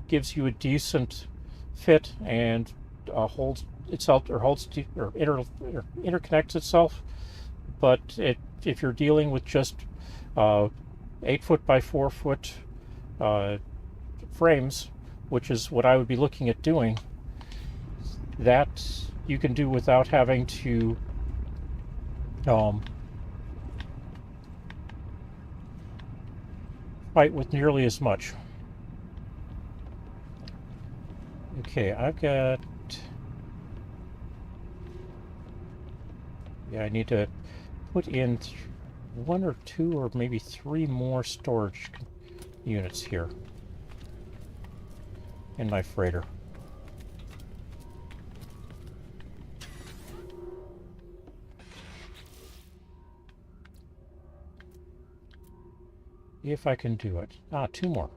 gives you a decent fit and holds itself, or interconnects itself. But if you're dealing with just 8 foot by 4 foot frames, which is what I would be looking at doing, that you can do without having to fight with nearly as much. Okay, I've got... Yeah, I need to put in 1 or 2 or maybe 3 more storage units here in my freighter. If I can do it. 2 more.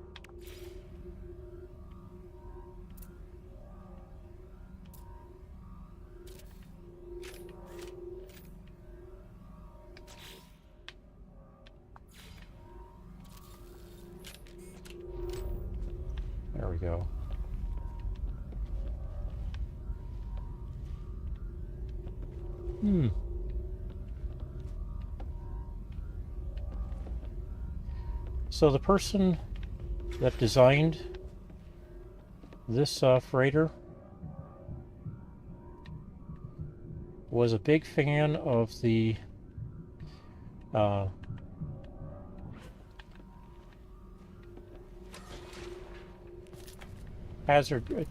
There we go. So the person that designed this freighter was a big fan of the hazard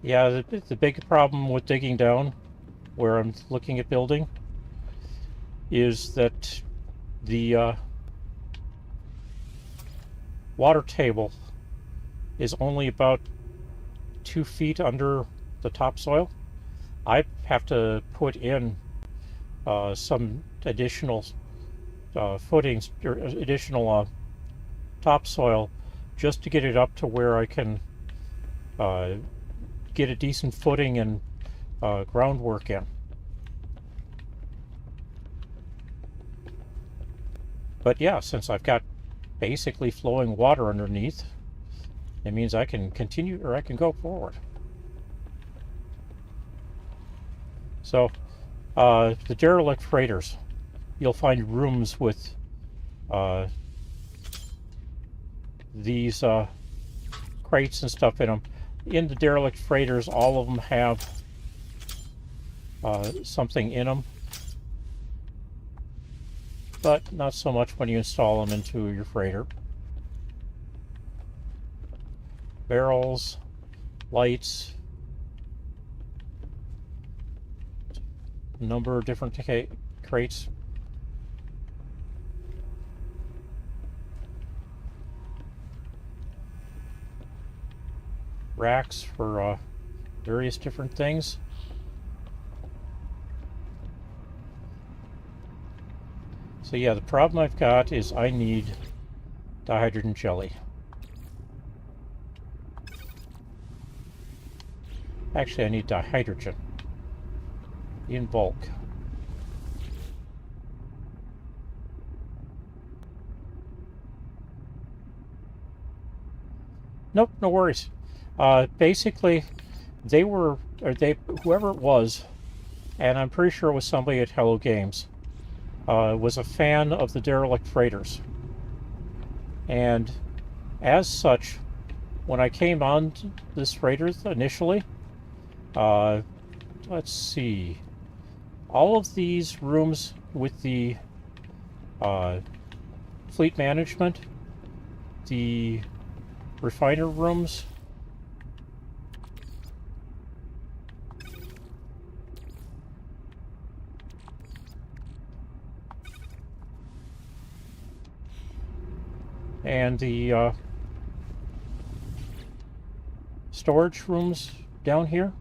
yeah, the big problem with digging down where I'm looking at building is that the water table is only about 2 feet under the topsoil. I have to put in some additional footings or additional topsoil just to get it up to where I can get a decent footing and groundwork in. But yeah, since I've got basically flowing water underneath, it means I can continue, or I can go forward. So the derelict freighters, you'll find rooms with these crates and stuff in them. In the derelict freighters, all of them have something in them, but not so much when you install them into your freighter. Barrels, lights, a number of different crates. Racks for various different things. So yeah, the problem I've got is I need dihydrogen jelly. Actually, I need dihydrogen in bulk. Nope, no worries. Basically, whoever it was, and I'm pretty sure it was somebody at Hello Games, was a fan of the derelict freighters. And as such, when I came on this freighter initially, let's see, all of these rooms with the fleet management, the refiner rooms, and the storage rooms down here,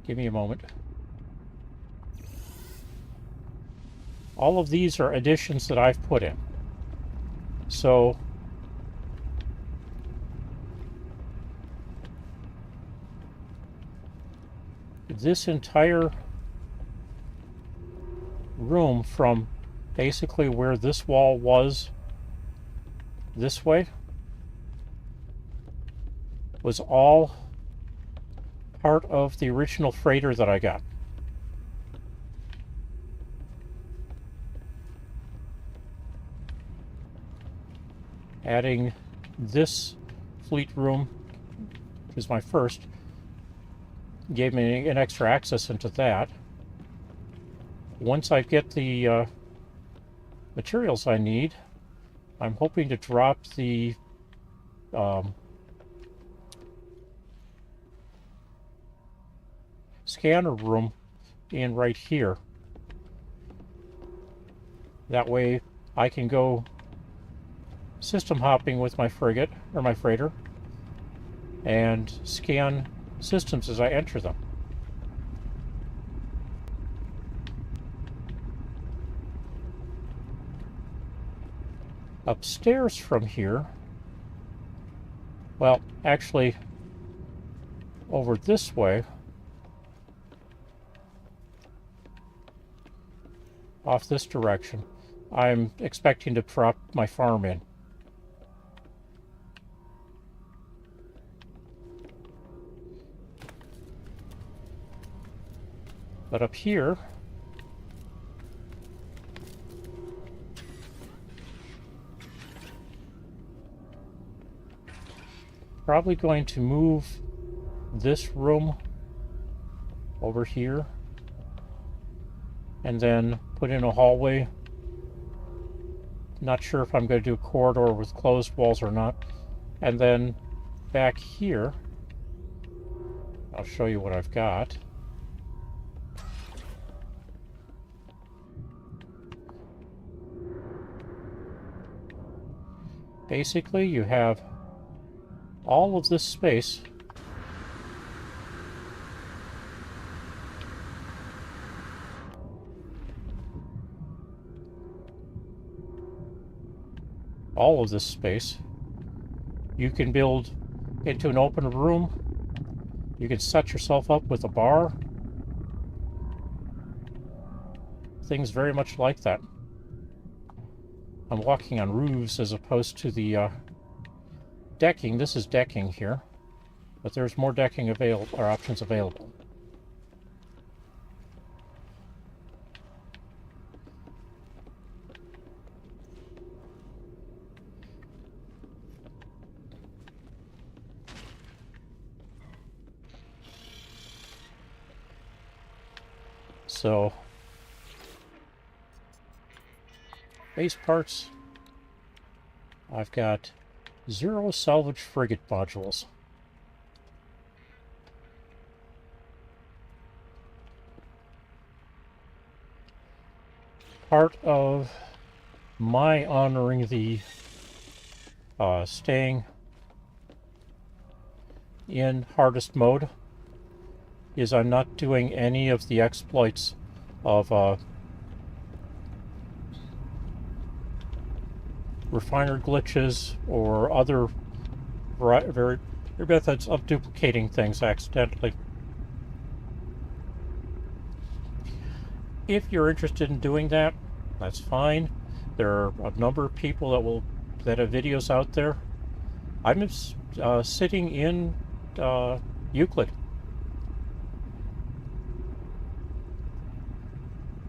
give me a moment. All of these are additions that I've put in. So this entire room, from basically where this wall was this way, was all part of the original freighter that I got. Adding this fleet room, which is my first, gave me an extra access into that. Once I get the materials I need, I'm hoping to drop the scanner room in right here. That way I can go system hopping with my frigate, or my freighter, and scan systems as I enter them. Upstairs from here, well, actually, over this way, off this direction, I'm expecting to drop my farm in. But up here, probably going to move this room over here and then put in a hallway. Not sure if I'm going to do a corridor with closed walls or not. And then back here, I'll show you what I've got. Basically, you have all of this space you can build into an open room. You can set yourself up with a bar. Things very much like that. I'm walking on roofs as opposed to the decking. This is decking here, but there's more decking available, or options available. So, base parts, I've got 0 salvage frigate modules. Part of my honoring the staying in hardest mode is I'm not doing any of the exploits of refiner glitches or other very methods of duplicating things accidentally. If you're interested in doing that, that's fine. There are a number of people that have videos out there. I'm sitting in Euclid.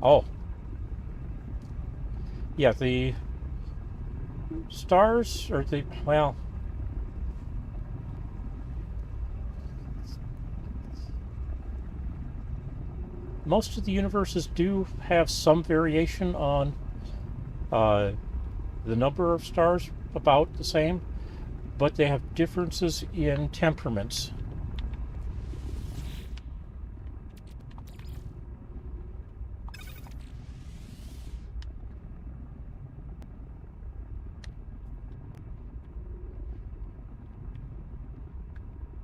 Oh. Yeah, the stars, or the, well, most of the universes do have some variation on the number of stars, about the same, but they have differences in temperaments.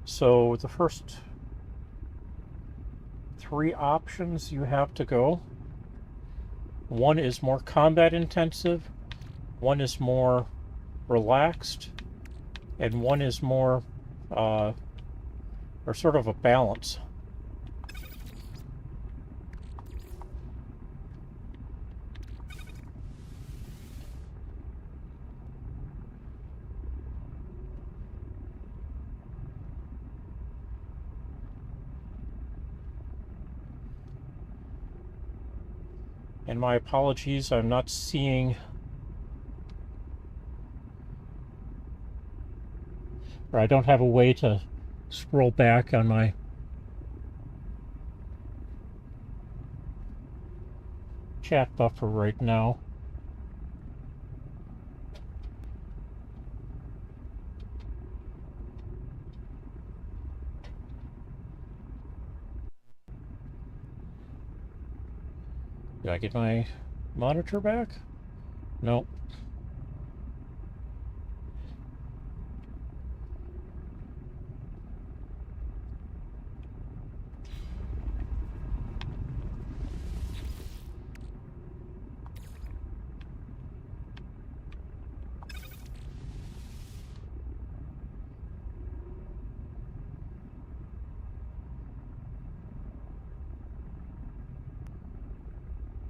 So the first 3 options you have to go. One is more combat intensive, one is more relaxed, and one is more, or sort of a balance. And my apologies, I'm not seeing, or I don't have a way to scroll back on my chat buffer right now. Did I get my monitor back? Nope.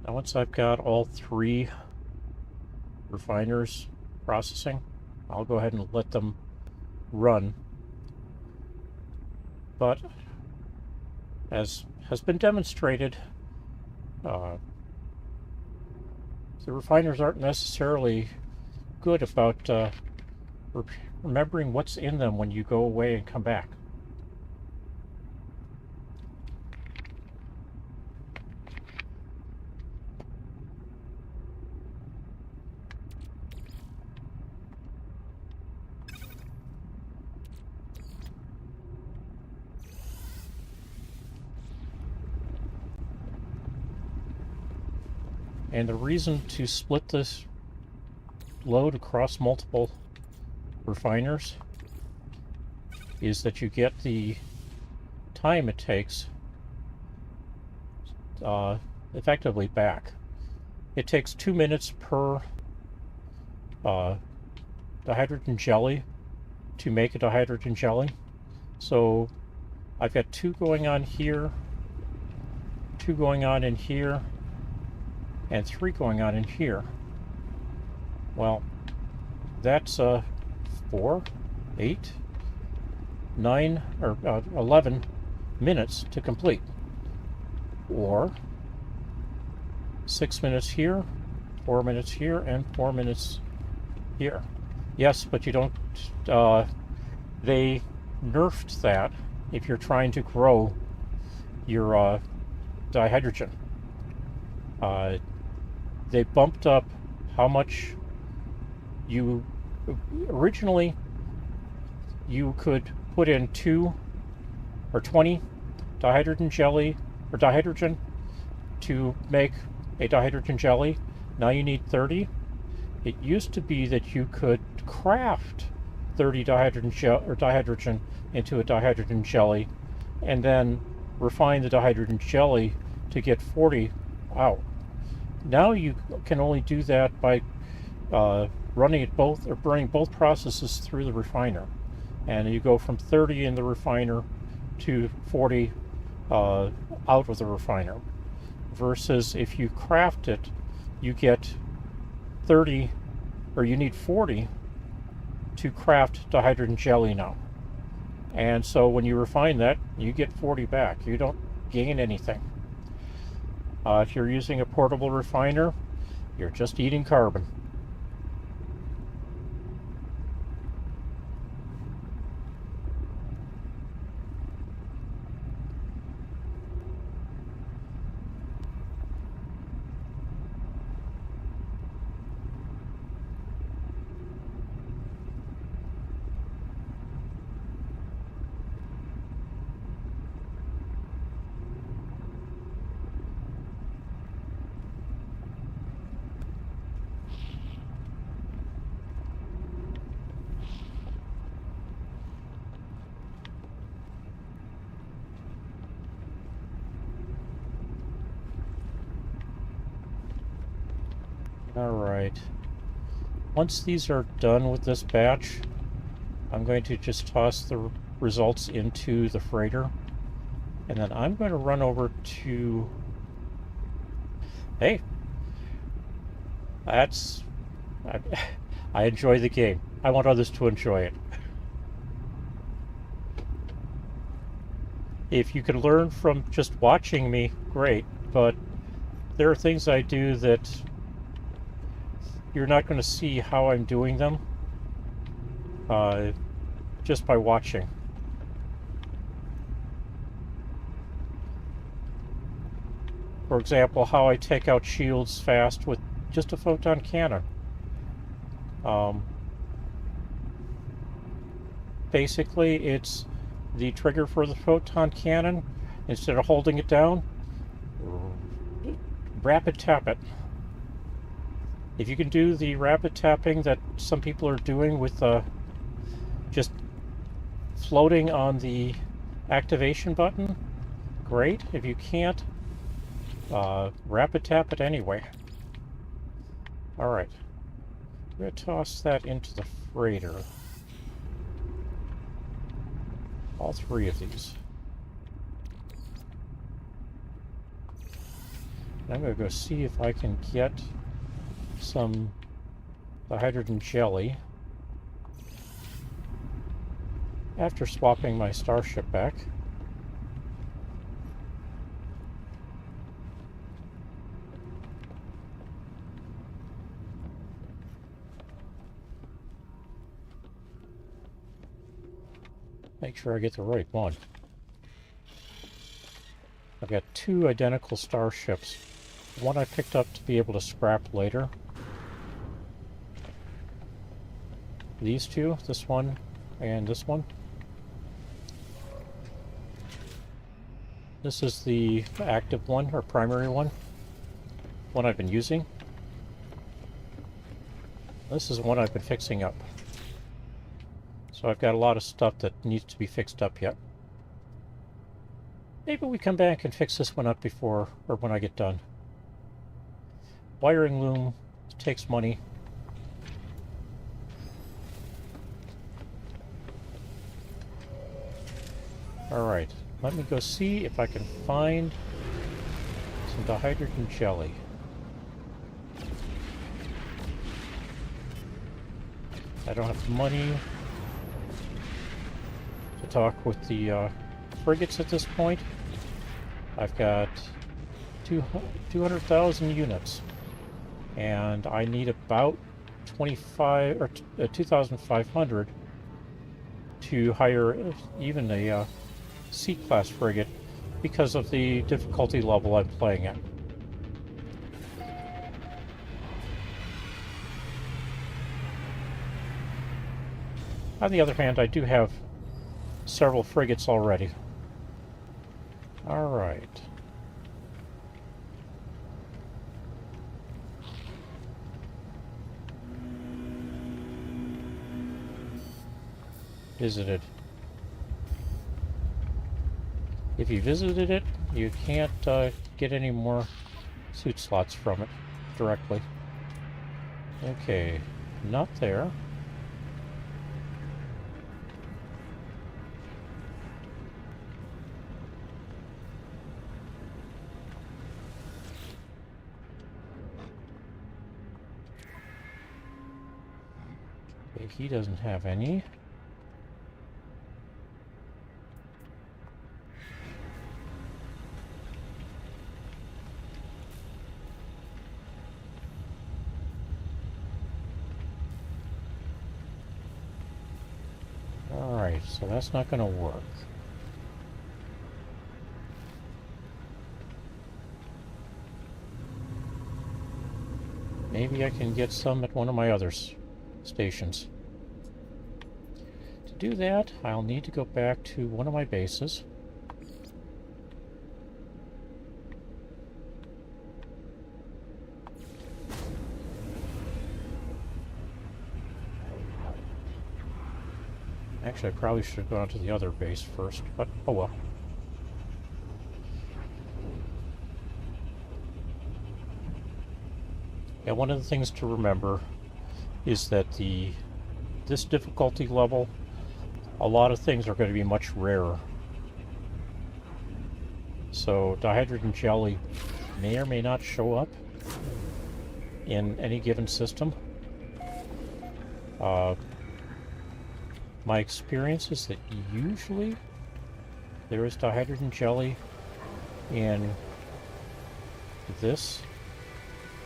Now once I've got all 3 refiners processing, I'll go ahead and let them run. But as has been demonstrated, Uh, the refiners aren't necessarily good about remembering what's in them when you go away and come back. And the reason to split this load across multiple refiners is that you get the time it takes effectively back. It takes 2 minutes per dihydrogen jelly to make a dihydrogen jelly. So I've got 2 going on here, 2 going on in here, and 3 going on in here. Well, that's 4, 8, 9, or 11 minutes to complete. Or 6 minutes here, 4 minutes here, and 4 minutes here. Yes, but you don't, they nerfed that if you're trying to grow your dihydrogen. They bumped up how much you originally you could put in 2 or 20 dihydrogen jelly or dihydrogen to make a dihydrogen jelly. Now you need 30. It used to be that you could craft 30 dihydrogen into a dihydrogen jelly and then refine the dihydrogen jelly to get 40 out. Now you can only do that by running it both or burning both processes through the refiner, and you go from 30 in the refiner to 40 out of the refiner. Versus if you craft it, you get 30, or you need 40 to craft dihydrogen jelly now. And so when you refine that, you get 40 back. You don't gain anything. If you're using a portable refiner, you're just eating carbon. Alright, once these are done with this batch, I'm going to just toss the results into the freighter, and then I'm going to run over to... Hey! That's... I enjoy the game. I want others to enjoy it. If you can learn from just watching me, great, but there are things I do that you're not going to see how I'm doing them just by watching. For example, how I take out shields fast with just a photon cannon. Basically, it's the trigger for the photon cannon. Instead of holding it down, rapid tap it. If you can do the rapid tapping that some people are doing with just floating on the activation button, great. If you can't, rapid tap it anyway. Alright. I'm going to toss that into the freighter. All 3 of these. And I'm going to go see if I can get some dihydrogen jelly after swapping my starship back. Make sure I get the right one. I've got two identical starships. One I picked up to be able to scrap later. These two, this one and this one. This is the active one, or primary one I've been using. This is one I've been fixing up. So I've got a lot of stuff that needs to be fixed up yet. Maybe we come back and fix this one up before, or when I get done. Wiring loom takes money. Alright, let me go see if I can find some dihydrogen jelly. I don't have the money to talk with the frigates at this point. I've got 200,000 units, and I need about 2,500 to hire even a C-class frigate because of the difficulty level I'm playing at. On the other hand, I do have several frigates already. Alright. Visited. If you visited it, you can't get any more suit slots from it directly. Okay, not there. Okay, he doesn't have any. Alright, so that's not going to work. Maybe I can get some at one of my other stations. To do that, I'll need to go back to one of my bases. Actually, I probably should have gone to the other base first, but oh well. Yeah, one of the things to remember is that this difficulty level, a lot of things are going to be much rarer. So dihydrogen jelly may or may not show up in any given system. My experience is that usually there is dihydrogen jelly in this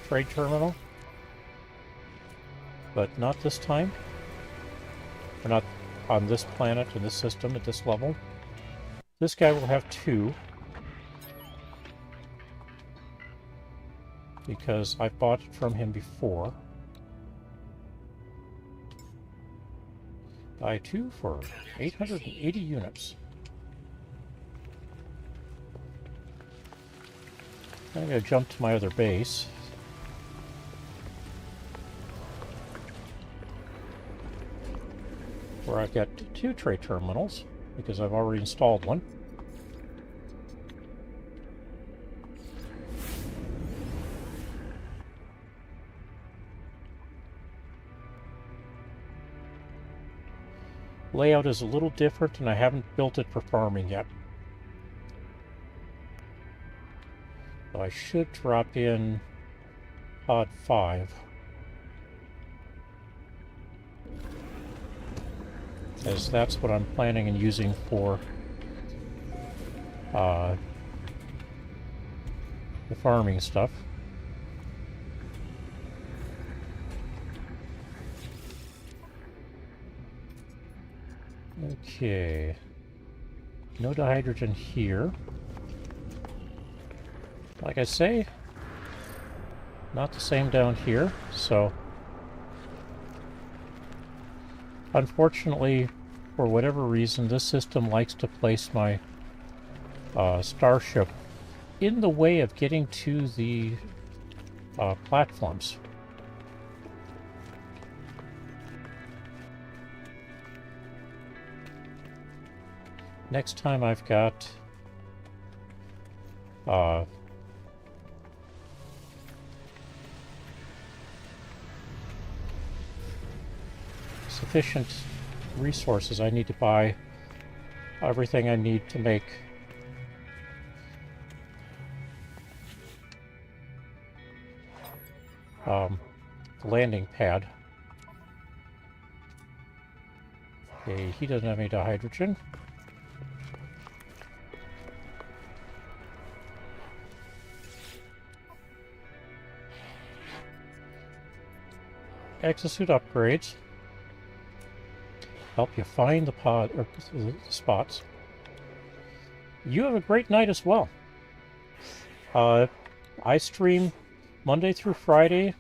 trade terminal, but not this time. Or not on this planet, in this system, at this level. This guy will have two, because I bought it from him before. Buy two for 880 units. I'm going to jump to my other base. Where I've got two tray terminals, because I've already installed one. Layout is a little different, and I haven't built it for farming yet. So I should drop in pod 5. As that's what I'm planning and using for the farming stuff. Okay. No dihydrogen here. Like I say, not the same down here, so unfortunately, for whatever reason, this system likes to place my starship in the way of getting to the platforms. Next time I've got sufficient resources, I need to buy everything I need to make the landing pad. Okay, he doesn't have any dihydrogen. Exosuit upgrades help you find the pod or the spots. You have a great night as well. I stream Monday through Friday.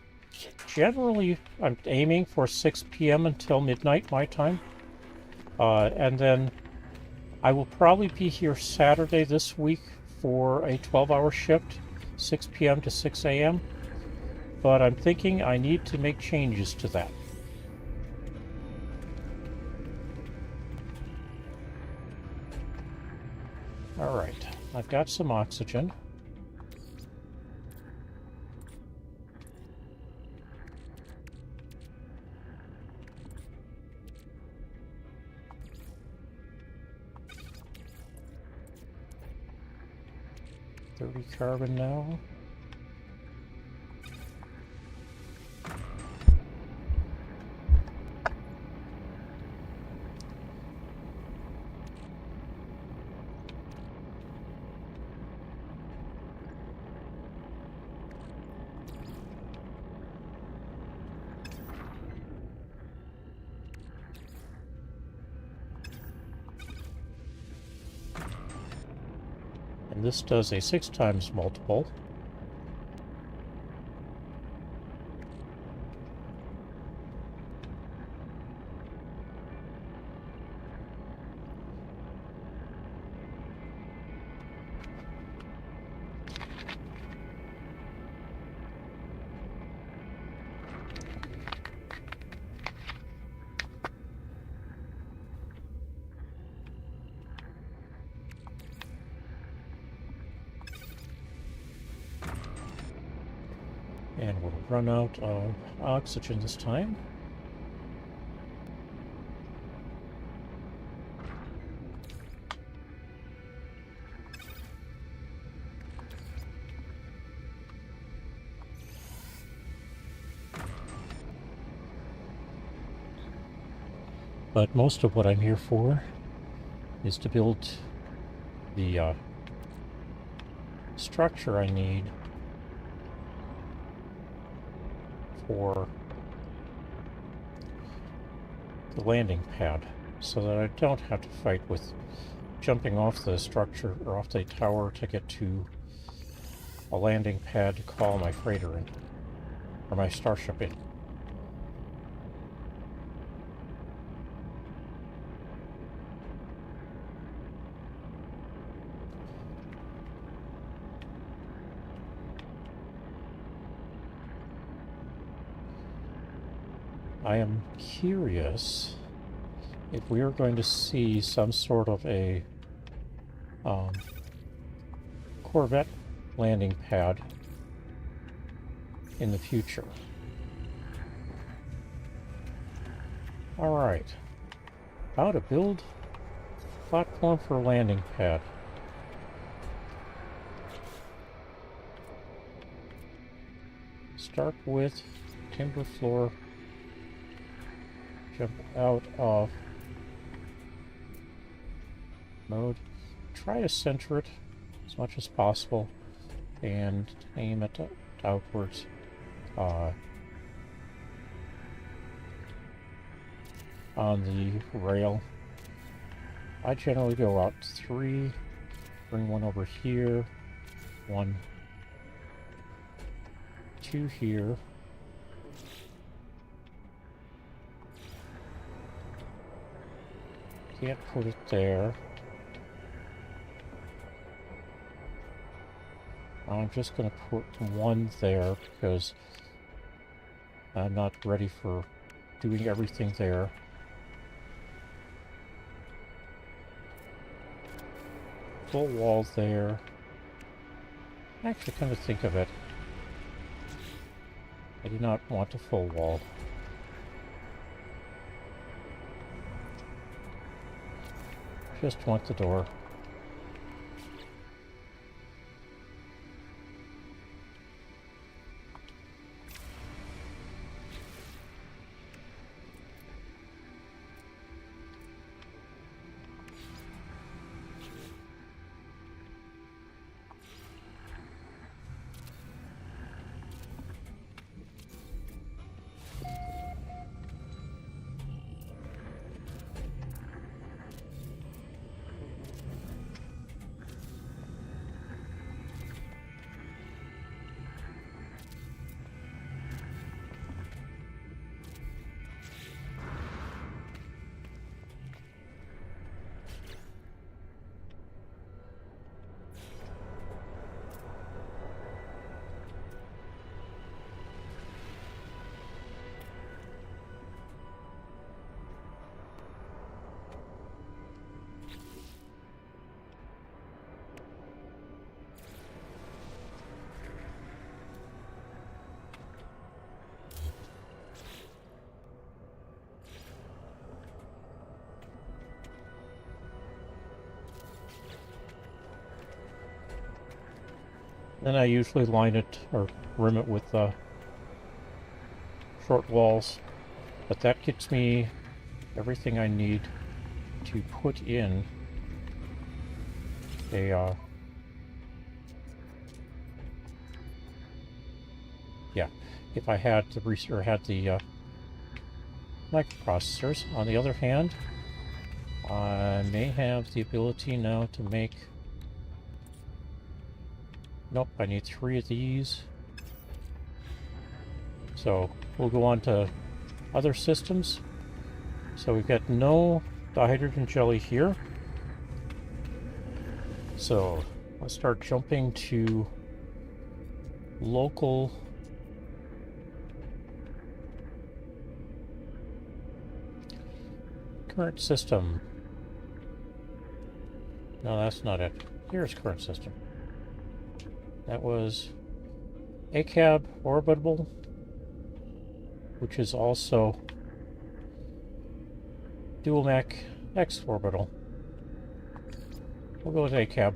Generally, I'm aiming for 6 p.m. until midnight my time. And then I will probably be here Saturday this week for a 12-hour shift, 6 p.m. to 6 a.m. But I'm thinking I need to make changes to that. Alright, I've got some oxygen. Carbon now. And this does a 6 times multiple. And we'll run out of oxygen this time. But most of what I'm here for is to build the structure I need for the landing pad, so that I don't have to fight with jumping off the structure or off the tower to get to a landing pad to call my freighter in, or my starship in. I am curious if we are going to see some sort of a Corvette landing pad in the future. Alright. How to build platform for landing pad. Start with timber floor. Jump out of mode. Try to center it as much as possible and aim it outwards. On the rail. I generally go out 3, bring one over here, 1, 2 here. Can't put it there. I'm just going to put 1 there because I'm not ready for doing everything there. Full wall there. Actually, come to think of it, I do not want a full wall. Just want the door. Then I usually line it or rim it with short walls, but that gets me everything I need to put in a yeah, if I had the microprocessors. On the other hand, I may have the ability now to make. Nope, I need 3 of these. So we'll go on to other systems. So we've got no dihydrogen jelly here. So let's start jumping to local current system. No, that's not it. Here's current system. That was ACAB orbitable, which is also dual mech X orbital. We'll go with ACAB.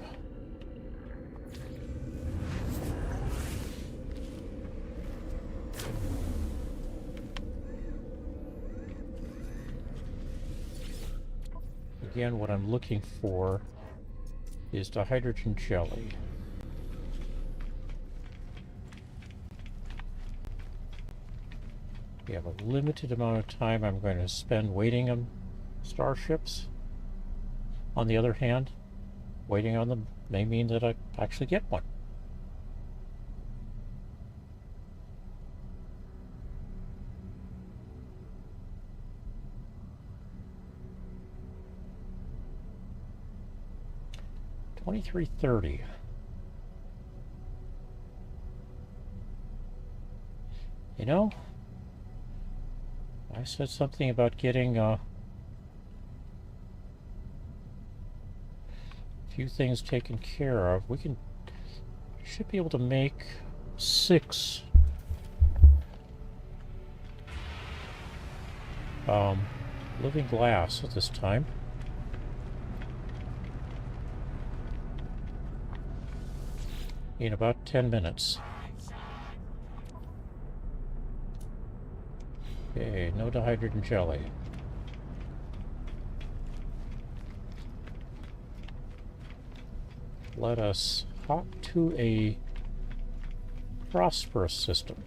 Again, what I'm looking for is dihydrogen jelly. We have a limited amount of time I'm going to spend waiting on starships. On the other hand, waiting on them may mean that I actually get one. $23.30. You know, I said something about getting a few things taken care of. We should be able to make 6 living glass at this time. In about 10 minutes. Okay, no dihydrogen jelly. Let us hop to a prosperous system.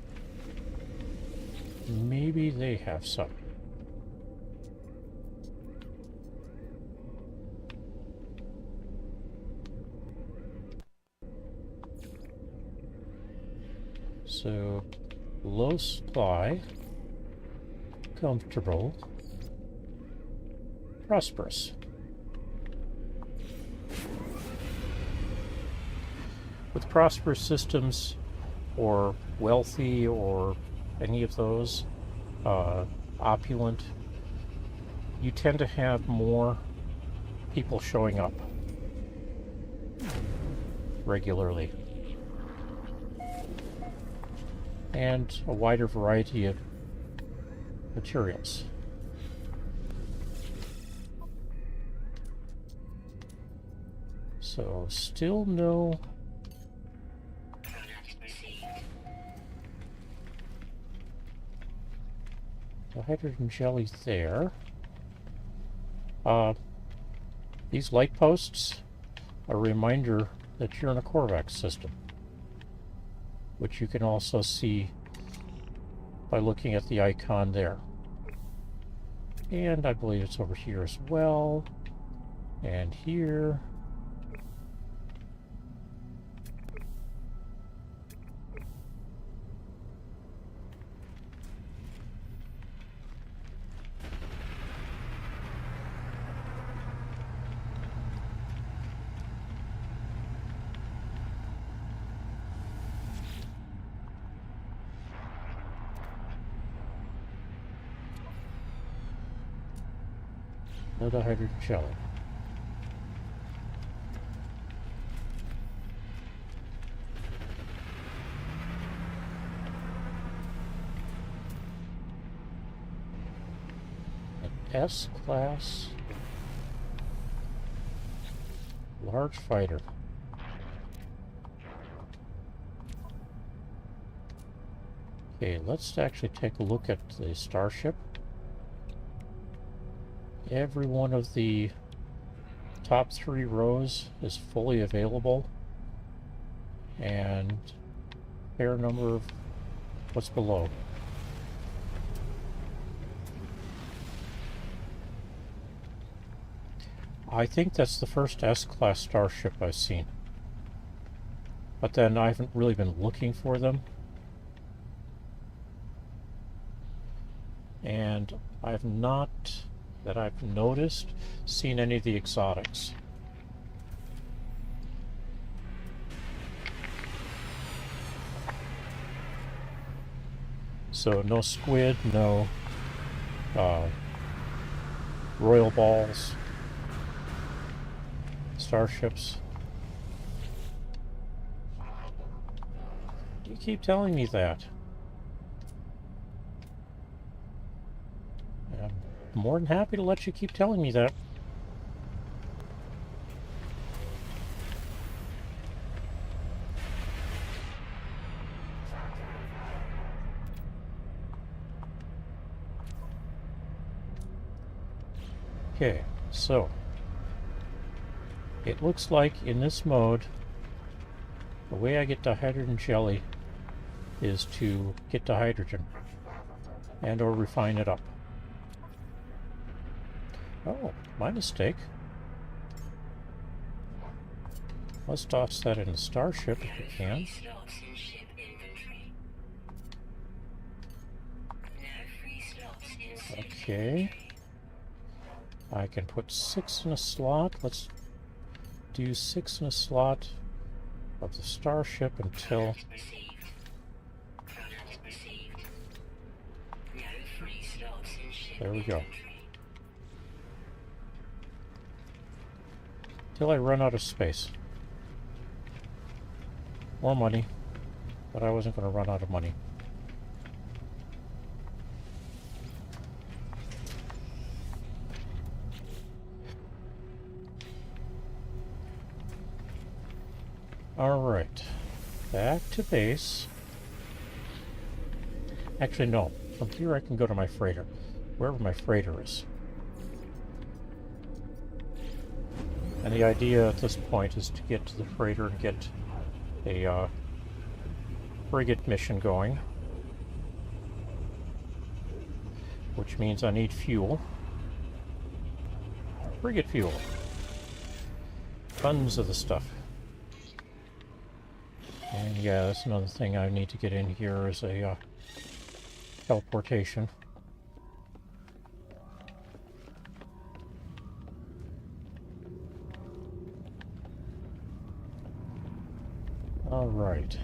Maybe they have some. So, low supply, comfortable, prosperous. With prosperous systems, or wealthy, or any of those, opulent, you tend to have more people showing up regularly. And a wider variety of materials. So, still no the hydrogen jelly there. These light posts are a reminder that you're in a Korvax system, which you can also see by looking at the icon there. And I believe it's over here as well, and here. Another hydrogen jelly. An S-class large fighter. Okay, let's actually take a look at the starship. Every one of the top 3 rows is fully available, and a fair number of what's below. I think that's the first S-class starship I've seen. But then I haven't really been looking for them. And I've not, that I've noticed, seen any of the exotics. So no squid, no royal balls, starships. You keep telling me that. I'm more than happy to let you keep telling me that. Okay, so it looks like in this mode, the way I get to hydrogen jelly is to get to hydrogen and or refine it up. Oh, my mistake. Let's toss that in the starship if we can. Okay. I can put 6 in a slot. Let's do 6 in a slot of the starship until... There we go. Till I run out of space. More money. But I wasn't going to run out of money. Alright. Back to base. Actually, no. From here I can go to my freighter. Wherever my freighter is. And the idea at this point is to get to the freighter and get a frigate mission going. Which means I need fuel. Frigate fuel. Tons of the stuff. And yeah, that's another thing I need to get in here is a teleportation. All right.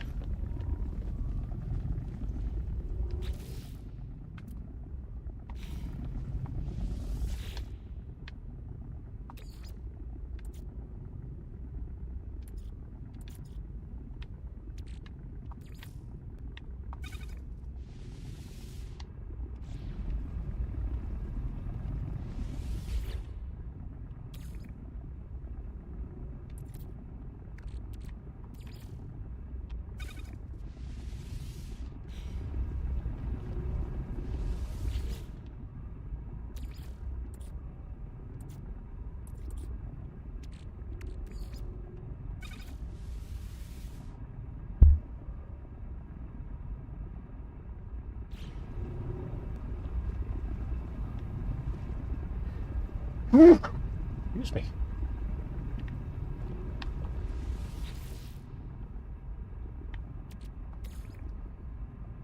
Excuse me.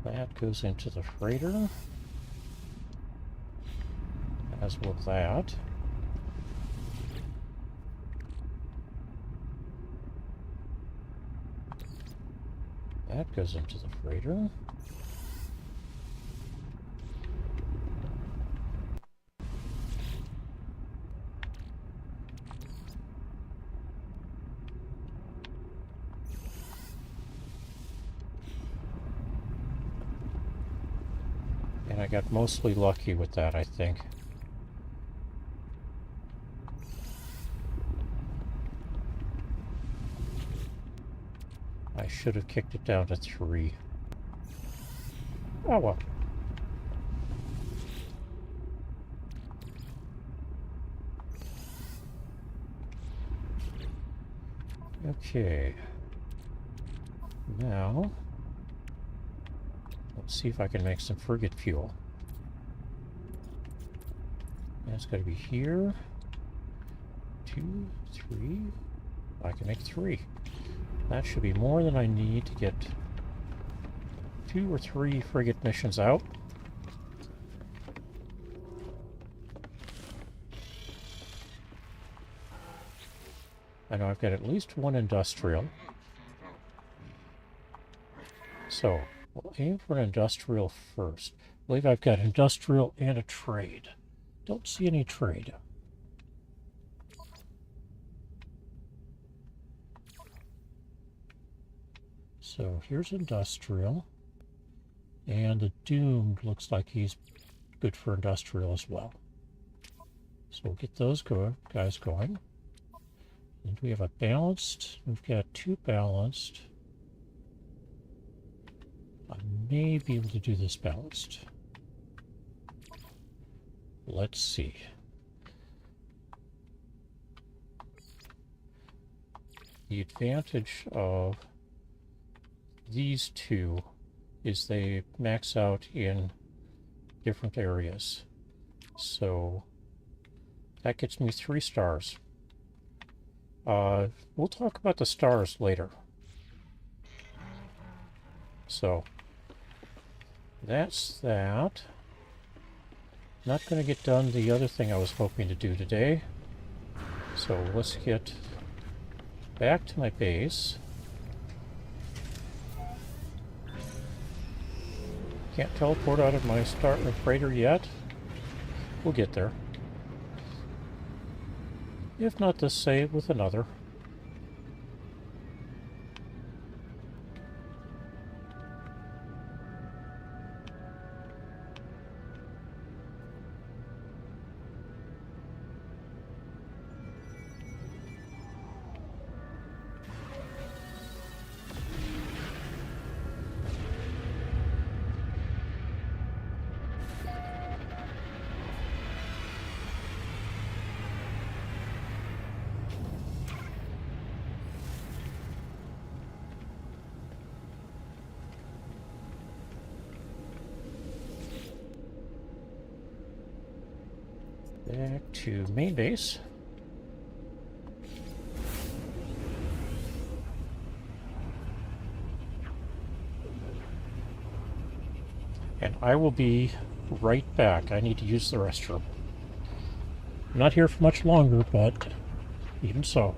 That goes into the freighter, as will that. That goes into the freighter. And I got mostly lucky with that, I think. I should have kicked it down to 3. Oh well. Okay. Now, let's see if I can make some frigate fuel. That's got to be here. 2, 3. I can make 3. That should be more than I need to get 2 or 3 frigate missions out. I know I've got at least 1 industrial. So, we'll aim for an industrial first. I believe I've got industrial and a trade. Don't see any trade. So here's industrial. And the Doomed looks like he's good for industrial as well. So we'll get those guys going. And we have a balanced. We've got 2 balanced. I may be able to do this balanced. Let's see. The advantage of these 2 is they max out in different areas. So that gets me 3 stars. We'll talk about the stars later. So that's that. Not going to get done the other thing I was hoping to do today. So let's get back to my base. Can't teleport out of my freighter yet. We'll get there. If not this save, with another. Back to main base. And I will be right back. I need to use the restroom. I'm not here for much longer, but even so.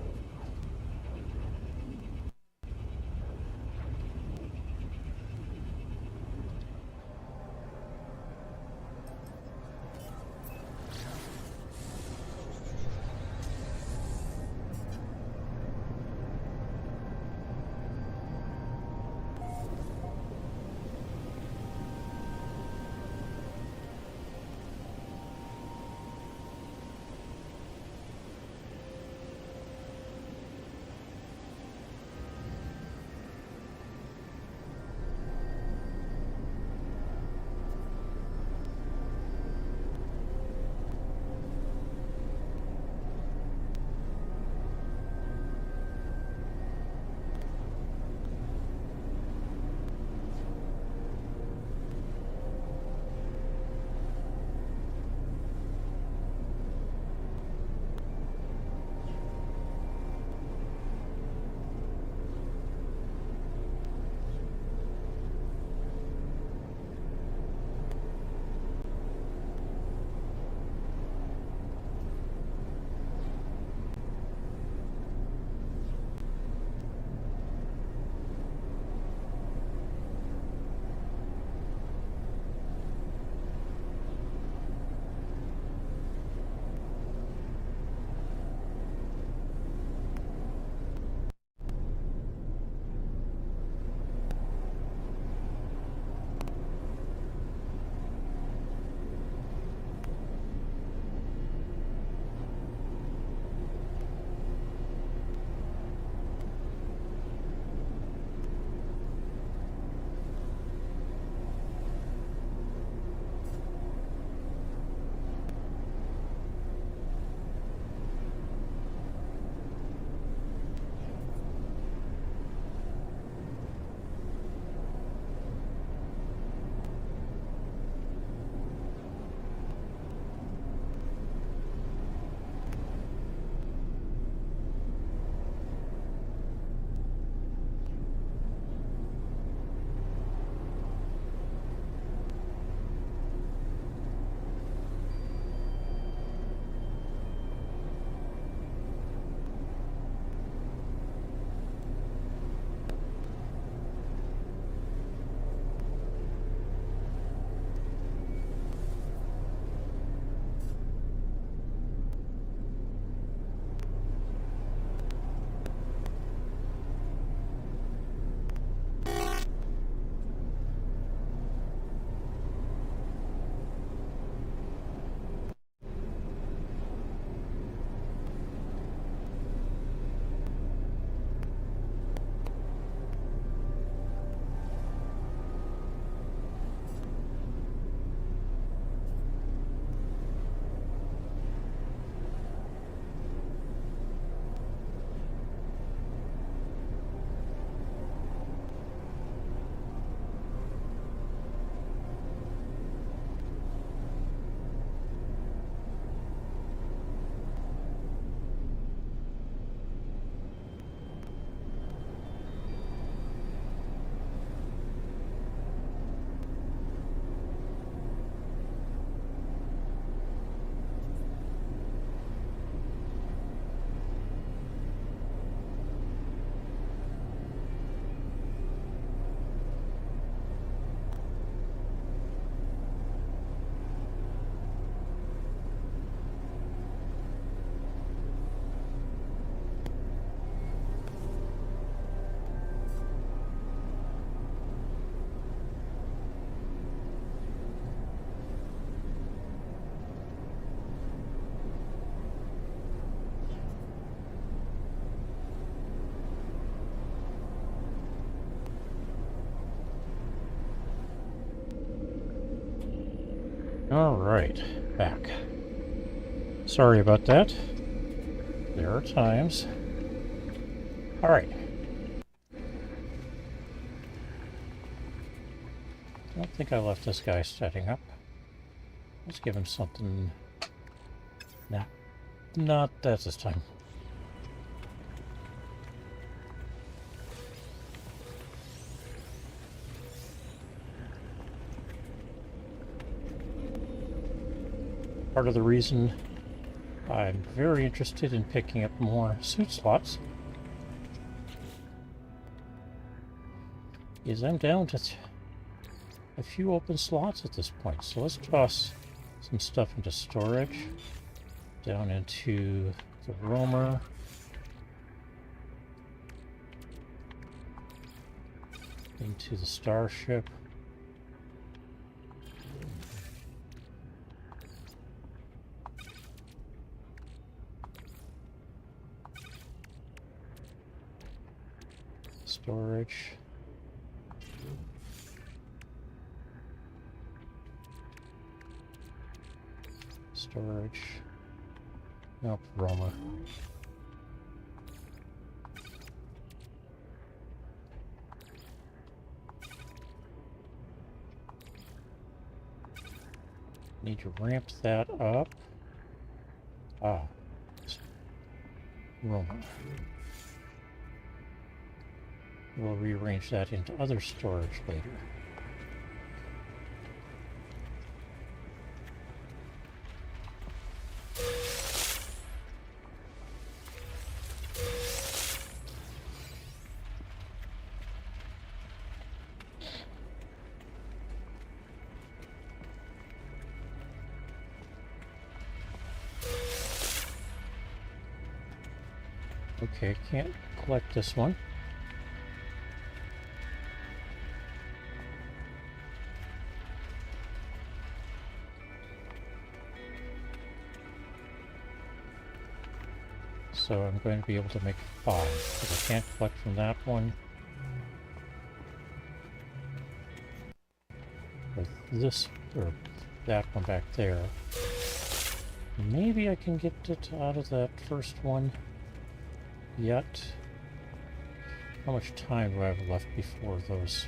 Alright, back. Sorry about that. There are times. Alright. I don't think I left this guy setting up. Let's give him something. Nah. Not that this time. part of the reason I'm very interested in picking up more suit slots is I'm down to a few open slots at this point. So let's toss some stuff into storage, down into the roamer, into the starship. Storage. Storage. Nope, roamer. Need to ramp that up. Ah. Roamer. We'll rearrange that into other storage later. Okay, can't collect this one. So I'm going to be able to make 5, but I can't collect from that one. With this, or that one back there. Maybe I can get it out of that first one yet. How much time do I have left before those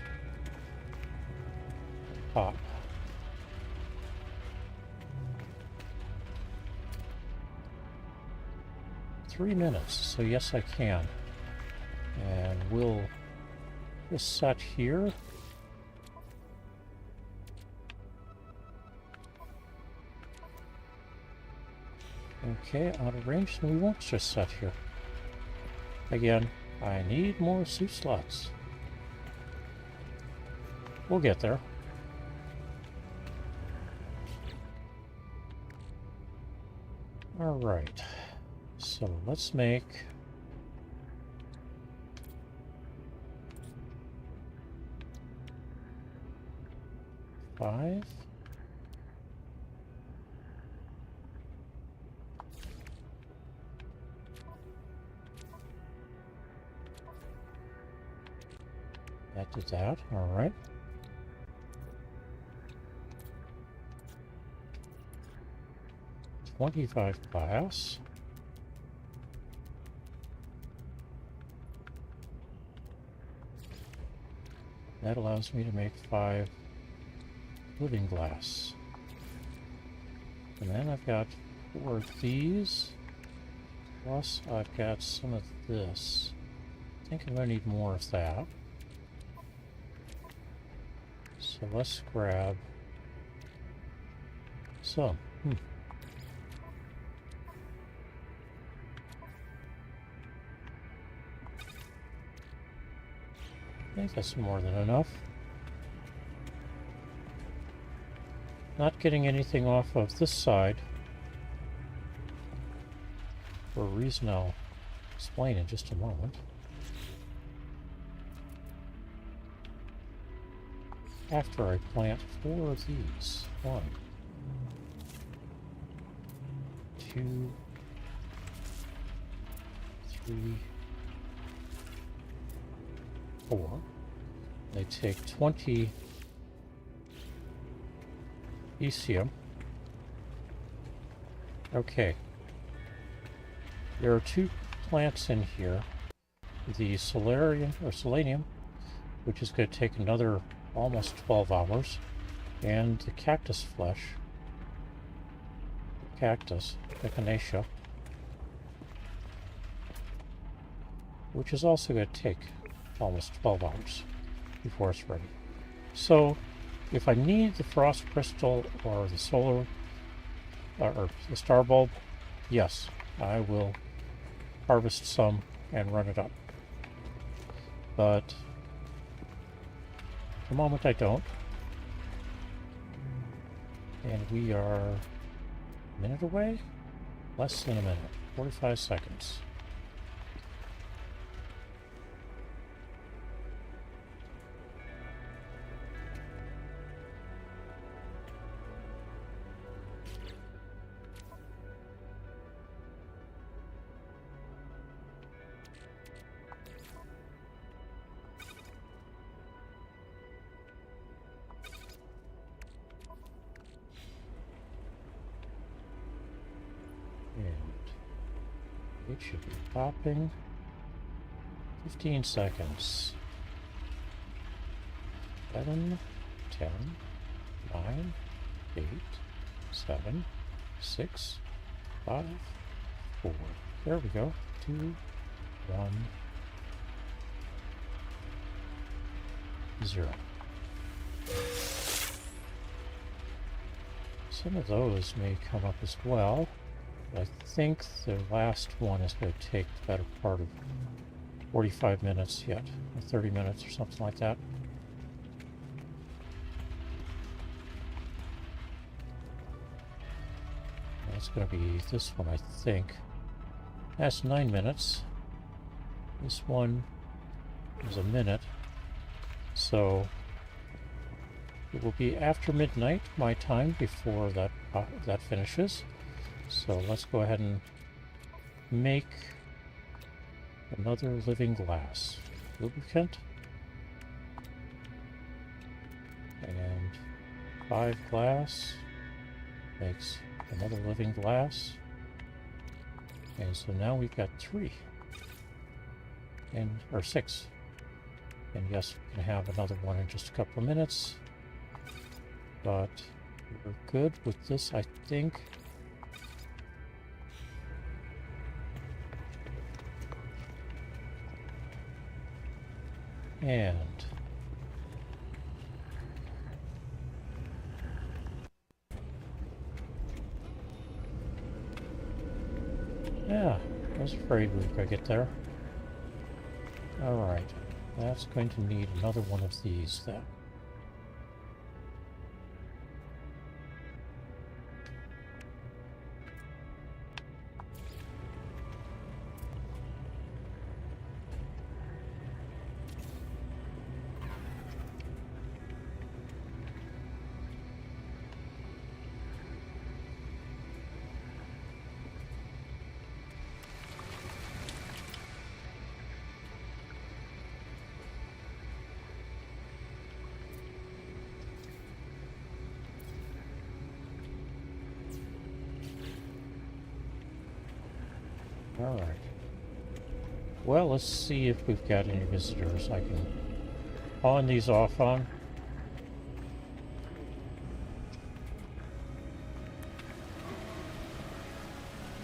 pop? Three minutes, so yes I can. And we'll just set here. Okay, out of range, and we won't just set here. Again, I need more suit slots. We'll get there. Alright, so let's make 5. That did that, alright. $25 glass. That allows me to make 5 living glass. And then I've got 4 of these. Plus I've got some of this. I think I'm going to need more of that. So let's grab some. I think that's more than enough. Not getting anything off of this side for a reason I'll explain in just a moment. After I plant 4 of these. 1, 2, 3, 4. They take 20 ECM. Okay. There are 2 plants in here. The Solarium, or Selenium, which is going to take another almost 12 hours, and the cactus flesh, cactus, echinacea, which is also going to take almost 12 hours before it's ready. So if I need the frost crystal or the solar or the star bulb, yes, I will harvest some and run it up. But at the moment I don't. And we are a minute away? Less than a minute. 45 seconds. And it should be popping. 15 seconds. 7, 10, 9, 8, 7, 6, 5, 4. There we go. 2, 1, 0. Some of those may come up as well. I think the last one is going to take the better part of 45 minutes yet, or 30 minutes or something like that. That's going to be this one, I think. That's 9 minutes. This one is a minute. So it will be after midnight my time before that that finishes. So let's go ahead and make another living glass lubricant, and 5 glass makes another living glass, and so now we've got 3 and or 6, and yes, we can have another one in just a couple of minutes, but we're good with this, I think. And yeah, I was afraid we were going to get there. Alright, that's going to need another one of these then. Alright. Well, let's see if we've got any visitors I can pawn these off on.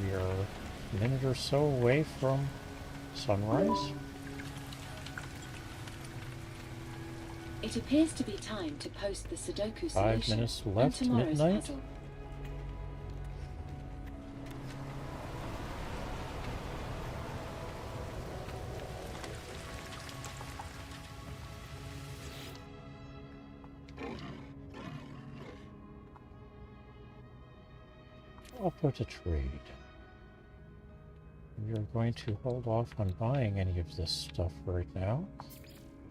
We are a minute or so away from sunrise. It appears to be time to post the Sudoku 5 solution minutes and left, tomorrow's midnight. puzzle. I'll put a trade. We are going to hold off on buying any of this stuff right now. I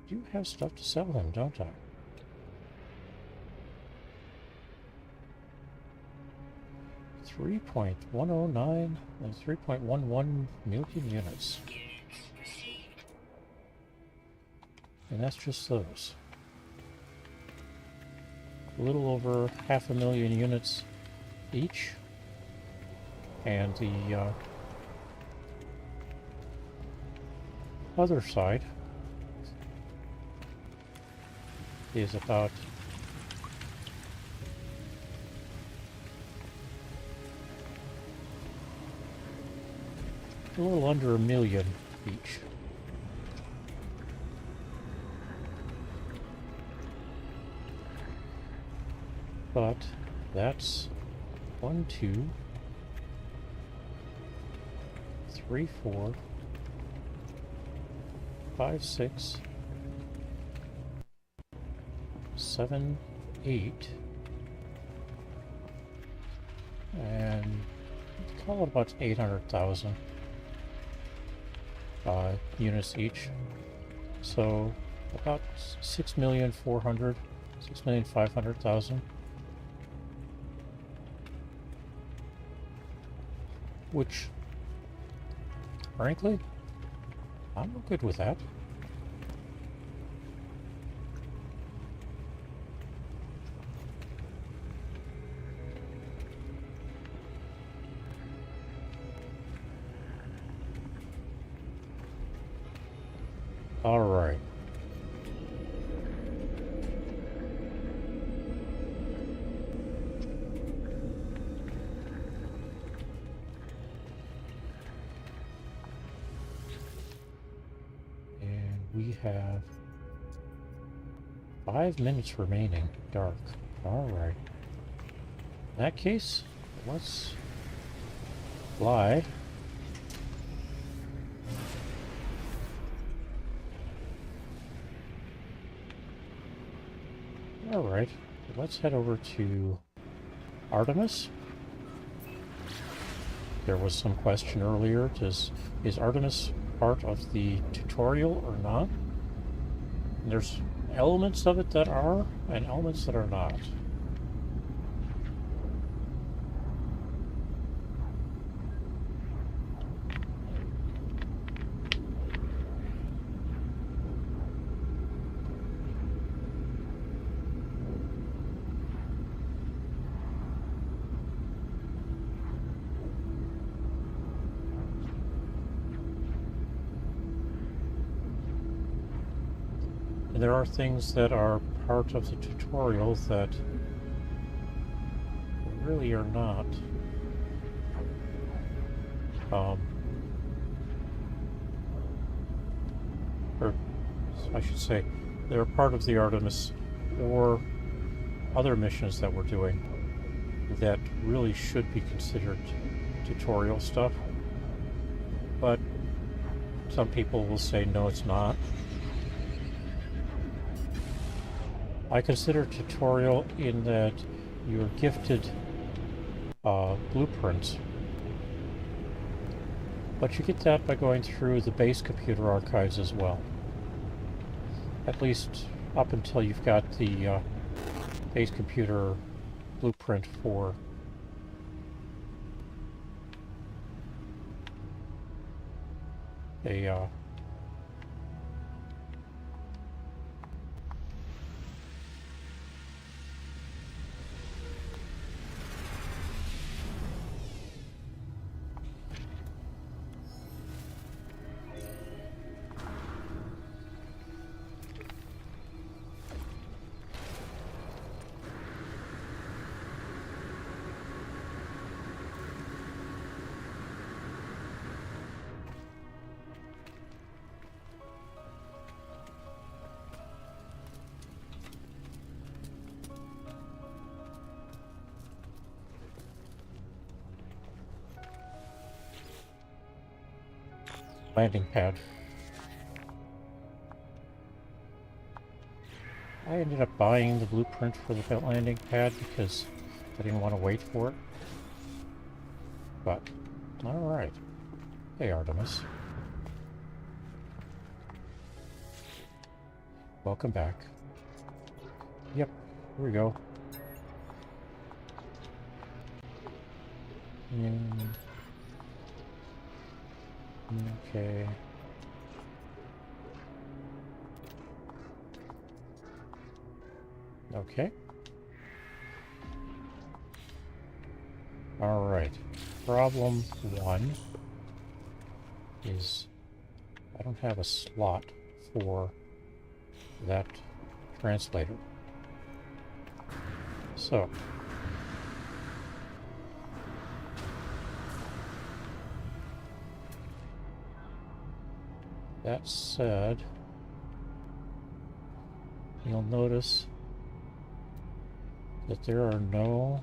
do have stuff to sell him, don't I? $3.109 and 3.11 million units. And that's just those. A little over 500,000 units each. And the other side is about a little under 1 million each. But that's 1, 2, 3, 4, 5, 6, 7, 8, and call it about 800,000 units each. So about 6,400,000, 6,500,000. Which, frankly, I'm good with that. All right. And we have 5 minutes remaining. Dark. All right. In that case, let's fly. All right. Let's head over to Artemis. There was some question earlier, is Artemis part of the tutorial or not? And there's elements of it that are, and elements that are not. And there are things that are part of the tutorial that really are not. Or I should say, they're part of the Artemis or other missions that we're doing that really should be considered tutorial stuff. But some people will say, no, it's not. I consider tutorial in that you're gifted blueprints, but you get that by going through the base computer archives as well. At least up until you've got the base computer blueprint for a landing pad. I ended up buying the blueprint for the landing pad because I didn't want to wait for it. But, alright. Hey, Artemis. Welcome back. Yep, here we go. Okay. Okay. All right. Problem 1 is I don't have a slot for that translator. So that said, you'll notice that there are no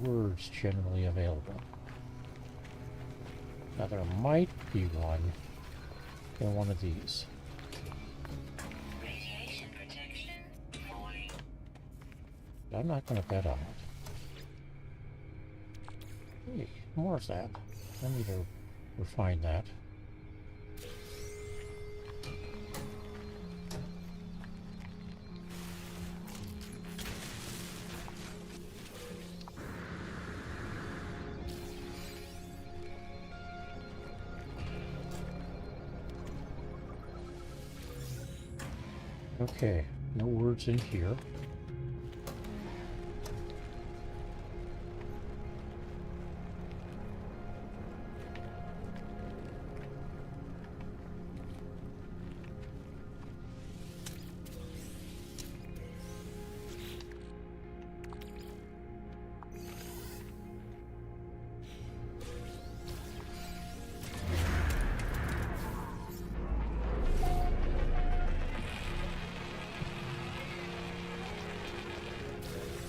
words generally available. Now there might be one in one of these. Radiation protection falling. But I'm not going to bet on it. Hey, more of that. I need to refine that. Okay, no words in here.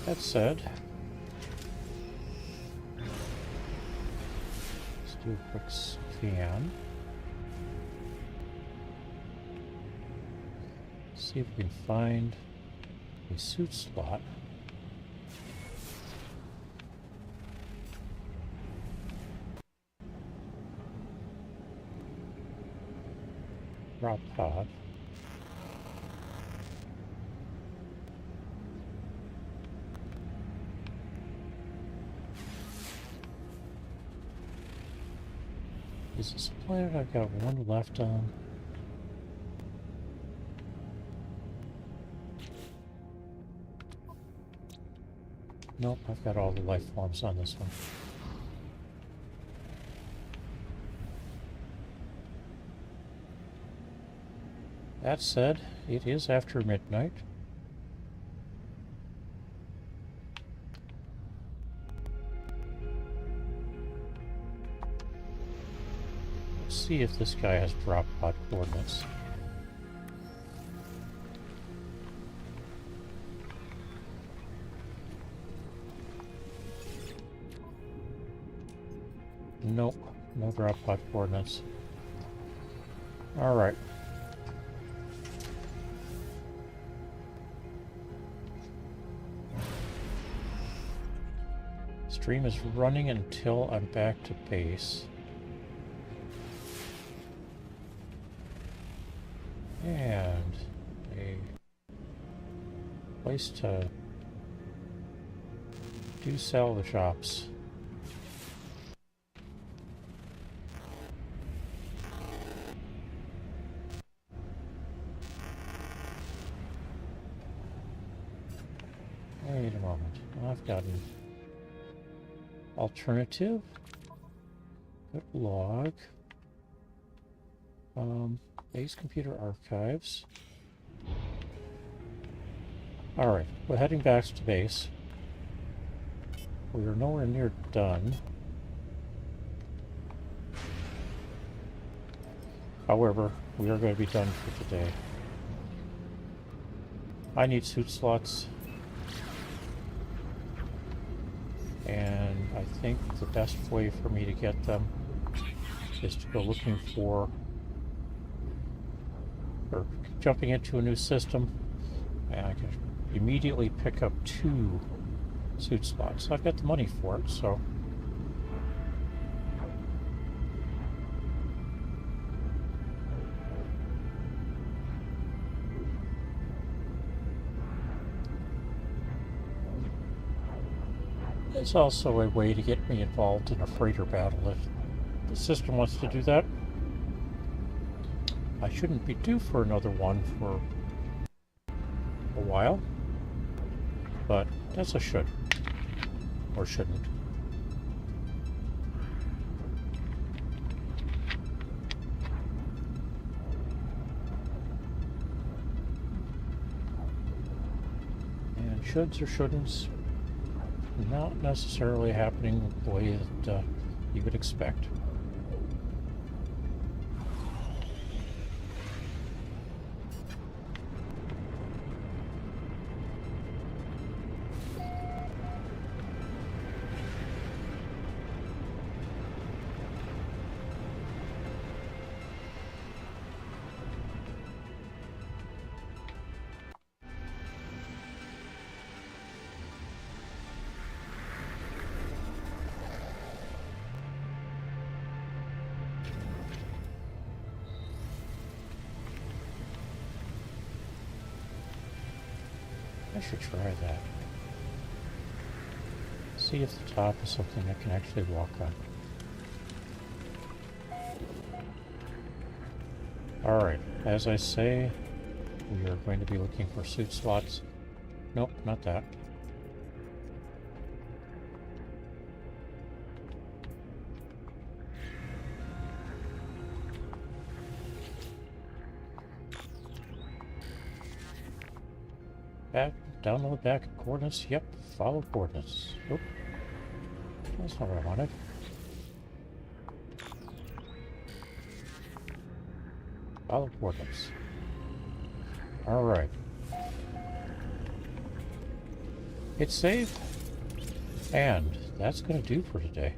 That said, let's do a quick scan. See if we can find a suit slot. Drop pod. Is this a planet I've got one left on? Nope, I've got all the life forms on this one. That said, it is after midnight. Let's see if this guy has drop pod coordinates. Nope, no drop pod coordinates. Alright. Stream is running until I'm back to base. And a place to do salvage ops. Wait a moment. I've got an alternative. Good log. Base computer archives. Alright, we're heading back to base. We are nowhere near done. However, we are going to be done for today. I need suit slots. And I think the best way for me to get them is to go looking for, or jumping into a new system, and I can immediately pick up 2 suit slots. I've got the money for it, so. It's also a way to get me involved in a freighter battle if the system wants to do that. I shouldn't be due for another one for a while, but that's a should, or shouldn't. And shoulds or shouldn'ts, not necessarily happening the way that you would expect. I should try that. See if the top is something I can actually walk on. Alright, as I say, we are going to be looking for suit slots. Nope, not that. Back, download back coordinates. Yep, follow coordinates. Nope. That's not what I wanted. Follow coordinates. Alright. Hit save. And that's going to do for today.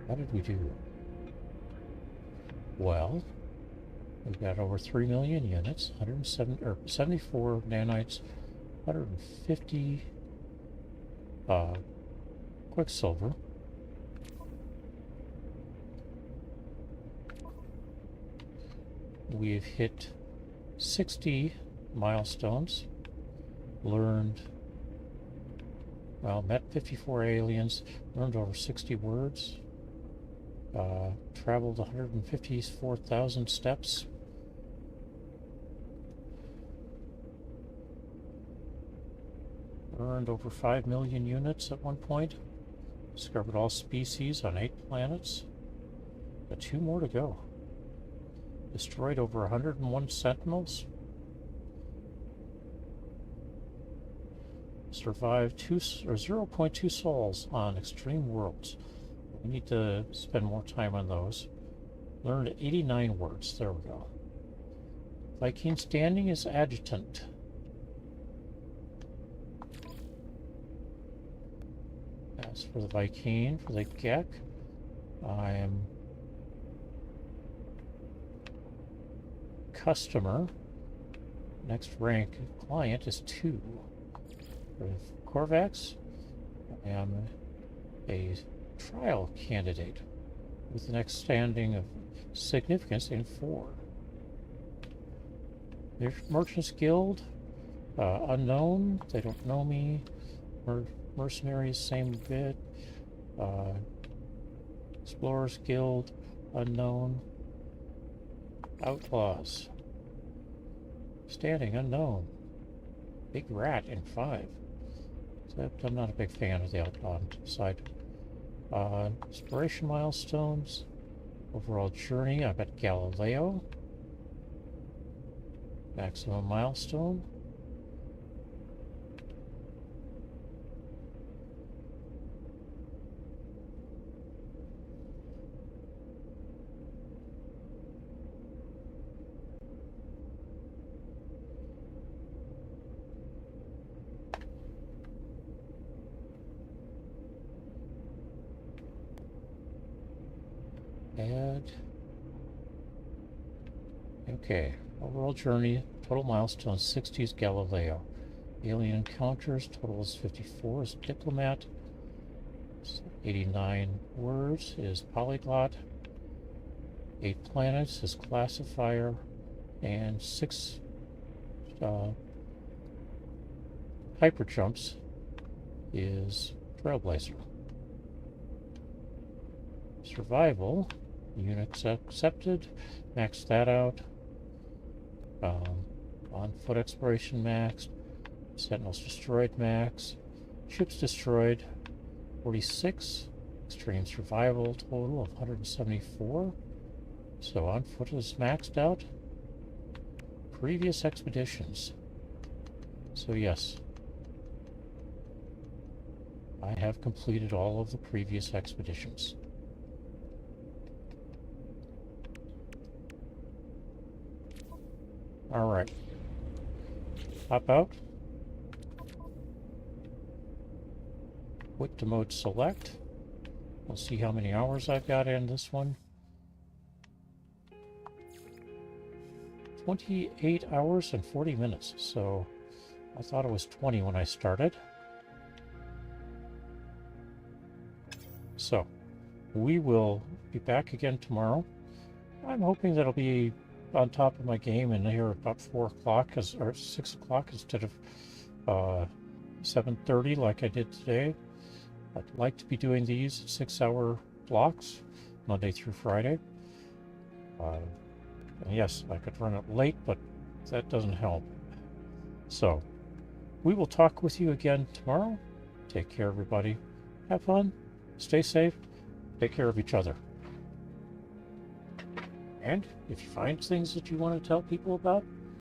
How did we do? Well, we've got over 3 million units, 107 or 74 nanites, 150 quicksilver. We've hit 60 milestones, learned, well, met 54 aliens, learned over 60 words, traveled 154,000 steps, earned over 5 million units at one point, discovered all species on 8 planets, got 2 more to go. Destroyed over 101 sentinels. Survived 0.2 souls on extreme worlds. We need to spend more time on those. Learned 89 words. There we go. Viking standing as adjutant. As for the Viking, for the Gek, I am customer. Next rank client is 2. For Corvax, I am a trial candidate with the next standing of significance in 4. There's Merchants Guild, unknown, they don't know me. Mercenaries, same bit. Explorers Guild, unknown. Outlaws. Standing unknown. Big rat in 5. Except I'm not a big fan of the outlaw side. Inspiration milestones. Overall journey, I've got Galileo. Maximum milestone. Add. Okay. Overall journey, total milestones 60 is Galileo. Alien encounters, total is 54 is diplomat. 89 words is polyglot. 8 planets is classifier. And 6 hyper jumps is trailblazer. Survival. Units accepted. Max that out. On foot exploration maxed. Sentinels destroyed max. Ships destroyed 46. Extreme survival total of 174. So on foot is maxed out. Previous expeditions. So yes. I have completed all of the previous expeditions. Alright. Hop out. Quick to mode select. We'll see how many hours I've got in this one. 28 hours and 40 minutes. So I thought it was 20 when I started. So we will be back again tomorrow. I'm hoping that'll be on top of my game and here about 4 o'clock or 6 o'clock instead of 7:30 like I did today. I'd like to be doing these 6-hour blocks, Monday through Friday. And yes, I could run it late, but that doesn't help. So, we will talk with you again tomorrow. Take care, everybody. Have fun. Stay safe. Take care of each other. And if you find things that you want to tell people about,